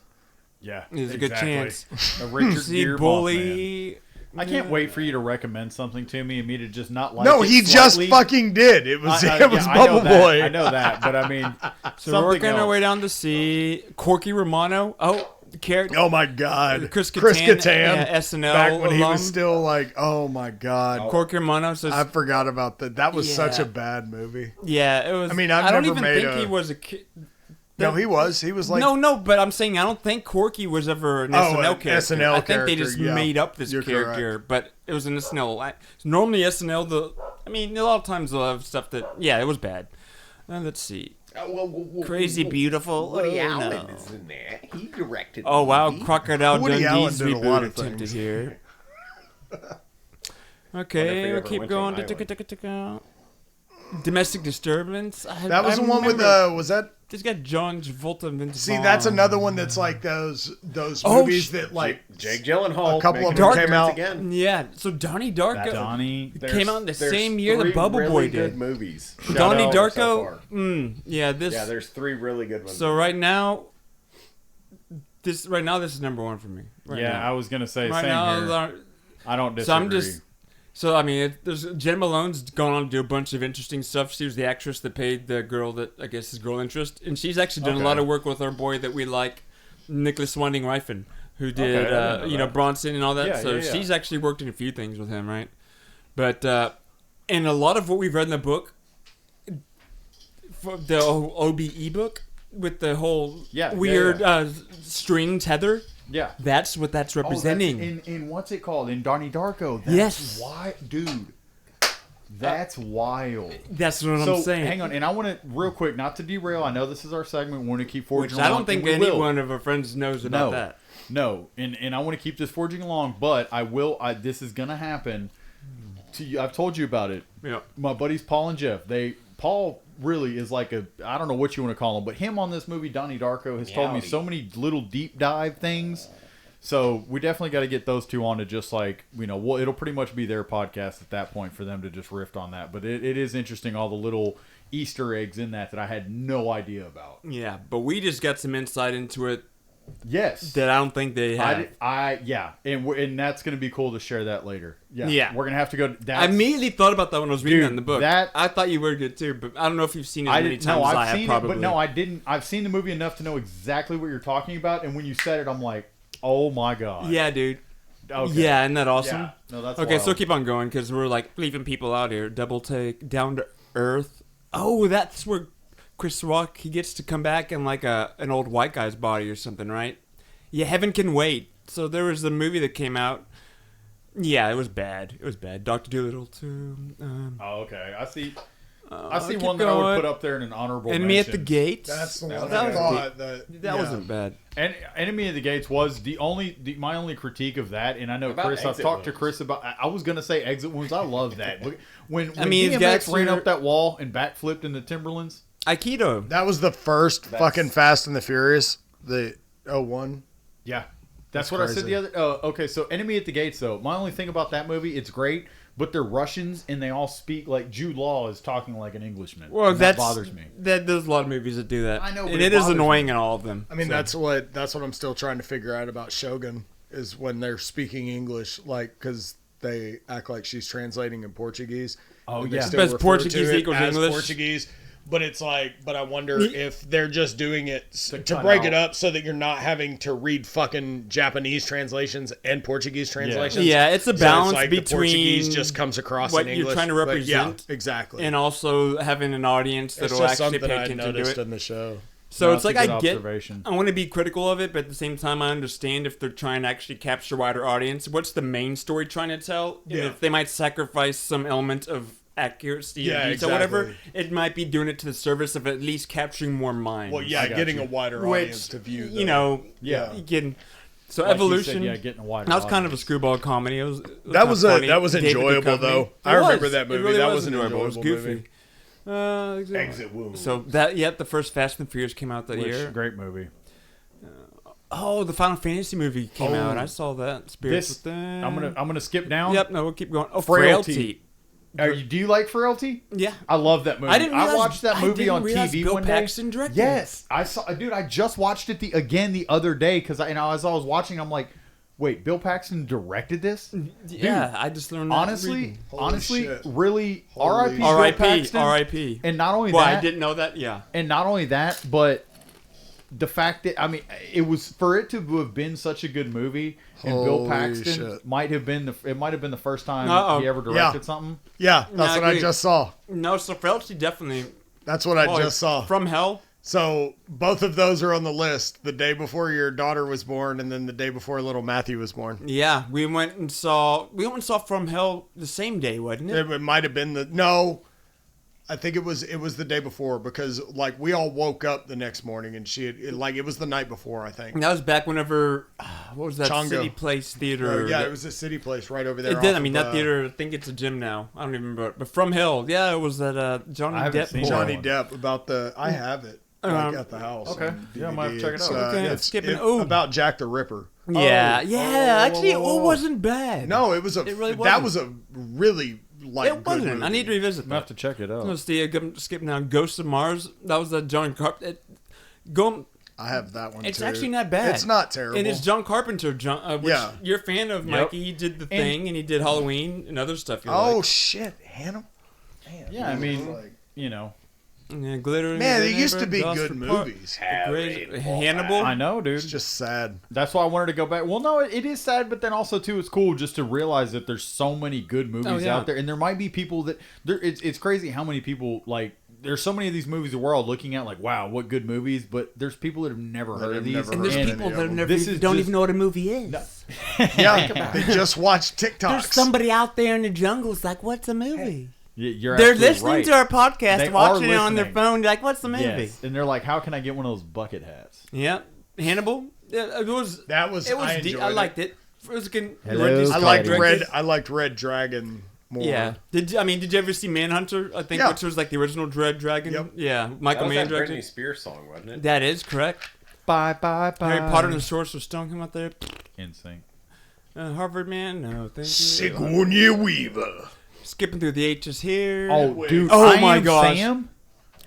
Yeah, there's a good chance. A Richard See, Gere Bully. Mothman. I can't wait for you to recommend something to me and me to just not like No, it he just slightly. fucking did. It was I Bubble know that. Boy. I know that, but I mean, So we're working our way down to see Corky Romano. Oh my God, Chris Kattan, Yeah, SNL back when he alum. was still like, oh my God, Corky Romano. So I forgot about that. That was such Yeah. a bad movie. Yeah, it was. I mean, I don't never even made think he was a kid. No, he was. He was like no, but I'm saying I don't think Corky was ever an SNL character. SNL I think they just character, yeah. made up this You're character, correct. but it was an SNL. Normally SNL, a lot of times they'll have stuff that, it was bad. Let's see. Crazy Beautiful. Woody Oh, Allen no. is in there. He directed. Oh wow, the movie. Crocodile Woody Allen Dundee's did a lot reboot of attempted things. here. Wonder Okay, if he we'll ever keep went to going. an island. Domestic Disturbance. That was the one with was that? This got John Travolta and Vince See, Vaughn. that's another one that's like those Oh, movies that like Jake Gyllenhaal. a couple of making them an came out. appearance again. Yeah, so Donnie Darko Donnie. came out in the There's same year the three Bubble really Boy good did. movies. Donnie So Darko. far. Yeah, this. Yeah, there's three really good ones. So right now, this is number one for me. Right now. I was gonna say Right same now, here. I don't disagree. So I'm just. So I mean, there's Jen Malone's gone on to do a bunch of interesting stuff. She was the actress that paid the girl that I guess is girl interest, and she's actually done a lot of work with our boy that we like, Nicholas Winding Refn, who did Bronson and all that. Yeah, so yeah. she's actually worked in a few things with him, right? But and a lot of what we've read in the book, for the OBE book with the whole weird string tether. Yeah. That's what that's representing. In what's it called? In Donnie Darko. Yes. Why, dude. That's wild. That's what I'm saying. Hang on, and I want to real quick, not to derail. I know this is our segment. We want to keep forging. Which I don't think any one of our friends knows about that. No, and I want to keep this forging along, but I will. This is gonna happen. To you, I've told you about it. Yeah. My buddies Paul and Jeff. Paul really is like I don't know what you want to call him, but him on this movie, Donnie Darko, has told me so many little deep dive things. So we definitely got to get those two on to just like, it'll pretty much be their podcast at that point for them to just riff on that. But it is interesting, all the little Easter eggs in that I had no idea about. Yeah, but we just got some insight into it. Yes. That I don't think they have. And that's going to be cool to share that later. Yeah. Yeah. We're going to have to go. I immediately thought about that when I was reading Dude, that in the book. I thought you were good too, but I don't know if you've seen it as many times as I have probably. But no, I didn't. I've seen the movie enough to know exactly what you're talking about. And when you said it, I'm like, oh my God. Yeah, dude. Okay. Yeah, isn't that awesome? Yeah. No, that's okay, wild. so keep on going because we're like leaving people out here. Double take, down to earth. Oh, that's where Chris Rock, he gets to come back in like an old white guy's body or something, right? Yeah, Heaven Can Wait. So there was the movie that came out. Yeah, it was bad. It was bad. Dr. Dolittle too. Okay. I see one that I would put up there in an honorable mention. Enemy at the Gates. That's the one that I was thought. That wasn't bad. And Enemy of the Gates was my only critique of that. And I know About Chris, I've Exit talked to Wounds. Chris about. I was gonna say Exit Wounds. I love that. When he's got DMX ran up that wall and backflipped in the Timberlands. Aikido. That was the first fucking Fast and the Furious. The 01. Yeah, that's what I said the other. Okay, so Enemy at the Gates though. My only thing about that movie, it's great, but they're Russians and they all speak like Jude Law is talking like an Englishman. Well, that bothers me. There's a lot of movies that do that. I know, but and it it is bothers annoying me. in all of them. I mean, that's what I'm still trying to figure out about Shogun is when they're speaking English, like because they act like she's translating in Portuguese. Oh, They yeah. still Best refer Portuguese to it equals as English. Portuguese. But it's like, but I wonder if they're just doing it to cut break out. it up so that you're not having to read fucking Japanese translations and Portuguese translations. Yeah, it's a So balance like between the Portuguese just comes across what in you're English, trying to but represent, yeah, exactly, and also having an audience it's that'll just actually something pay I attention to noticed it. in the show. So No, it's that's like a I good get, observation. I want to be critical of it, but at the same time, I understand if they're trying to actually capture a wider audience. What's the main story trying to tell? And Yeah. if they might sacrifice some element of accuracy Yeah, or detail, whatever, exactly. it might be doing it to the service of at least capturing more minds. Well, yeah, getting a wider audience to view. You know, yeah. Getting. So Like you Evolution, said, yeah, getting a wider that was kind of a audience. screwball comedy. It was That was kinda funny. that was David enjoyable Duchovny. though. It I remember was. that It movie. really That was was an enjoyable It was goofy. movie. Exit Wound. So that the first Fast and Furious came out that year. Great movie. Oh, the Final Fantasy movie came out. I saw that. Spirits This Within. I'm gonna skip down. Yep. No, we'll keep going. Oh, Frailty. Frailty. Do you like Frailty? Yeah, I love that movie. I didn't realize- watched that I movie didn't on realize TV Bill one day. Paxton directed Yes, I saw. Dude, I just watched it again the other day because as I was watching, I'm like, wait, Bill Paxton directed this? Yeah, Dude, I just learned that honestly, reading. honestly, shit. really, Holy R.I.P. shit. Bill R.I.P. Paxton. R.I.P. And not only Well, that, I didn't know that. Yeah. and not only that, but the fact that it was for it to have been such a good movie, and Bill Holy Paxton shit. might have been the first time he ever directed something. Yeah, No, that's I what I agree. just saw. No, so Frailty definitely. That's what I Oh, just saw. From Hell. So both of those are on the list. The day before your daughter was born, and then the day before little Matthew was born. Yeah, we went and saw From Hell the same day, wasn't it? It might have been I think it was the day before because like we all woke up the next morning and it was the night before I think. And that was back whenever what was that Chongo. City Place Theater? Yeah, it was a City Place right over there. It did. off I mean, of, that theater. I think it's a gym now. I don't even remember. But From Hell, yeah, it was that Johnny I haven't Depp. seen porn. Johnny Depp about the. I have it at the house. Okay. on Yeah, I might have to check it It's, out. Okay, it's skipping- oh. about Jack the Ripper. Yeah, Oh. yeah. Actually, whoa. it wasn't bad. No, it was It really that wasn't. was a really like It good wasn't. movie. I need to revisit I'm that. gonna have to check it out. Let's see. Skipping down. Ghosts of Mars. That was the John Carpenter. I have that one. It's too. actually not bad. It's not terrible. And it's John Carpenter. Which Yeah. you're a fan of, Mikey. He did The Thing, and he did Halloween and other stuff. Shit, Hannah. Yeah, I mean, you know. Yeah, Glitter. Man, in they the used to be Neighborhood, good Gosford Park. movies. Hannibal. I know, dude. It's just sad. That's why I wanted to go back. Well, no, it is sad, but then also too, it's cool just to realize that there's so many good movies out there, and there might be people that it's crazy how many people like. There's so many of these movies that we're all looking at, like, wow, what good movies! But there's people that have never heard of these, And there's people that never don't even know what a movie is. Yeah, they just watch TikToks. There's somebody out there in the jungle who's like, "What's a movie?" You're They're absolutely listening right. to our podcast, They watching are it on their listening. phone. Like, "What's the movie?" Yes. And they're like, how can I get one of those bucket hats? Yeah, Hannibal. Yeah, it was. That was. It was. I enjoyed I it. liked it. It was good. Hello, Ridley Scott directed. I liked Red Dragon more. Yeah. Did you ever see Manhunter? I think which was like the original Red Dragon. Yep. Yeah. That Michael was Mann that directed. Britney Spears song, wasn't it? That is correct. Bye, bye, bye. Harry Potter and the Sorcerer's Stone came out there. Insane. Harvard Man, no, thank you. Sigourney Weaver. Skipping through the H's here. Oh, dude. Oh I my Am gosh. Sam?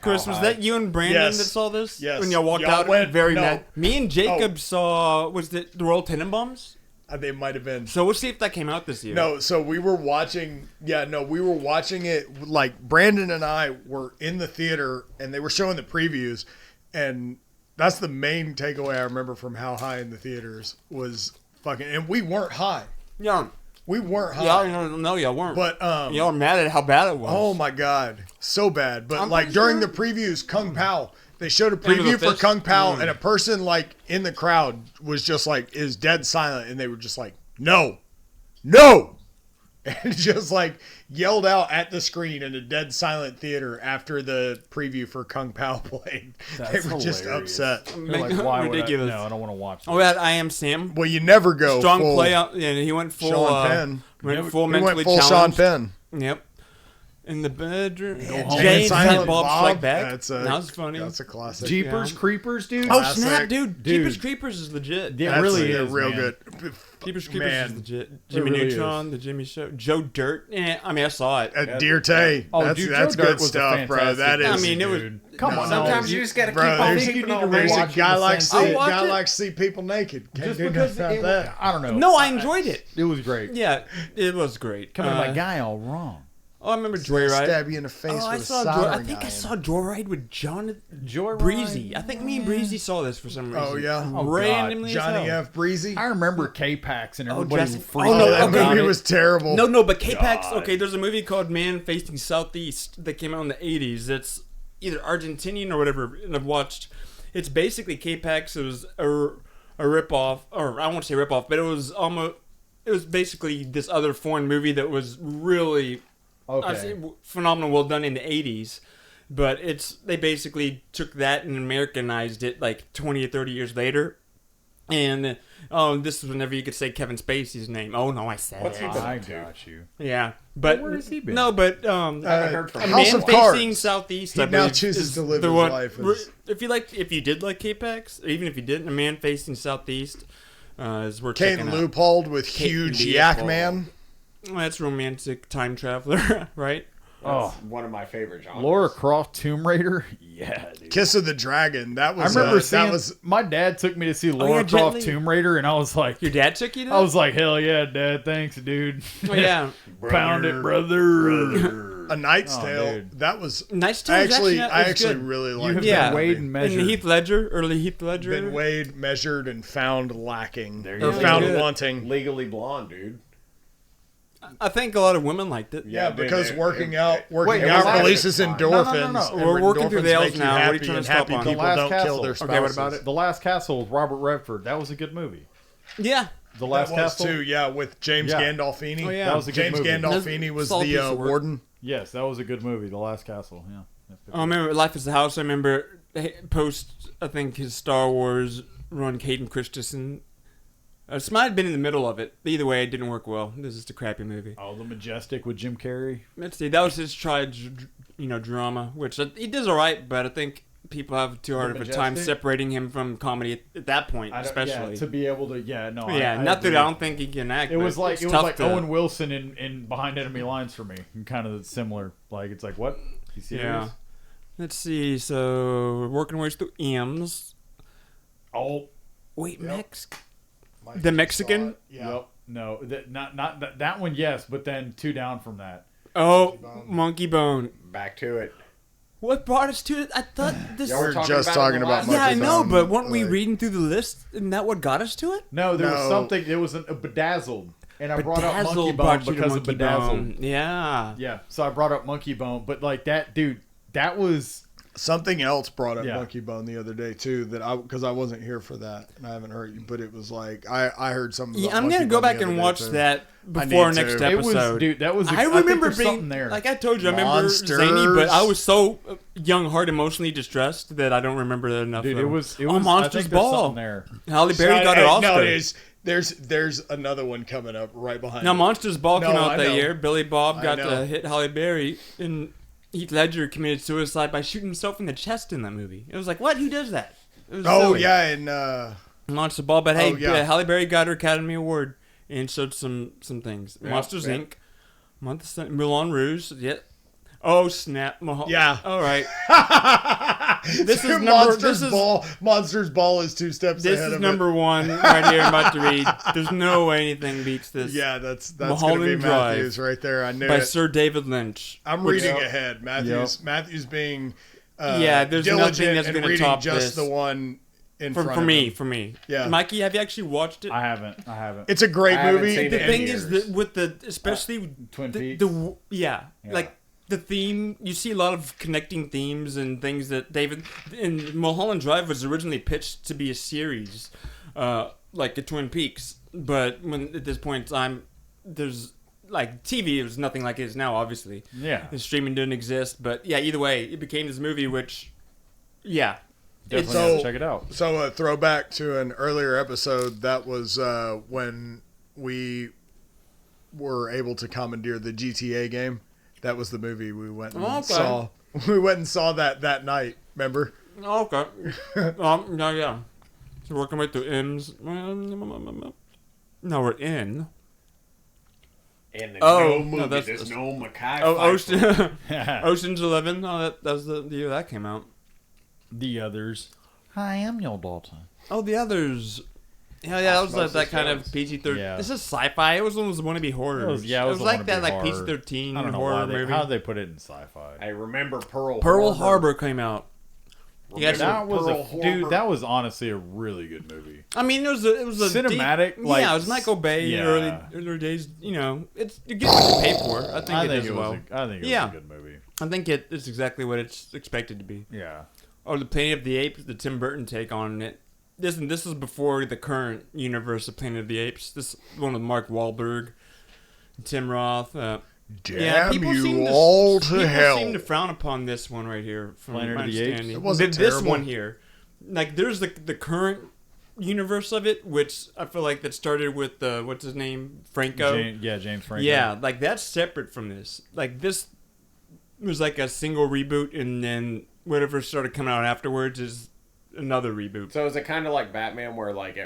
Chris, was that you and Brandon Yes. that saw this? Yes. When y'all walked Y'all out went- very no. mad. Me and Jacob saw, was it the Royal Tenenbaums? They might have been. So we'll see if that came out this year. No, so we were watching. Yeah, no, we were watching it. Like Brandon and I were in the theater, and they were showing the previews, and that's the main takeaway I remember from How High in the Theaters was fucking. And we weren't high. Yeah. We weren't high. Y'all weren't. But y'all were mad at how bad it was. Oh my god, so bad. But I'm like pretty during sure- the previews, Kung Pao. They showed a Remember preview the for fish? Kung Pao, and a person like in the crowd was just like is dead silent, and they were just like, no, and just like yelled out at the screen in a dead silent theater after the preview for Kung Pao played. They were just hilarious. upset. They're like, why would Ridiculous. I don't want to watch Oh, that I Am Sam. Well, you never go Strong full play out. Yeah, he went full. Sean Penn. Went full He mentally went full Sean challenged. Penn. Yep. In the bedroom. home. Jane Silent Silent Bob Bob. Strike Back. That was funny. That's a classic. Jeepers Creepers, dude. Oh Classic. snap, dude! Dude. Jeepers Creepers is legit. Yeah, That's it really a is, real man. good. Jeepers Creepers Man. is legit. Jimmy really Neutron, the Jimmy Show, Joe Dirt. Yeah, I mean I saw it. Dear Tay. Oh, that's dude, that's Joe Dirt good was a stuff, bro. fantastic That is. I mean, it was. dude. Come on, Sometimes you just gotta keep Bro, on there's- keeping you on. need to There's a rewatch guy the likes same see thing. I'll watch guy it. likes to see people naked. Can't Just do because nothing about that. I don't know. No, I enjoyed it. It was great. Yeah, it was great. Coming to my guy all wrong. Oh, I remember Joyride. Stab you in the face with a soldering iron. I saw Joyride with Breezy. I think me and Breezy saw this for some reason. Oh, yeah? Randomly Johnny F. Breezy? I remember K-Pax and everybody Jesse- freaked oh, no, out that about movie it. was terrible. No, but K-Pax, okay, there's a movie called Man Facing Southeast that came out in the 80s. It's either Argentinian or whatever, and I've watched. It's basically K-Pax. It was a ripoff, or I won't say ripoff, but it was basically this other foreign movie that was really phenomenal, well done in the 80s. But they basically took that and Americanized it like 20 or 30 years later. And this is whenever you could say Kevin Spacey's name. Oh no, I said What's it. I got you. Yeah, but where has he been? No, but heard from A House Man of Cards. Facing Southeast. He I now believe, chooses is to live the his one- life as- If you did like K-Pax, or even if you didn't, A Man Facing Southeast is worth Kate checking and out. Leupold with Kate huge and yak Leopold. man. Well, that's romantic time traveler, right? That's one of my favorite genres. Laura Croft Tomb Raider? Yeah, dude. Kiss of the Dragon. That was. I remember that was. my dad took me to see yeah, Laura Jet Croft Li. Tomb Raider, and I was like, Your dad took you to I was like, hell yeah, Dad, thanks, dude. Oh, yeah. Pound it, brother. A Knight's Oh, Tale. dude. That was. Nice Tale is Actually, actually I is actually good. really You liked have Yeah. been weighed and And measured. Heath Ledger, early Heath Ledger. Been weighed, measured, and found lacking. There you Or go. found Good. wanting. Legally Blonde, dude. I think a lot of women liked it. Yeah, dude, because it- working it- out it releases was fine. endorphins. No. and We're working through the endorphins L's make you now. What are you happy, trying to and stop happy on? people The Last don't kill Castle. their Okay, spouses. what about it? The Last Castle with Robert Redford. That was a good movie. Yeah. The That Last was Castle. too, yeah, with James Yeah. Gandolfini. Oh, yeah. That was a good James movie. Gandolfini was Solid piece the of work. warden. Yes, that was a good movie. The Last Castle. Yeah. I remember Life is a House. I remember post, I think, his Star Wars run, Hayden Christensen. This might have been in the middle of it. Either way, it didn't work well. This is a crappy movie. Oh, The Majestic with Jim Carrey. Let's see. That was his drama, which he does all right, but I think people have too hard The of a time Majestic? separating him from comedy at that point, especially. Yeah, to be able to. Yeah, no. I not that agree. I don't think he can act. It was but like it's tough to- Owen Wilson in Behind Enemy Lines for me. Kind of similar. Like it's like what? You serious? Yeah. Let's see. So we're working our way through M's. Oh. Wait, Yep. The Mexican? Yeah. Yep. No, not that one. Yes, but then two down from that. Oh, Monkey Bone. Back to it. What brought us to it? I thought this. Y'all were We're just talking about Yeah, I Monkey know, Bone, but weren't we like- reading through the list? Isn't that what got us to it? No, there was No. something. There was a Bedazzled, and I brought up Monkey Bedazzled Bone brought you to because of Monkey Bedazzled. Bone. Yeah. Yeah, so I brought up Monkey Bone, but like that, dude, that was Something else brought up Yeah. Monkey Bone the other day too because I wasn't here for that and I haven't heard you, but it was like I heard something. Yeah, about I'm Monkey gonna go Bone the back other and day, watch too. that I before our need next to. it was, episode. dude. That was. I remember there's something being there. like I told you. I remember Monsters. zany, but I was so young, heart, emotionally distressed that I don't remember enough. Dude, of it was. oh, I Monsters think there's Ball. something there. Halle Berry got her No, Oscar. it is. There's another one coming up right behind. Now, it. Monsters Ball came No, out I that know. year. Billy Bob I got know. to hit Halle Berry, and Heath Ledger committed suicide by shooting himself in the chest in that movie. It was like, what? Who does that? It was Oh silly. yeah, and Monster Ball, but hey, Oh, yeah. Halle Berry got her Academy Award and showed some things. Yeah, Monsters yeah. Inc., Moulin Rouge, yeah. Oh snap! Yeah. All right. this is number- Monsters Ball is 2 steps This ahead is of number it. 1 right here. I'm about to read. There's no way anything beats this. Yeah, that's gonna be Mulholland Drive Matthews right there. I knew by it. Sir David Lynch. I'm which- reading ahead. Matthews being Yeah, there's nothing diligent that's and gonna reading top just this. the one in For front of me, him. for me. Yeah. Mikey, have you actually watched it? I haven't. It's a great I haven't movie. seen The it. thing in is years. that with the especially Twin the, Peaks? yeah, like the theme, you see a lot of connecting themes and things that David in Mulholland Drive was originally pitched to be a series, like a Twin Peaks. But when at this point in time, there's like TV was nothing like it is now. Obviously, Yeah. and streaming didn't exist. But yeah, either way, it became this movie, which yeah. Definitely So- have to check it out. So a throwback to an earlier episode, that was when we were able to commandeer the GTA game. That was the movie we went and Okay. saw. We went and saw that night. Remember? Okay. Yeah. So working with the M's. No, we're in. In the Oh, no movie, no, that's- there's no Mackay. Oh, fight Ocean, The Ocean's 11. Oh, that was the year that came out. others. Hi, I'm your daughter. Oh, the others. Hell yeah, that was that kind of films. PG-13. Yeah. This is sci-fi. It was one of those wannabe horrors. It was like wannabe that, like horror. PG-13 I don't know horror movie. how they put it in sci-fi. I remember Pearl Harbor came out. That was honestly a really good movie. I mean, it was a cinematic. Deep, it was Michael Bay early days. You know, you get what you pay for. I think it was a good movie. I think it's exactly what it's expected to be. Yeah. Oh, the Planet of the Apes, the Tim Burton take on it. This is before the current universe of Planet of the Apes. This one with Mark Wahlberg, Tim Roth. Damn people you seem all to people hell. seem to frown upon this one right here. From Planet my of the Apes? understanding. It wasn't This terrible. one here. Like, there's the current universe of it, which I feel like that started with, what's his name? Franco? James Franco. Yeah, like, that's separate from this. Like, this was like a single reboot, and then whatever started coming out afterwards is another reboot. So is it kind of like Batman, where like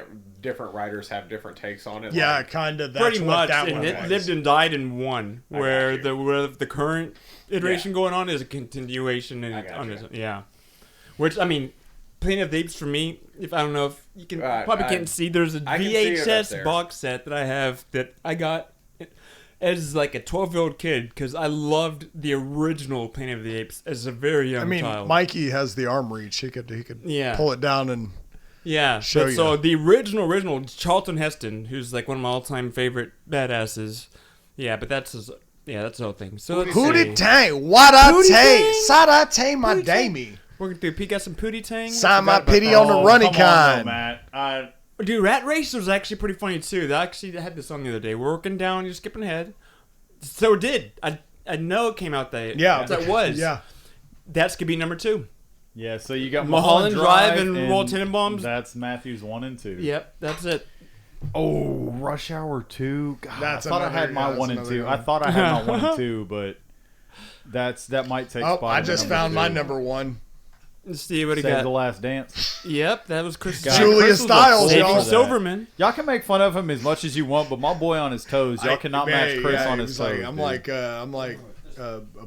different writers have different takes on it? Yeah, like, kind of. Pretty much, that and one it was. lived and died in one. Where the current iteration going on is a continuation, and yeah. Which, I mean, Planet of the Apes for me. If I don't know if you can probably can't see. There's a VHS box set that I have that I got as like a 12-year-old kid because I loved the original Planet of the Apes as a very young child. Mikey has the arm reach. He could pull it down and show you. So the original Charlton Heston, who's like one of my all-time favorite badasses. Yeah, but that's the whole thing. So Pootie Tang, what I tay, side I tay my damie. We're gonna do peek at some Pootie Tang. Sign my pity on the runny kind. Matt. Dude, Rat Race was actually pretty funny too. I had this on the other day. We're working down, you're skipping ahead. So it did. I know it came out that. Yeah, that was. Yeah, that's gonna be number 2. Yeah, so you got Mulholland Drive and Royal Tenenbaums. That's Matthews 1 and 2. Yep, that's it. Oh, Rush Hour 2. God, That's I thought I had my 1 and 2. I thought I had my 1 and 2, but that might take spot. I just found my number 1. Let's see what he Save got. the Last Dance. Yep, that was Chris. Julia Stiles, y'all. Silverman. Y'all can make fun of him as much as you want, but my boy on his toes, y'all cannot match Chris on his toes. I'm like a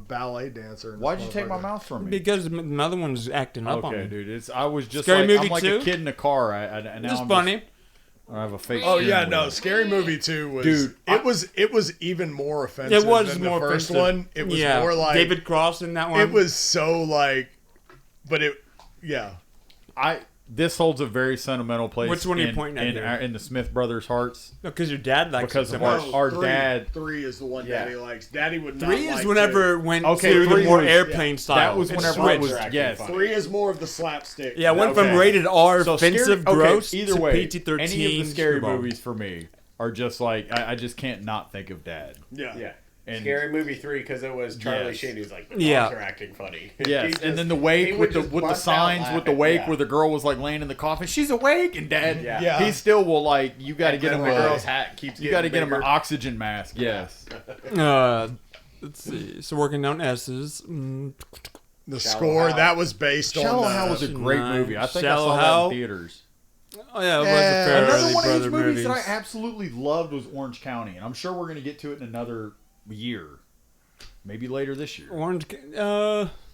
ballet dancer. Why'd you take my mouse from me? Because another one's acting up on me. Dude. I was just Scary like, Movie I'm like 2? a kid in a car. And now It's funny. I have a fake. Oh yeah, no, Scary Movie 2 was. Dude, it was even more offensive. It was than more the first offensive. one. It was more like David Cross in that one. It was so like, but it, yeah. This holds a very sentimental place. Which one are you pointing at in the Smith brothers' hearts? No, because your dad likes because it of so much. our dad. 3 is the one Daddy likes. Daddy would not. 3 is like whenever to. it went to the more airplane style. That was whenever it was. Yes. 3 is more of the slapstick. Yeah, went from rated R, So offensive, gross, either to way, PG-13. any of the scary screwball. movies for me are just like I just can't not think of Dad. Yeah. And Scary Movie 3 because it was Charlie Sheen. He was like, the dogs are acting funny. Yes, and then the wake with the signs with the wake where the girl was like laying in the coffin. She's awake, and Dad, he still will like you got to get him the girl's hat keeps. You got to get him an bigger. oxygen mask. Yes. Let's see. So working down S's. The score that was based on. Shallow Hal was a great movie. I think Shallow I saw Hal. that in theaters. Oh yeah, it was a fair Another early one of brother these movies movies. that I absolutely loved was Orange County, and I'm sure we're going to get to it in another year, maybe later this year. Orange.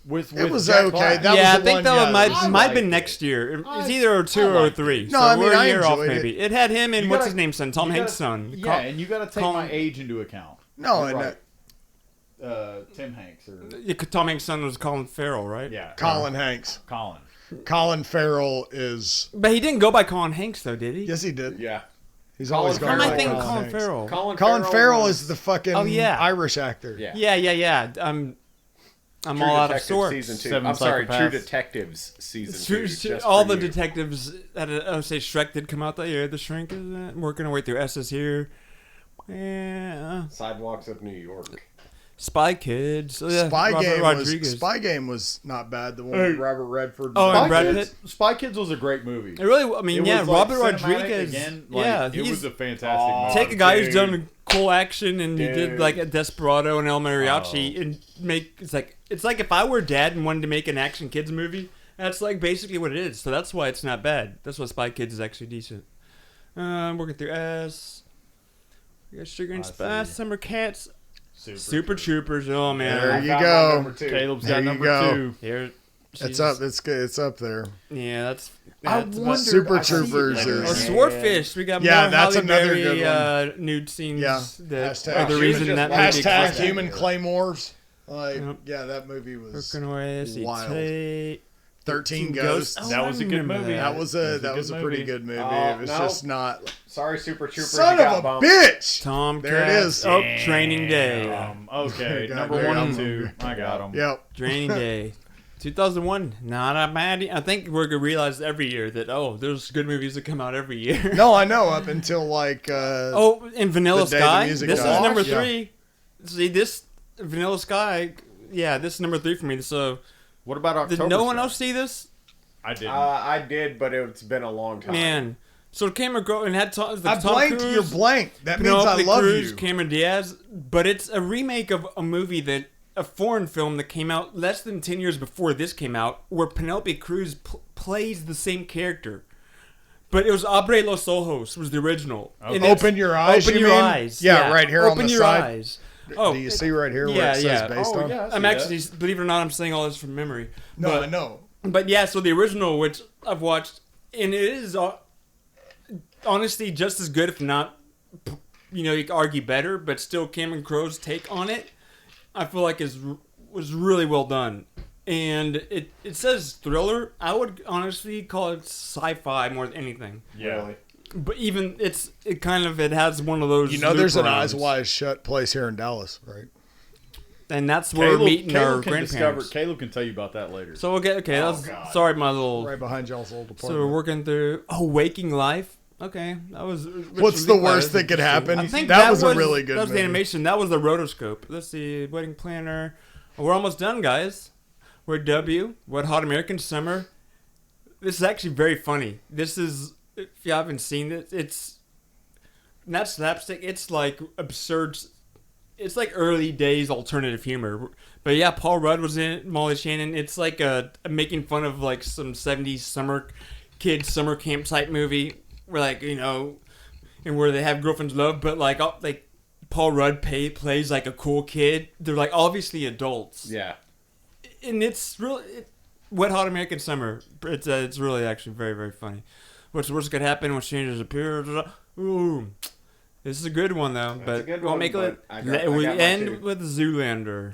With It was Jack okay. Black. That Yeah, was I think one, that yeah, might I might have liked been it. next year. It's either 2 or 3. No, so I mean, we're a I year off enjoyed maybe. it. It had him and You what's gotta- his name son, Tom you Hanks' gotta- son. Yeah, and you got to take Colin- my age into account. No, You're and right. Tim Hanks or Yeah, Tom Hanks' son was Colin Farrell, right? yeah, Colin Hanks. Colin. Colin Farrell is. But he didn't go by Colin Hanks though, did he? Yes, he did. Yeah. He's always Colin gone Why am by I thinking Colin Colin Hanks. Farrell? Colin Farrell was- is the fucking Irish actor. Yeah. Yeah. I'm True all out of Detective sorts. Season 2. Seven I'm sorry, True Psychopaths. Detectives Season 2. just All for the you. detectives that I would say Shrek did come out that year. The Shrink is working our way through S's here. Yeah. Sidewalks of New York. Spy Kids. Yeah, Spy Game was not bad. The one with Robert Redford. Oh, and Spy Brad Kids, Spy Kids was a great movie. It really, I mean, It yeah, was, like, Robert cinematic Rodriguez. again, It it was a fantastic movie. Take a guy who's dude. done cool action and he did Dude. like a Desperado and El Mariachi and make it's like if I were dad and wanted to make an action kids movie, that's like basically what it is. So that's why it's not bad. That's why Spy Kids is actually decent. Working through S. We got Sugar and Spice, Summer Cats, Super Troopers. Oh man, There you found my go. number 2. Caleb's There got you number go. 2. Here, It's up. It's good. It's up there. Yeah, that's Super Troopers. Swordfish. We got more that's Halle another Berry, good one. nude scenes. Yeah. That are the reason that movie hashtag existed. Human Claymores. Yeah, that movie was wild. 13 Ghosts. That was a good movie. That was a pretty good movie. It was just not. Sorry, Super Troopers. Son of a bitch! Tom. There it is. Oh, Training Day. Okay, number 1 and 2. I got them. Yep. Training Day. 2001, not a bad. I think we're gonna realize every year that there's good movies that come out every year. No, I know up until like. In Vanilla Sky. This is number 3. Yeah. See this Vanilla Sky. Yeah, this is number 3 for me. So, what about October? Did no one else see this? I didn't. I did, but it's been a long time. Man, so Cameron Crowe and had Tom blanked. Cruise, You're blank. That means Penelope I love Cruz, you. Cameron Diaz, but it's a remake of a movie a foreign film that came out less than 10 years before this came out, where Penelope Cruz plays the same character. But it was Abre los Ojos was the original. Okay. Open Your Eyes. Open Your Eyes. Yeah, right here on the Open Your side. Eyes. Do you see right here where it says based on? Yeah, I'm actually, believe it or not, I'm saying all this from memory. No, I know. But yeah, so the original, which I've watched, and it is honestly just as good, if not, you could argue better, but still Cameron Crowe's take on it, I feel like was really well done. And it says thriller. I would honestly call it sci-fi more than anything. Yeah. Really. But even it has one of those. There's an rhymes. Eyes Wide Shut place here in Dallas, right? And that's where we're meeting our grandparents. Caleb can tell you about that later. So sorry, my little right behind y'all's old apartment. So we're working through Waking Life. Okay, that was. What's the worst that could happen? I think that was a really good. That was movie. the animation. That was the rotoscope. Let's see, Wedding Planner. We're almost done, guys. We're W. Wet Hot American Summer. This is actually very funny. This is, if you haven't seen it, it's not slapstick. It's like absurd. It's like early days alternative humor. But yeah, Paul Rudd was in it, Molly Shannon. It's like a making fun of like some 70s summer camp type movie where and where they have girlfriend's love, but like Paul Rudd plays like a cool kid. They're like obviously adults. Yeah. And it's really Wet Hot American Summer. It's really actually very, very funny. What's the worst could happen when strangers appear? Ooh. This is a good one though, but we'll make it. We end with Zoolander.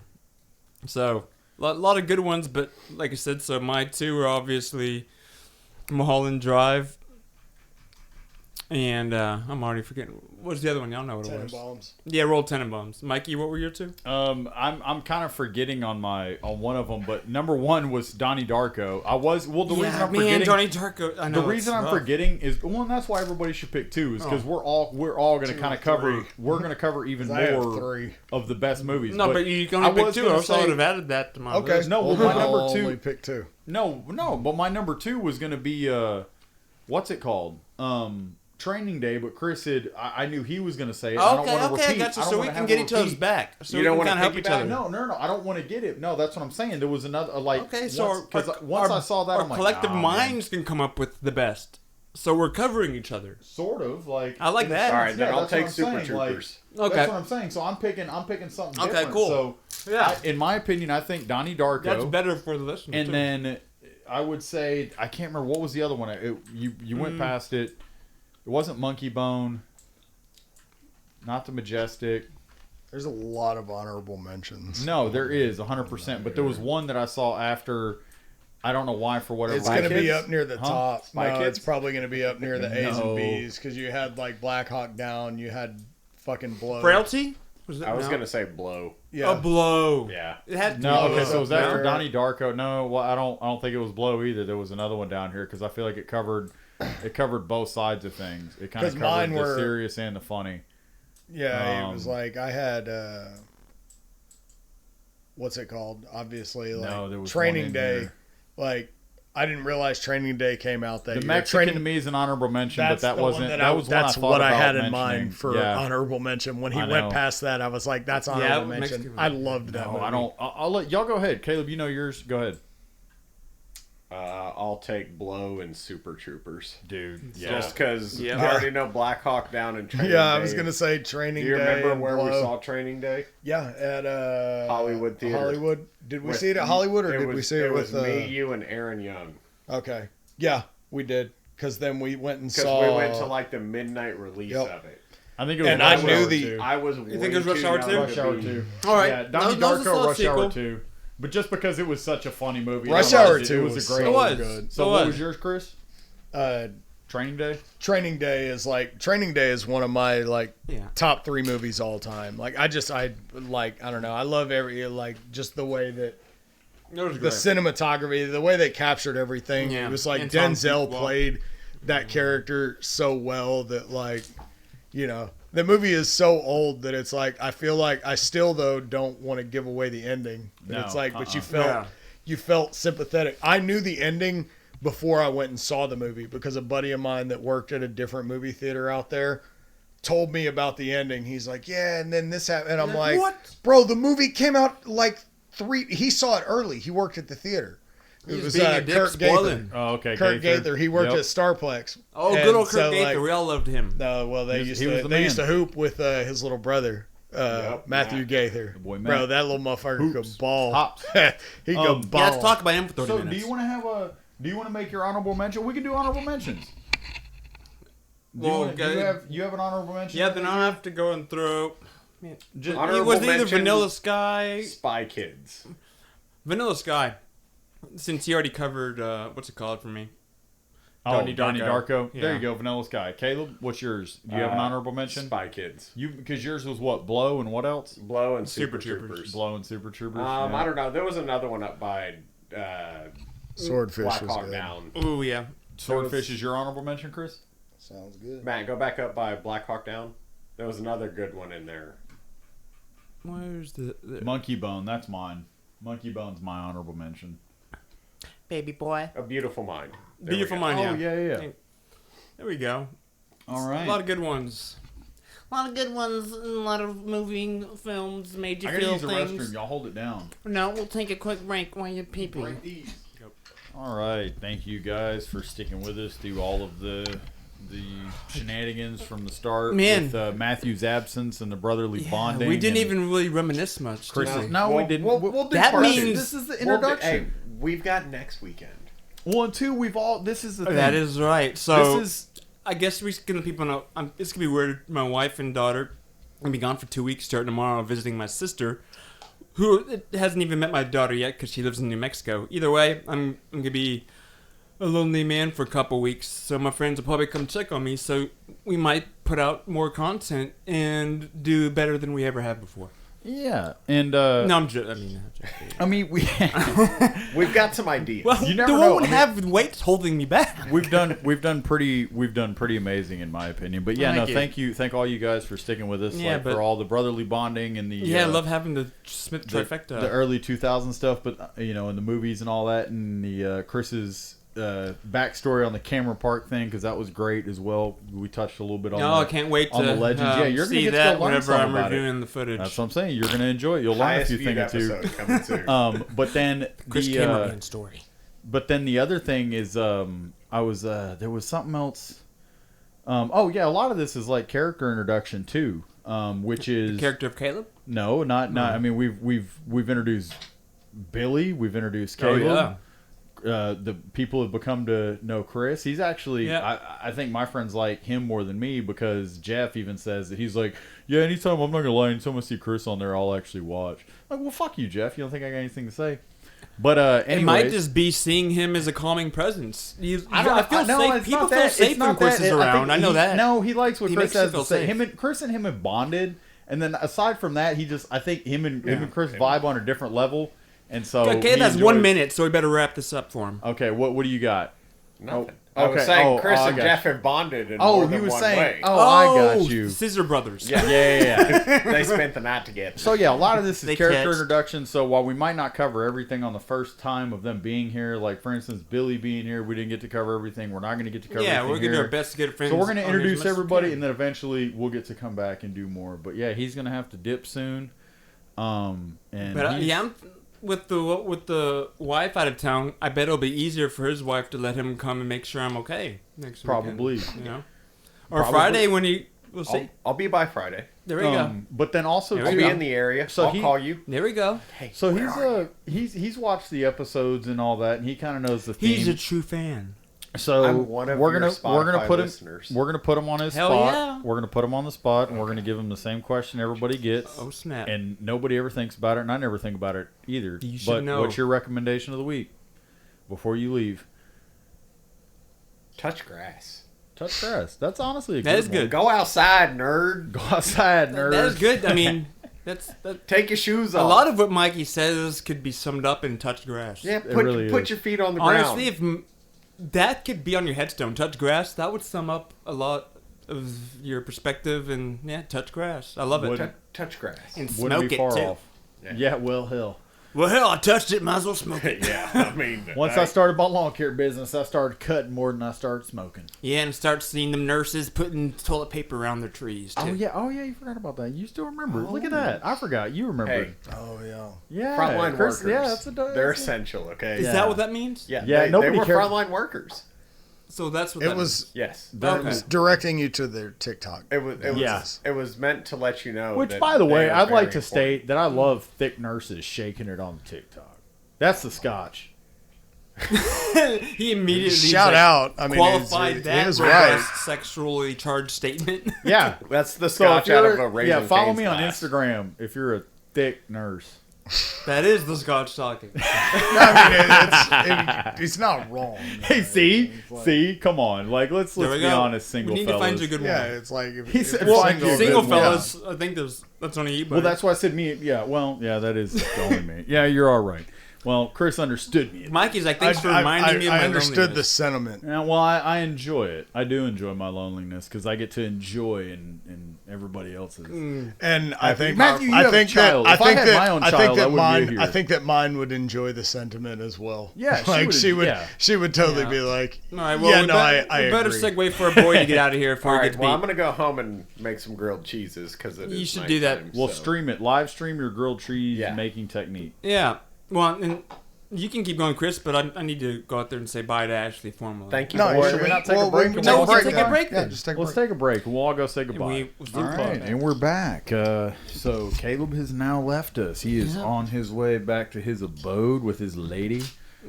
So a lot of good ones, but like I said, so my 2 are obviously Mulholland Drive, and I'm already forgetting. What's the other one? Y'all know what it was. Tenenbaums. Yeah, Roll Tenenbaums. Mikey, what were your 2? I'm kind of forgetting on one of them, but number 1 was Donnie Darko. The reason I'm forgetting Donnie Darko. I know the reason I'm forgetting is and that's why everybody should pick 2 is because we're all going to kind of cover. We're going to cover even more of the best movies. No, but you can only pick 2. I would have added that to my list. No, well, my number 2. Only pick 2. No, but my number 2 was going to be what's it called? Training Day, but Chris said I knew he was going to say it. I don't want to repeat. I got you. So we can get each other's back. So you don't want to help each other. No. I don't want to get it. No, that's what I'm saying. There was another Okay, so once I saw that, our I'm like, collective minds man. can come up with the best. So we're covering each other. Sort of like. I like that. All right, then I'll that's take what I'm Super saying. Troopers. Okay, that's what I'm saying. So I'm picking something different. Okay, cool. So yeah, in my opinion, I think Donnie Darko. That's better for the listener. And then I would say I can't remember what was the other one. You went past it. It wasn't Monkey Bone. Not the Majestic. There's a lot of honorable mentions. No, there is 100%. But there was one that I saw after. I don't know why, for whatever. It's going to be up near the top. Spy no, Kids? it's probably going to be up near the A's and B's because you had like Black Hawk Down, you had fucking Blow. Frailty? I was going to say Blow. Yeah. A Blow. Yeah. It had okay, so it was after Donnie Darko. No, well, I don't think it was Blow either. There was another one down here because I feel like it covered both sides of things. It kind of covered the serious and the funny. Yeah, it was like I had what's it called? Obviously, like there was Training Day. Here. Like I didn't realize Training Day came out that year. The Mexican to me is an honorable mention, but that wasn't. That's what I had in mind for honorable mention. When he went past that, I was like, "That's honorable mention." I loved that movie. I don't. I'll let y'all go ahead. Caleb, you know yours. Go ahead. I'll take Blow and Super Troopers. Dude. Yeah. Just because I already know Black Hawk Down and Training Day. Yeah, I was going to say Training Day. Do you remember where Blow. we saw Training Day? Yeah, at Hollywood Theater. Hollywood. Did we see it at Hollywood, or did we see it with... It was me, you, and Aaron Young. Okay. Yeah, we did. Because then we went and saw... Because we went to like the midnight release of it. I think it was and Rush I knew Hour the... 2. I was You think it was Rush Hour 2? Rush Hour 2. All right. Yeah, Donnie Darko, Rush Hour 2. But just because it was such a funny movie. Rush Hour 2 it was a great so good. So what was yours, Chris? Training Day? Training Day is one of my top 3 movies all time. Like I don't know. I love just the way that the cinematography, the way they captured everything. Yeah. It was like Denzel played that character so well that the movie is so old that it's like I feel like I still though don't want to give away the ending. But it's like but you felt sympathetic. I knew the ending before I went and saw the movie because a buddy of mine that worked at a different movie theater out there told me about the ending. He's like, yeah, and then this happened. And I'm like, what? Bro, the movie came out he saw it early. He worked at the theater. It was Kurt Gaither. Oh, okay. Kurt Gaither. He worked at Starplex. Oh, good old Kurt Gaither. We all loved him. No, well, they used to hoop with his little brother. Matthew Gaither. Boy, bro, that little motherfucker could ball. He could ball. Let's talk about him for 30 minutes. Do you want to make your honorable mention? We can do honorable mentions. Do you have an honorable mention? Yeah, then I'll have to go and throw. Honorable was it either mention, Vanilla Sky, Spy Kids, Vanilla Sky. Since you already covered, what's it called for me? Donnie Darko. Yeah. There you go, Vanilla Sky. Caleb, what's yours? Do you have an honorable mention? Spy Kids. Because yours was what? Blow and what else? Blow and Super Troopers. Blow and Super Troopers. I don't know. There was another one up by Swordfish Black was Hawk good. Down. Oh yeah, Swordfish is your honorable mention, Chris? Sounds good. Matt, go back up by Black Hawk Down. There was another good one in there. Where's the Monkey Bone? That's mine. Monkey Bone's my honorable mention. Baby boy. A Beautiful Mind. Beautiful Mind. Oh yeah. There we go. All right. A lot of good ones. A lot of good ones. A lot of moving films made you feel use the things. restroom. Y'all hold it down. No, we'll take a quick break while you're peeping. All right. Thank you guys for sticking with us through all of the shenanigans from the start with Matthew's absence and the brotherly bonding. We didn't even really reminisce much. We didn't. We'll do that part means two. This is the introduction. We've got next weekend. Well, and two, this is the thing. That is right. So this is. I guess we're gonna people know. It's gonna be weird. My wife and daughter gonna be gone for 2 weeks, starting tomorrow, visiting my sister, who hasn't even met my daughter yet because she lives in New Mexico. Either way, I'm gonna be a lonely man for a couple weeks, so my friends will probably come check on me. So we might put out more content and do better than we ever have before. Yeah, and no, I'm just. I mean, we've got some ideas. Well, you never they know. won't have weights holding me back. We've done pretty amazing in my opinion. But yeah, thank all you guys for sticking with us. Yeah, for all the brotherly bonding and the I love having the Smith trifecta, the early 2000 stuff. But in the movies and all that, and the Chris's backstory on the camera park thing, because that was great as well. We touched a little bit on. I can't wait to the legends. Yeah, you're see gonna get that to go whenever learn I'm about reviewing it. the footage. That's what I'm saying. You're gonna enjoy it. You'll learn a few things or two. But then Chris Cameron story. But then the other thing is, there was something else. A lot of this is like character introduction too, which is the character of Caleb. No, not. I mean, we've introduced Billy. We've introduced Caleb. Oh, yeah. The people have become to know Chris. He's actually, I think my friends like him more than me, because Jeff even says that he's like, yeah, anytime, I'm not gonna lie, anytime I see Chris on there, I'll actually watch. I'm like, well, fuck you, Jeff. You don't think I got anything to say? But anyways, it might just be seeing him as a calming presence. I feel no, safe. People feel safe when Chris is around. I know that. No, he likes what Chris has to say. Safe. Chris and him have bonded, and then aside from that, I think him and Chris vibe on a different level. And so, okay, that's 1 minute, so we better wrap this up for him. Okay, what do you got? Nothing. I was saying Chris and Jeff have bonded in more than one way. I got you. Scissor Brothers. Yeah. They spent the night together. So yeah, a lot of this is character introduction. So while we might not cover everything on the first time of them being here, like for instance, Billy being here, we didn't get to cover everything. We're not going to get to cover everything. Yeah, we're going to do our best to get friends. So we're going to introduce everybody, and then eventually we'll get to come back and do more. But yeah, he's going to have to dip soon. with the wife out of town, I bet it'll be easier for his wife to let him come and make sure I'm okay next Probably. weekend. You know, or Friday when he. We'll see. I'll be by Friday. There we go. But then also, I'll be in the area. So I'll call you. There we go. Hey, so he's watched the episodes and all that, and he kind of knows the theme. He's a true fan. So I'm one of we're your gonna Spotify put listeners. him. We're gonna put him on his Hell spot. yeah. We're gonna put him on the spot, and we're gonna give him the same question everybody gets. Oh snap! And nobody ever thinks about it, and I never think about it either. You should but know. What's your recommendation of the week before you leave? Touch grass. Touch grass. That's honestly a That good is one. good. Go outside, nerd. Go outside, nerd. That is good. I mean, that's Take your shoes a off. lot of what Mikey says could be summed up in touch grass. Yeah, It really put is. your feet on the ground. Honestly, if that could be on your headstone, touch grass, that would sum up a lot of your perspective. And yeah, touch grass. I love it. Touch grass. And Wouldn't smoke be it far too. off. Yeah, well, hell. Well, hell, I touched it. Might as well smoke it. Yeah, I mean, Once I started my lawn care business, I started cutting more than I started smoking. Yeah, and start seeing them nurses putting toilet paper around their trees too. Oh yeah, you forgot about that. You still remember? Look at that. I forgot. You remember? Hey. Oh yeah. Yeah, frontline Chris, workers. Yeah, that's a. They're essential. Okay. Is that what that means? Yeah. Yeah, They nobody were cared. frontline workers. So that's what It that was. Yes. That was directing you to their TikTok. It was. It was meant to let you know. Which, that by the way, they are I'd like very to state that I love thick nurses shaking it on TikTok. That's the scotch. He immediately Shout out. I mean, qualified he that was robust right. sexually charged statement. Yeah, That's the so if scotch out you're, of a Raising yeah, follow Cane's me on glass. Instagram if you're a thick nurse. That is the scotch talking. I mean, it's not wrong. Hey, see, come on, like let's There we be go. honest, single We need to fellas. find you a good one. Yeah, it's like if, He if said you're find you a Single good one. fellas, I think that's only you. Well, that's why I said me. Yeah, well, yeah, that is only me. Yeah, you're all right. Well, Chris understood me. Mikey's like, thanks for reminding me of my I understood the loneliness. sentiment. Yeah, well, I enjoy it. I do enjoy my loneliness because I get to enjoy in everybody else's. And I think Matthew, you I have think a child. that I If I think had that my own I child, think I that wouldn't be mine here. I think that mine would enjoy the sentiment as well. Yeah, she like would- she would yeah. she would totally Yeah. be like, All right, well, yeah, we no, better, I we better agree. segue for a boy to get out of here before All we right. get Well, I'm beat. gonna go home and make some grilled cheeses because You should do that. We'll stream it, live stream your grilled cheese Yeah. making technique. Yeah. Well, and you can keep going, Chris, but I need to go out there and say bye to Ashley formally. Thank you. No, boys. should we not take well, a break? we and No, we'll we'll get take back? a break Yeah, then. just take a Let's break. take a break. We'll all go say goodbye. We'll All right, and we're back. So Caleb has now left us. He is on his way back to his abode with his lady.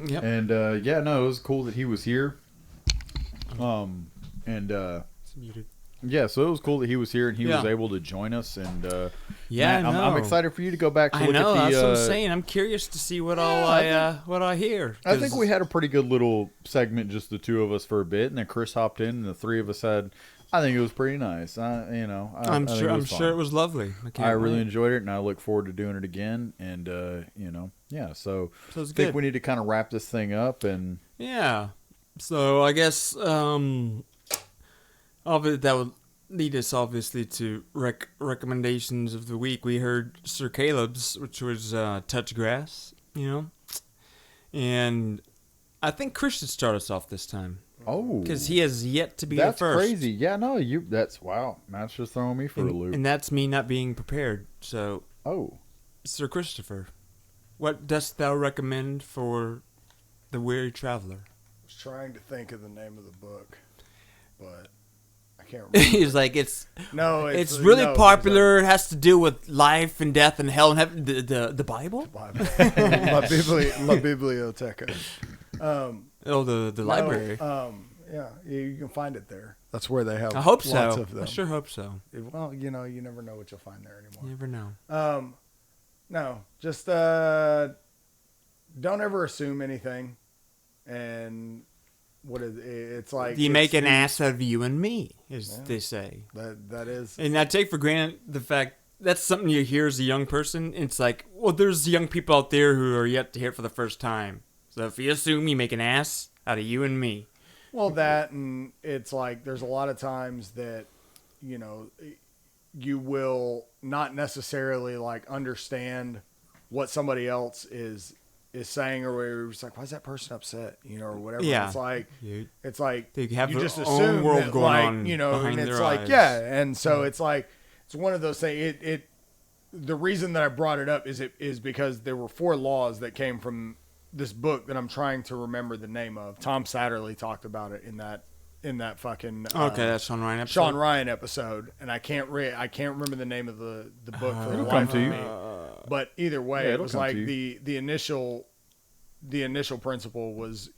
Yep. And yeah, no, it was cool that he was here. And It's muted. yeah, so it was cool that he was here and he was Yeah. able to join us. And Yeah, Matt, I I'm know. excited for you to go back to I look know. at the. That's what I'm saying. I'm curious to see what all what I hear. I think 'cause- we had a pretty good little segment, just the two of us for a bit, and then Chris hopped in, and the three of us had. I think it was pretty nice. I think I'm it sure. I'm was sure fun. it was lovely. I really wait. enjoyed it, and I look forward to doing it again. And yeah. So So it's I think good. we need to kind of wrap this thing up, and Yeah. So I guess that would lead us obviously to recommendations of the week. We heard Sir Caleb's, which was touch grass, and I think Chris should start us off this time because he has yet to be that's the first. crazy. Yeah, no, that's wow. Matt's just throwing me for a loop. And that's me not being prepared. So, Sir Christopher, what dost thou recommend for the weary traveler? I was trying to think of the name of the book, but I can't remember. He's like, it's really no, popular. It has to do with life and death and hell and heaven. The Bible? La Biblioteca. The library. Yeah, you can find it there. That's where they have. I hope lots so. Of them. I sure hope so. Well, you never know what you'll find there anymore. You never know. No, just don't ever assume anything. And what is it's like? You it's make an the- ass out of you and me, as they say. That is. And I take for granted the fact that's something you hear as a young person. It's like, well, there's young people out there who are yet to hear it for the first time. So if you assume you make an ass out of you and me. Well, that, and it's like there's a lot of times that, you will not necessarily like understand what somebody else is saying, or where you're just like, why is that person upset, or whatever. Yeah. It's like They have you their just own assume world that, going like, on and behind it's their like, eyes. yeah, and so it's like it's one of those things. the reason that I brought it up is because there were 4 laws that came from this book that I'm trying to remember the name of. Tom Satterley talked about it in that fucking that Sean Ryan episode. Sean Ryan episode, and I can't remember the name of the book for the life of me. But either way, it was like the initial principle was,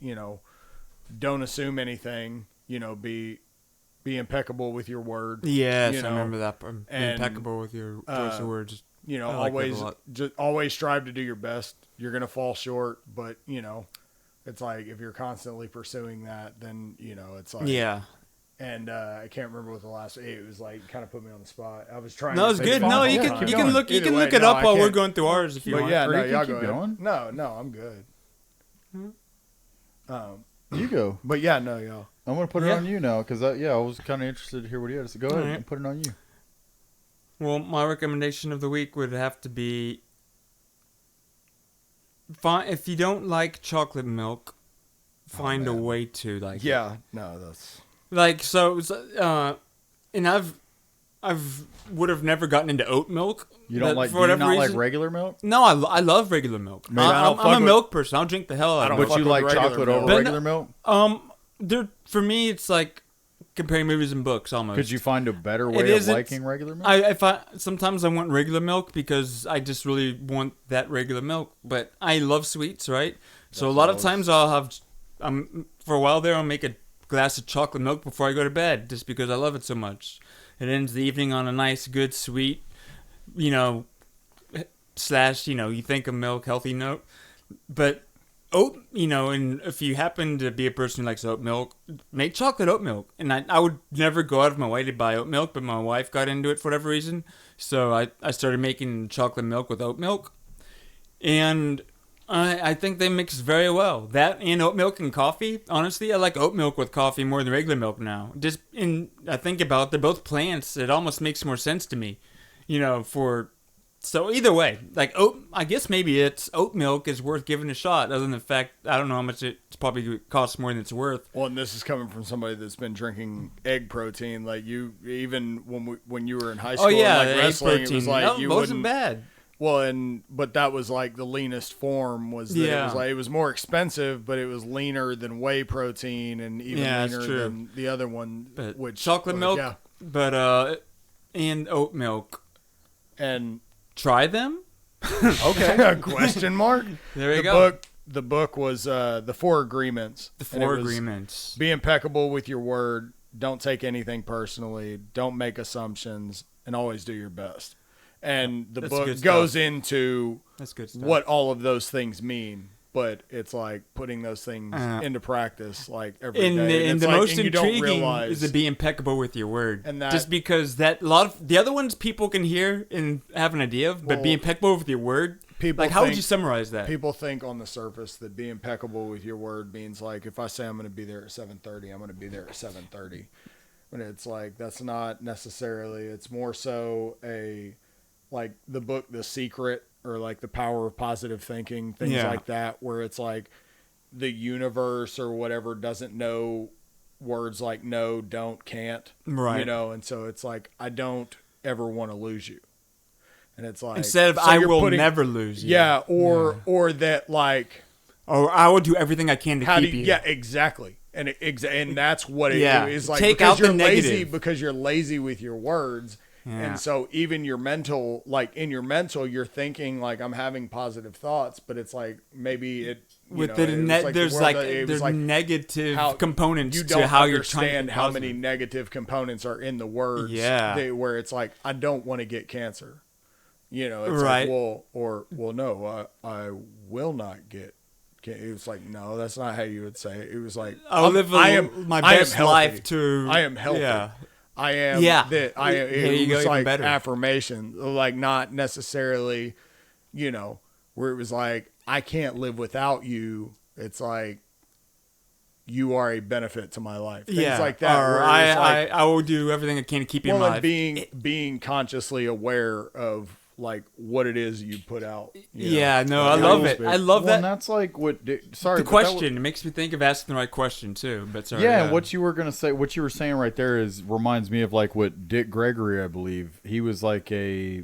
don't assume anything, be impeccable with your word. Yes, I remember that. Be impeccable with your choice of words. Always strive to do your best. You're gonna fall short, but it's like if you're constantly pursuing that, then it's like And I can't remember what the last. It was like kind of put me on the spot. I was trying. No, it's good. No, you can look it up while we're going through ours if you want. Yeah, no, y'all go going. No, I'm good. You go. But yeah, no, y'all. I'm gonna put it on you now because I was kind of interested to hear what you had to say. Go ahead and put it on you. Well, my recommendation of the week would have to be, if you don't like chocolate milk, find a way to like. Yeah, no, that's like so. And I've would have never gotten into oat milk. You don't like? Do you not like regular milk? No, I love regular milk. I'm a milk person. I'll drink the hell out of it. But you like chocolate over regular milk? For me, it's like comparing movies and books almost. Could you find a better way of liking regular milk? Sometimes I want regular milk because I just really want that regular milk. But I love sweets, right? So a lot of times I'll have, for a while there, I'll make a glass of chocolate milk before I go to bed just because I love it so much. It ends the evening on a nice, good, sweet, you think of milk, healthy note. But oat, and if you happen to be a person who likes oat milk, make chocolate oat milk. And I would never go out of my way to buy oat milk, but my wife got into it for whatever reason. So I started making chocolate milk with oat milk. And I think they mix very well. That and oat milk and coffee. Honestly, I like oat milk with coffee more than regular milk now. I think about it, they're both plants. It almost makes more sense to me, So either way, like I guess maybe oat milk is worth giving a shot. Other than the fact, I don't know how much it's probably costs more than it's worth. Well, and this is coming from somebody that's been drinking egg protein. Like you, even when you were in high school, like wrestling, it was like you wasn't bad. Well, but that was like the leanest form was that it was more expensive, but it was leaner than whey protein and even leaner than the other one. But which chocolate milk, and oat milk, and try them. Okay, question mark. There you go. The book was the 4 Agreements. The 4 Agreements. Be impeccable with your word. Don't take anything personally. Don't make assumptions, and always do your best. And the book goes into what all of those things mean, but it's like putting those things into practice like every day. And the most intriguing is to be impeccable with your word. And just because a lot of the other ones people can hear and have an idea of, but be impeccable with your word. How would you summarize that? People think on the surface that be impeccable with your word means like if I say I'm going to be there at 7:30, I'm going to be there at 7:30. But it's like that's not necessarily. It's more so like the book The Secret or like The Power of Positive Thinking, things like that, where it's like the universe or whatever doesn't know words like no, don't, can't, right? And so it's like I don't ever want to lose you, and it's like instead of I will never lose you, or that like, or I will do everything I can to keep you, exactly. And that's what it is like. Take because out you're the lazy negative. because you're lazy with your words. Yeah. And so even your mental, like in your mental, you're thinking like I'm having positive thoughts, but it's like maybe there's negative components you don't to how understand you're trying to how many negative components are in the words. Yeah, where it's like I don't want to get cancer. It's right. Like, no, I will not get. It was like no, that's not how you would say it. It was like I'll live my best life to. I am healthy. Yeah. I am that I it was like better. Affirmation, like not necessarily, where it was like I can't live without you. It's like you are a benefit to my life. Things like that. Or I will do everything I can to keep you alive. Being consciously aware of like what it is you put out. I love it. I love that. And that's like what. The question it makes me think of asking the right question too. But sorry. Yeah, and what you were gonna say, what you were saying right there reminds me of like what Dick Gregory, I believe, he was like he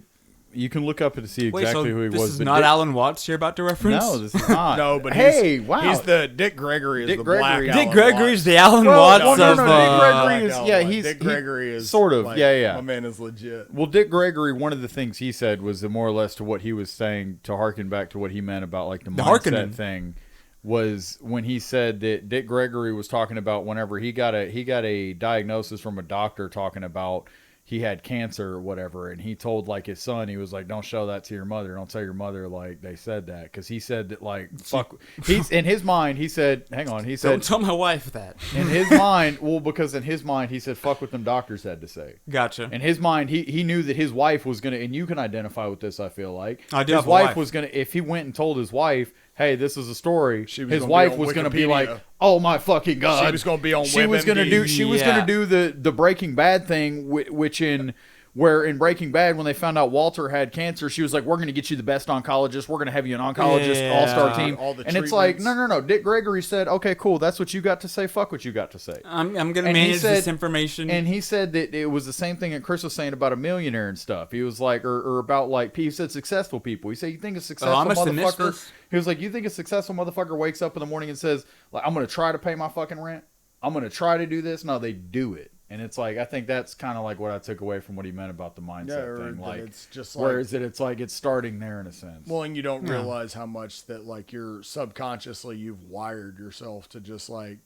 You can look up to see exactly who he was. This is not Alan Watts you're about to reference? No, this is not. No, but wow. He's the Dick Gregory is Dick the Gregory. black Dick Alan Gregory's Watts. the Alan Watts of... Dick Gregory is... Yeah, Dick Gregory is... Sort of, like, yeah. My man is legit. Well, Dick Gregory, one of the things he said was more or less to what he was saying, to harken back to what he meant about like the mindset thing, was when he said that Dick Gregory was talking about whenever he got a diagnosis from a doctor talking about he had cancer or whatever, and he told like his son, he was like, don't show that to your mother, don't tell your mother like they said that, because he said that like fuck, he's in his mind he said, hang on, he said, don't tell my wife that. In his mind, well, because in his mind he said fuck what them doctors had to say. Gotcha. In his mind, he knew that his wife was gonna, and you can identify with this, I feel like his wife was gonna, if he went and told his wife, hey, this is a story, his wife was going to be like, oh my fucking God. She was going to be on She was going to do the Breaking Bad thing, which in Breaking Bad, when they found out Walter had cancer, she was like, we're going to get you the best oncologist. We're going to have you an oncologist all-star team. And it's like, no. Dick Gregory said, okay, cool. That's what you got to say. Fuck what you got to say. I'm going to manage this information. And he said that it was the same thing that Chris was saying about a millionaire and stuff. He was like, or about like, he said successful people. He said, you think a successful motherfucker... He was like, you think a successful motherfucker wakes up in the morning and says, like, I'm going to try to pay my fucking rent? I'm going to try to do this? No, they do it. And it's like, I think that's kind of like what I took away from what he meant about the mindset thing. Like, it's just like, whereas it's like it's starting there in a sense. Well, and you don't realize how much that like you're subconsciously you've wired yourself to just like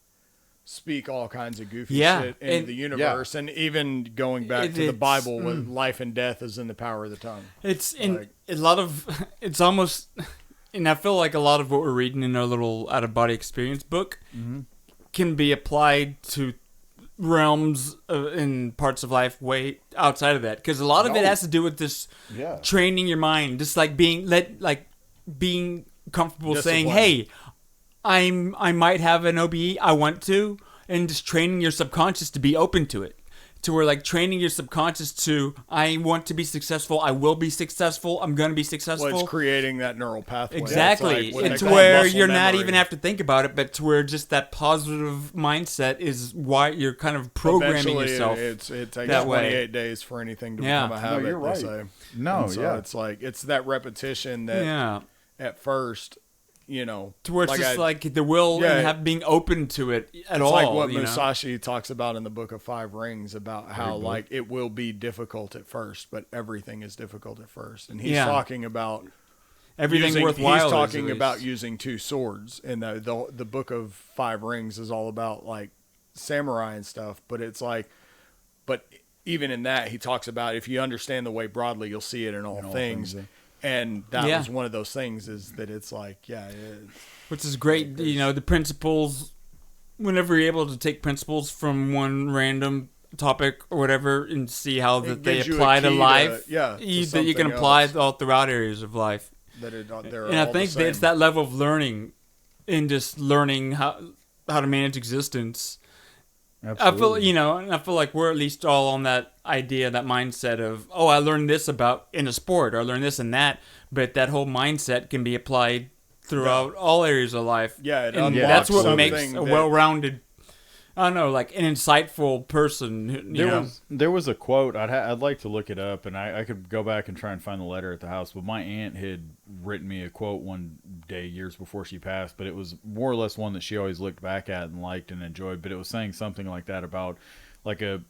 speak all kinds of goofy shit into the universe, and even going back to the Bible, with life and death is in the power of the tongue. It's in a lot of it's almost, and I feel like a lot of what we're reading in our little out of body experience book can be applied to realms in parts of life way outside of that, because a lot of it has to do with this training your mind, just like being comfortable saying, hey, I might have an OBE, I want to, and just training your subconscious to be open to it, to where like training your subconscious to, I want to be successful, I will be successful, I'm going to be successful. Well, it's creating that neural pathway. Exactly. It's where you're not even have to think about it, but to where just that positive mindset is why you're kind of programming yourself. It takes that 28 way. days for anything to become a habit. No, you're right. They say. No, so it's like it's that repetition that at first, you know, to where it's like just like the will and being open to it at all. It's like what Musashi talks about in the Book of Five Rings, about how like it will be difficult at first, but everything is difficult at first. And he's talking about everything worthwhile. He's talking about using two swords, and the Book of Five Rings is all about like samurai and stuff. But it's like, but even in that, he talks about if you understand the way broadly, you'll see it in all things. And that was one of those things, is that it's like, which is great. You know, the principles, whenever you're able to take principles from one random topic or whatever and see how that they apply to life, that you can apply all throughout areas of life. And I think that it's that level of learning, and just learning how to manage existence. Absolutely. I feel like we're at least all on that idea, that mindset of, I learned this about in a sport, or I learned this and that, but that whole mindset can be applied throughout all areas of life. And that's what makes a well-rounded, I don't know, like an insightful person. There was a quote, I'd like to look it up, and I could go back and try and find the letter at the house, but my aunt had written me a quote one day years before she passed, but it was more or less one that she always looked back at and liked and enjoyed, but it was saying something like that about like a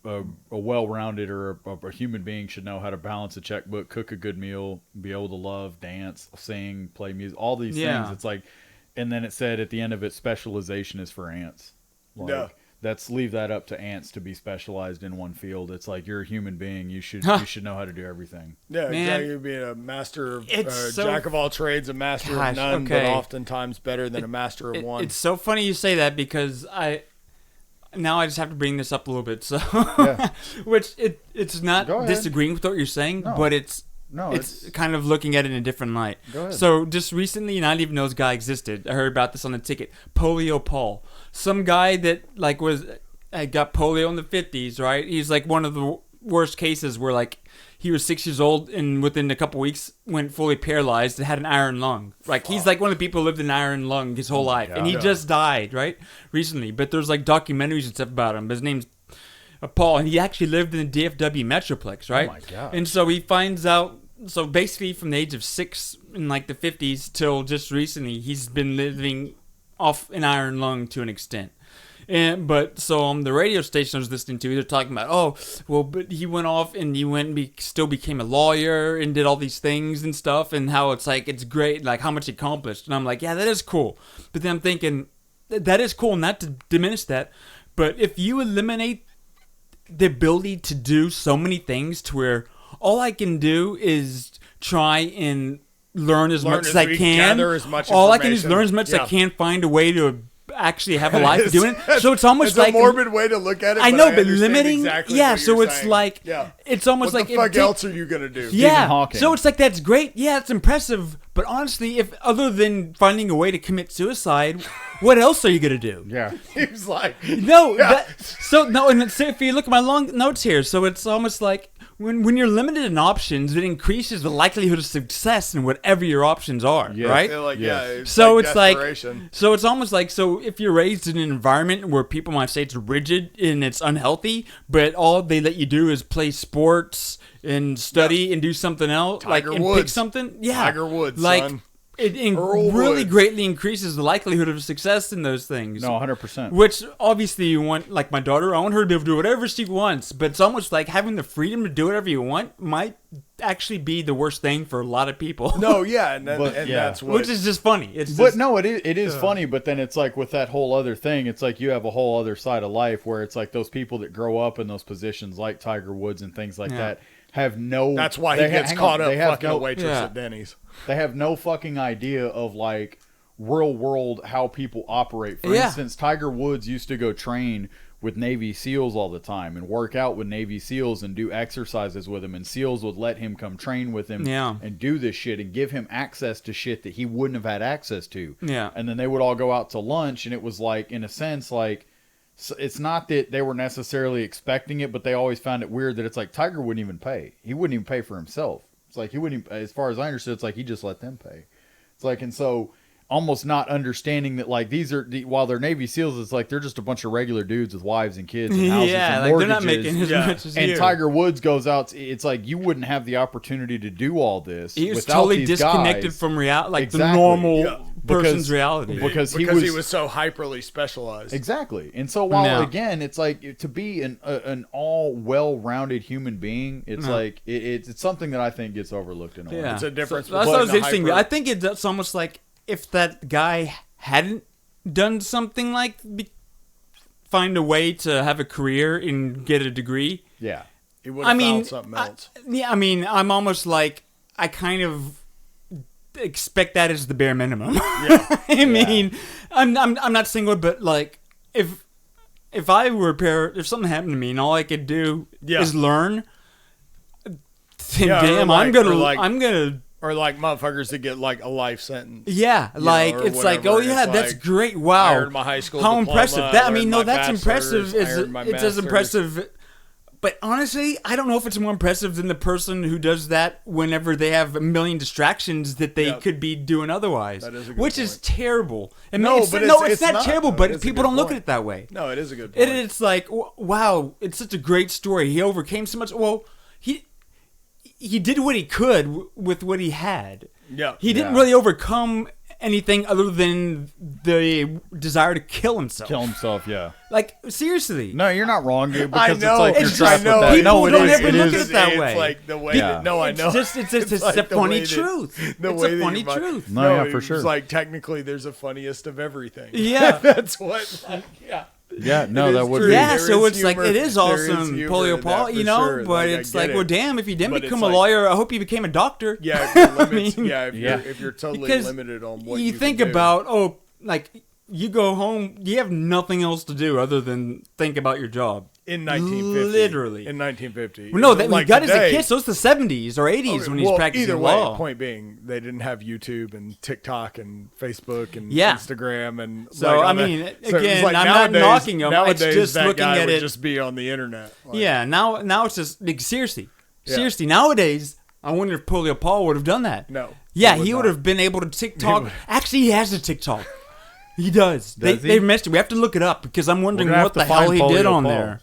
well-rounded or a human being should know how to balance a checkbook, cook a good meal, be able to love, dance, sing, play music, all these things. It's like, and then it said at the end of it, specialization is for ants. Leave that up to ants to be specialized in one field. It's like, you're a human being. You should know how to do everything. Yeah, exactly. You'd be a master of jack of all trades, a master of none, but oftentimes better than a master of one. It's so funny you say that, because I just have to bring this up a little bit. So, which it's not disagreeing with what you're saying, but it's kind of looking at it in a different light. Go ahead. So just recently, and I didn't even know this guy existed. I heard about this on the ticket. Polio Paul, some guy that like got polio in the 50s, right? He's like one of the worst cases where like he was 6 years old and within a couple weeks went fully paralyzed and had an iron lung. Like he's like one of the people who lived in an iron lung his whole life, and he just died recently. But there's like documentaries and stuff about him. His name's Paul, and he actually lived in the DFW Metroplex, right? Oh my God. And so he finds out so basically from the age of 6 in like the 50s till just recently, he's been living off an iron lung to an extent. But so on the radio station I was listening to, they're talking about, but he went off and still became a lawyer and did all these things and stuff, and how it's like, it's great, like how much he accomplished. And I'm like, yeah, that is cool. But then I'm thinking, that is cool, not to diminish that. But if you eliminate the ability to do so many things to where all I can do is try and learn as much as I can. Gather as much all I can do is learn as much as I can, find a way to actually have a life doing it. So it's almost like a morbid way to look at it. I know, but limiting. Exactly so it's saying. Like, it's almost what like the fuck else are you gonna do? Yeah. So it's like, that's great. Yeah, it's impressive. But honestly, if other than finding a way to commit suicide, what else are you gonna do? Yeah. He was like, no. And if you look at my long notes here, so it's almost like, when you're limited in options, it increases the likelihood of success in whatever your options are, right? So it's almost like, so if you're raised in an environment where people might say it's rigid and it's unhealthy, but all they let you do is play sports and study and do something else, pick something, Tiger Woods, like, son. It really greatly increases the likelihood of success in those things. No, 100%. Which, obviously, you want, like my daughter, I want her to be able to do whatever she wants. But it's almost like having the freedom to do whatever you want might actually be the worst thing for a lot of people. No, yeah. That's what... Which is just funny. It is funny, but then it's like with that whole other thing, it's like you have a whole other side of life where it's like those people that grow up in those positions like Tiger Woods and things like that have no... That's why he gets caught up fucking a waitress at Denny's. They have no fucking idea of like real world how people operate. For instance, Tiger Woods used to go train with Navy SEALs all the time and work out with Navy SEALs and do exercises with them, and SEALs would let him come train with him and do this shit and give him access to shit that he wouldn't have had access to. Yeah. And then they would all go out to lunch, and it was like, in a sense, like, it's not that they were necessarily expecting it, but they always found it weird that it's like Tiger wouldn't even pay. He wouldn't even pay for himself. It's like he wouldn't, as far as I understood, it's like he just let them pay. It's like, and so almost not understanding that, like, these are, while they're Navy SEALs, it's like they're just a bunch of regular dudes with wives and kids and houses and mortgages. They're not making as much as and you. Tiger Woods goes out, it's like you wouldn't have the opportunity to do all this. He was without totally these disconnected guys. from reality, like the normal person's reality. Because he was so hyperly specialized. Exactly. And so while, again, it's like to be an all well-rounded human being, it's like, it's something that I think gets overlooked in a way. It's a difference. So, that's what was interesting. I think it's almost like if that guy hadn't done something like find a way to have a career and get a degree. Yeah. He would have found something else. I'm almost like, I kind of expect that as the bare minimum. Yeah. I'm not single, but like if I were if something happened to me and all I could do is learn, then damn, I'm gonna or like motherfuckers that get like a life sentence. Yeah, like it's whatever. Like, oh yeah, that's like, great. Wow, I earned my high school how diploma, impressive! That's impressive. It's as impressive. But honestly, I don't know if it's more impressive than the person who does that whenever they have a million distractions that they could be doing otherwise, which is terrible. It's not terrible, but people don't look at it that way. No, it is a good point. It's like, wow, it's such a great story. He overcame so much. Well, he did what he could with what he had. Yeah. He didn't really overcome anything other than the desire to kill himself. Yeah. Like, seriously. No, you're not wrong, dude. Because I know. It's like you're trapped with that. People no, don't ever look at it that way. It's like the way that, no, I know. It's a funny truth. It's a funny truth. No, yeah, for sure. It's like, technically, there's a funniest of everything. Yeah. That's what, like, Yeah, no, that would be. Yeah, so it's like, it is awesome, Polio Paul, you know, but it's like, well, damn, if you didn't become a lawyer, I hope you became a doctor. Yeah, if you're totally limited on what you think about, like, you go home, you have nothing else to do other than think about your job. In 1950. Literally. In 1950. Well, no, when he got as a kid, so it's the 70s or 80s when he's practicing law. Either way, point being, they didn't have YouTube and TikTok and Facebook and Instagram and so, like again, I'm not knocking him. Nowadays, it's just that looking guy at would it. just be on the internet. Like, now it's just, like, seriously, nowadays, I wonder if Polio Paul would have done that. No. Yeah, he would have been able to TikTok. Actually, he has a TikTok. He does. They messed it. We have to look it up because I'm wondering what the hell he did on there.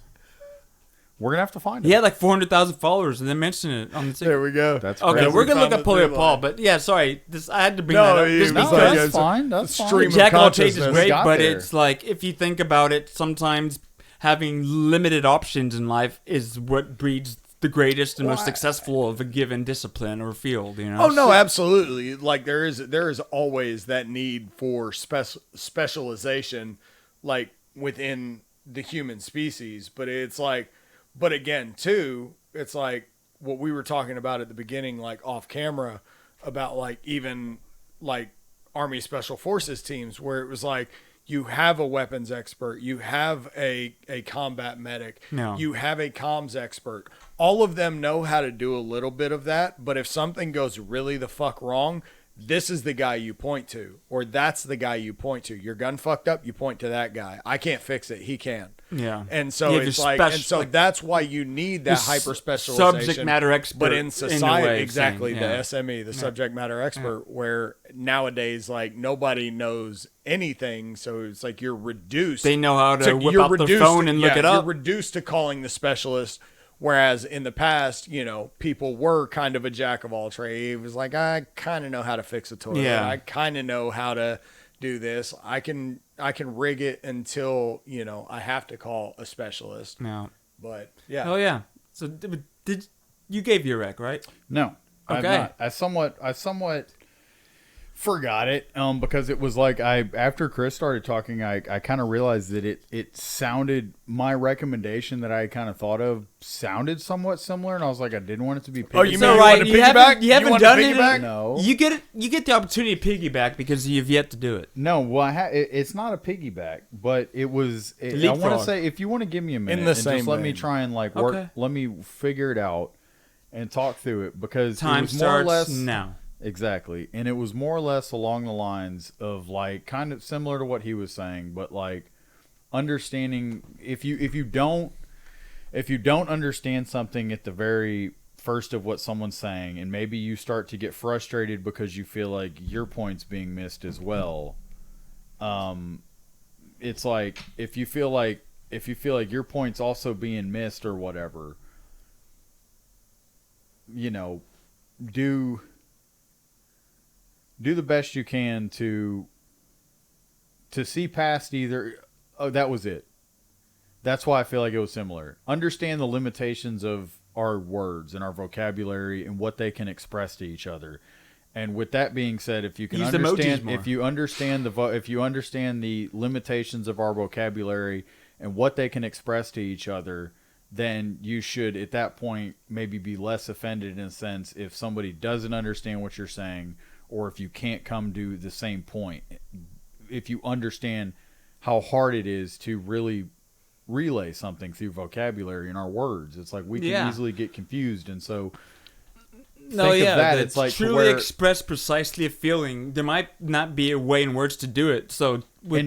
We're gonna have to find him. He had like 400,000 followers, and then mentioned it on the thing. There we go. That's okay. crazy. We're gonna look at Polio Paul, but yeah, sorry, I had to bring that up. Just because that's fine. That's fine. Jack of all trades is great, but there. it's like if you think about it, sometimes having limited options in life is what breeds the greatest and most successful of a given discipline or field. You know? Oh no, absolutely. Like there is always that need for specialization, like within the human species. But it's like, but again, too, it's like what we were talking about at the beginning, like off camera, about like even like Army Special Forces teams, where it was like you have a weapons expert, you have a combat medic, you have a comms expert. All of them know how to do a little bit of that, but if something goes really the fuck wrong, this is the guy you point to, or that's the guy you point to. Your gun fucked up, you point to that guy. I can't fix it, he can. Yeah. And so it's like, and so that's why you need that hyper specialization. Subject matter expert. But in society, exactly, the SME, the subject matter expert, where nowadays, like, nobody knows anything. So it's like you're reduced. They know how to whip out the phone and look it up. You're reduced to calling the specialist. Whereas in the past, you know, people were kind of a jack of all trades. It was like, I kind of know how to fix a toilet. Yeah. I kind of know how to do this. I can rig it until, you know, I have to call a specialist. No. But yeah. Oh yeah. So did you gave your rec, right? No. Okay. I somewhat forgot it because it was like after Chris started talking, I kind of realized that it sounded, my recommendation that I kind of thought of sounded somewhat similar, and I was like, I didn't want it to be piggyback. Oh, you mean right? You haven't done it? No. You get the opportunity to piggyback because you've yet to do it. No, well, it's not a piggyback, but it was. I want to say, if you want to give me a minute, in the and same just let me vein. try and like work. Okay. Let me figure it out and talk through it because Time it was more or starts less now. Exactly. And it was more or less along the lines of like kind of similar to what he was saying, but like understanding if you don't understand something at the very first of what someone's saying, and maybe you start to get frustrated because you feel like your point's being missed as well. It's like if you feel like your point's also being missed or whatever, you know, do the best you can to see past either. Oh, that was it. That's why I feel like it was similar. Understand the limitations of our words and our vocabulary and what they can express to each other. And with that being said, if you can understand, if you understand the limitations of our vocabulary and what they can express to each other, then you should at that point maybe be less offended in a sense if somebody doesn't understand what you're saying, or if you can't come to the same point. If you understand how hard it is to really relay something through vocabulary and our words, it's like we can easily get confused. And so it's like truly express precisely a feeling. There might not be a way in words to do it. So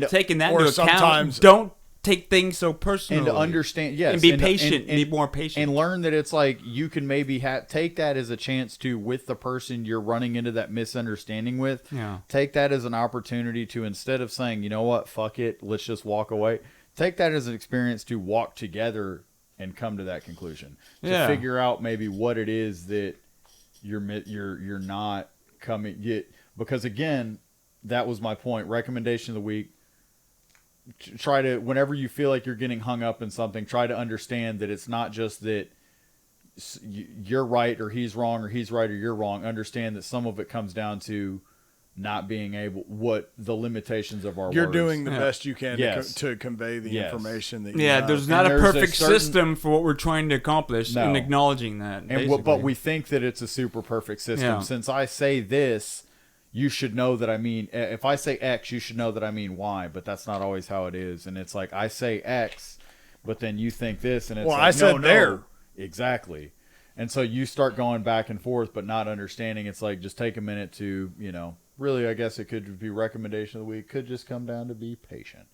taking that into account, don't take things so personally. And to understand, yes. And be patient, be more patient. And learn that it's like you can maybe take that as a chance to, with the person you're running into that misunderstanding with, take that as an opportunity to, instead of saying, you know what, fuck it, let's just walk away, take that as an experience to walk together and come to that conclusion. To figure out maybe what it is that you're not coming yet. Because again, that was my point. Recommendation of the week. Try to, whenever you feel like you're getting hung up in something, try to understand that it's not just that you're right or he's wrong, or he's right or you're wrong. Understand that some of it comes down to not being able, what the limitations of our words. You're doing the best you can to convey the information that you have. There's not a perfect system for what we're trying to accomplish, and acknowledging that. But we think that it's a super perfect system. Since I say this, you should know that I mean, if I say X, you should know that I mean Y, but that's not always how it is. And it's like, I say X, but then you think this, and it's like, I said there. No. Exactly. And so you start going back and forth, but not understanding. It's like, just take a minute to, you know, really, I guess it could be recommendation of the week. Could just come down to be patient.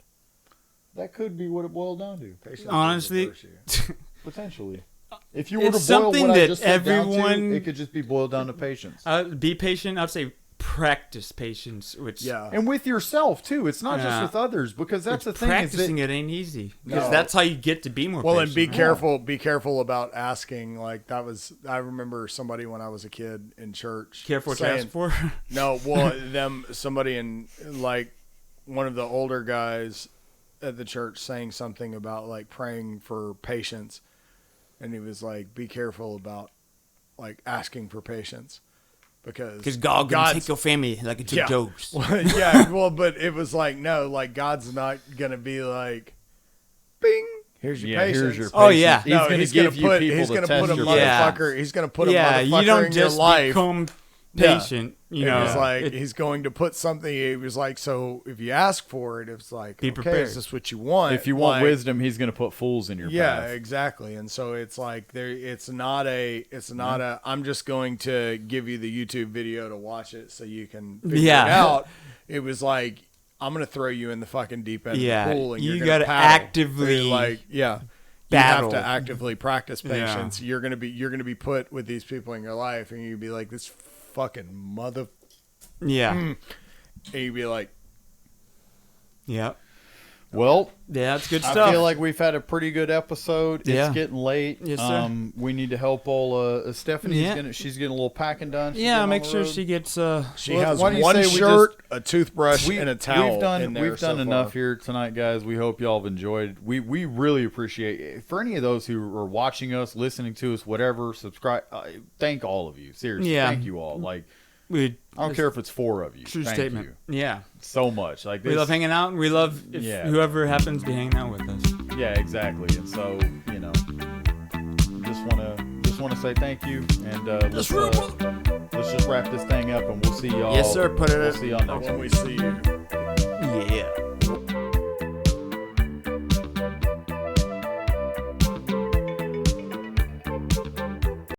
That could be what it boiled down to. Patience. Honestly. Potentially. If you were to boil what I just said down to, it could just be boiled down to patience. Be patient. I'd say practice patience, which and with yourself too. It's not just with others, because that's the thing. Practicing it ain't easy, because that's how you get to be more. Well, patient, and be careful about asking. Like that was, I remember somebody when I was a kid in church. Careful what you ask for. No, well, somebody in like one of the older guys at the church saying something about like praying for patience, and he was like, "Be careful about like asking for patience." Because God can take your family like it's a dose. Well, but it was like, no, like God's not going to be like, bing, here's your patience. Here's your patience. Oh, yeah. No, he's going to put a motherfucker, he's going to put a you motherfucker don't in just your life. Become patient. You know, it was like, he's going to put something, it was like, so if you ask for it, it's like, be okay, prepared. is this what you want? If you want wisdom, he's going to put fools in your path. Yeah, exactly. And so it's like it's not a I'm just going to give you the YouTube video to watch it so you can figure it out. It was like, I'm going to throw you in the fucking deep end of the pool, and you got to actively like battle. You have to actively practice patience. You're going to be put with these people in your life, and you'd be like, this fucking mother. Yeah. And you'd be like, yeah. Well, that's good stuff. I feel like we've had a pretty good episode. It's getting late. Yes, sir. We need to help old Stephanie. She's getting a little packing done. Make sure she gets. She has one shirt, a toothbrush, and a towel. We've done enough here tonight, guys. We hope y'all have enjoyed. We really appreciate it. For any of those who are watching us, listening to us, whatever, subscribe. Thank all of you. Seriously, thank you all. Like. I don't care if it's 4 of you. True Thank statement. You. Yeah. So much. Like we love hanging out, and we love whoever happens to be hanging out with us. Yeah, exactly. And so, just want to say thank you, and let's just wrap this thing up, and we'll see y'all. Yes, sir. We'll see y'all next when we see you.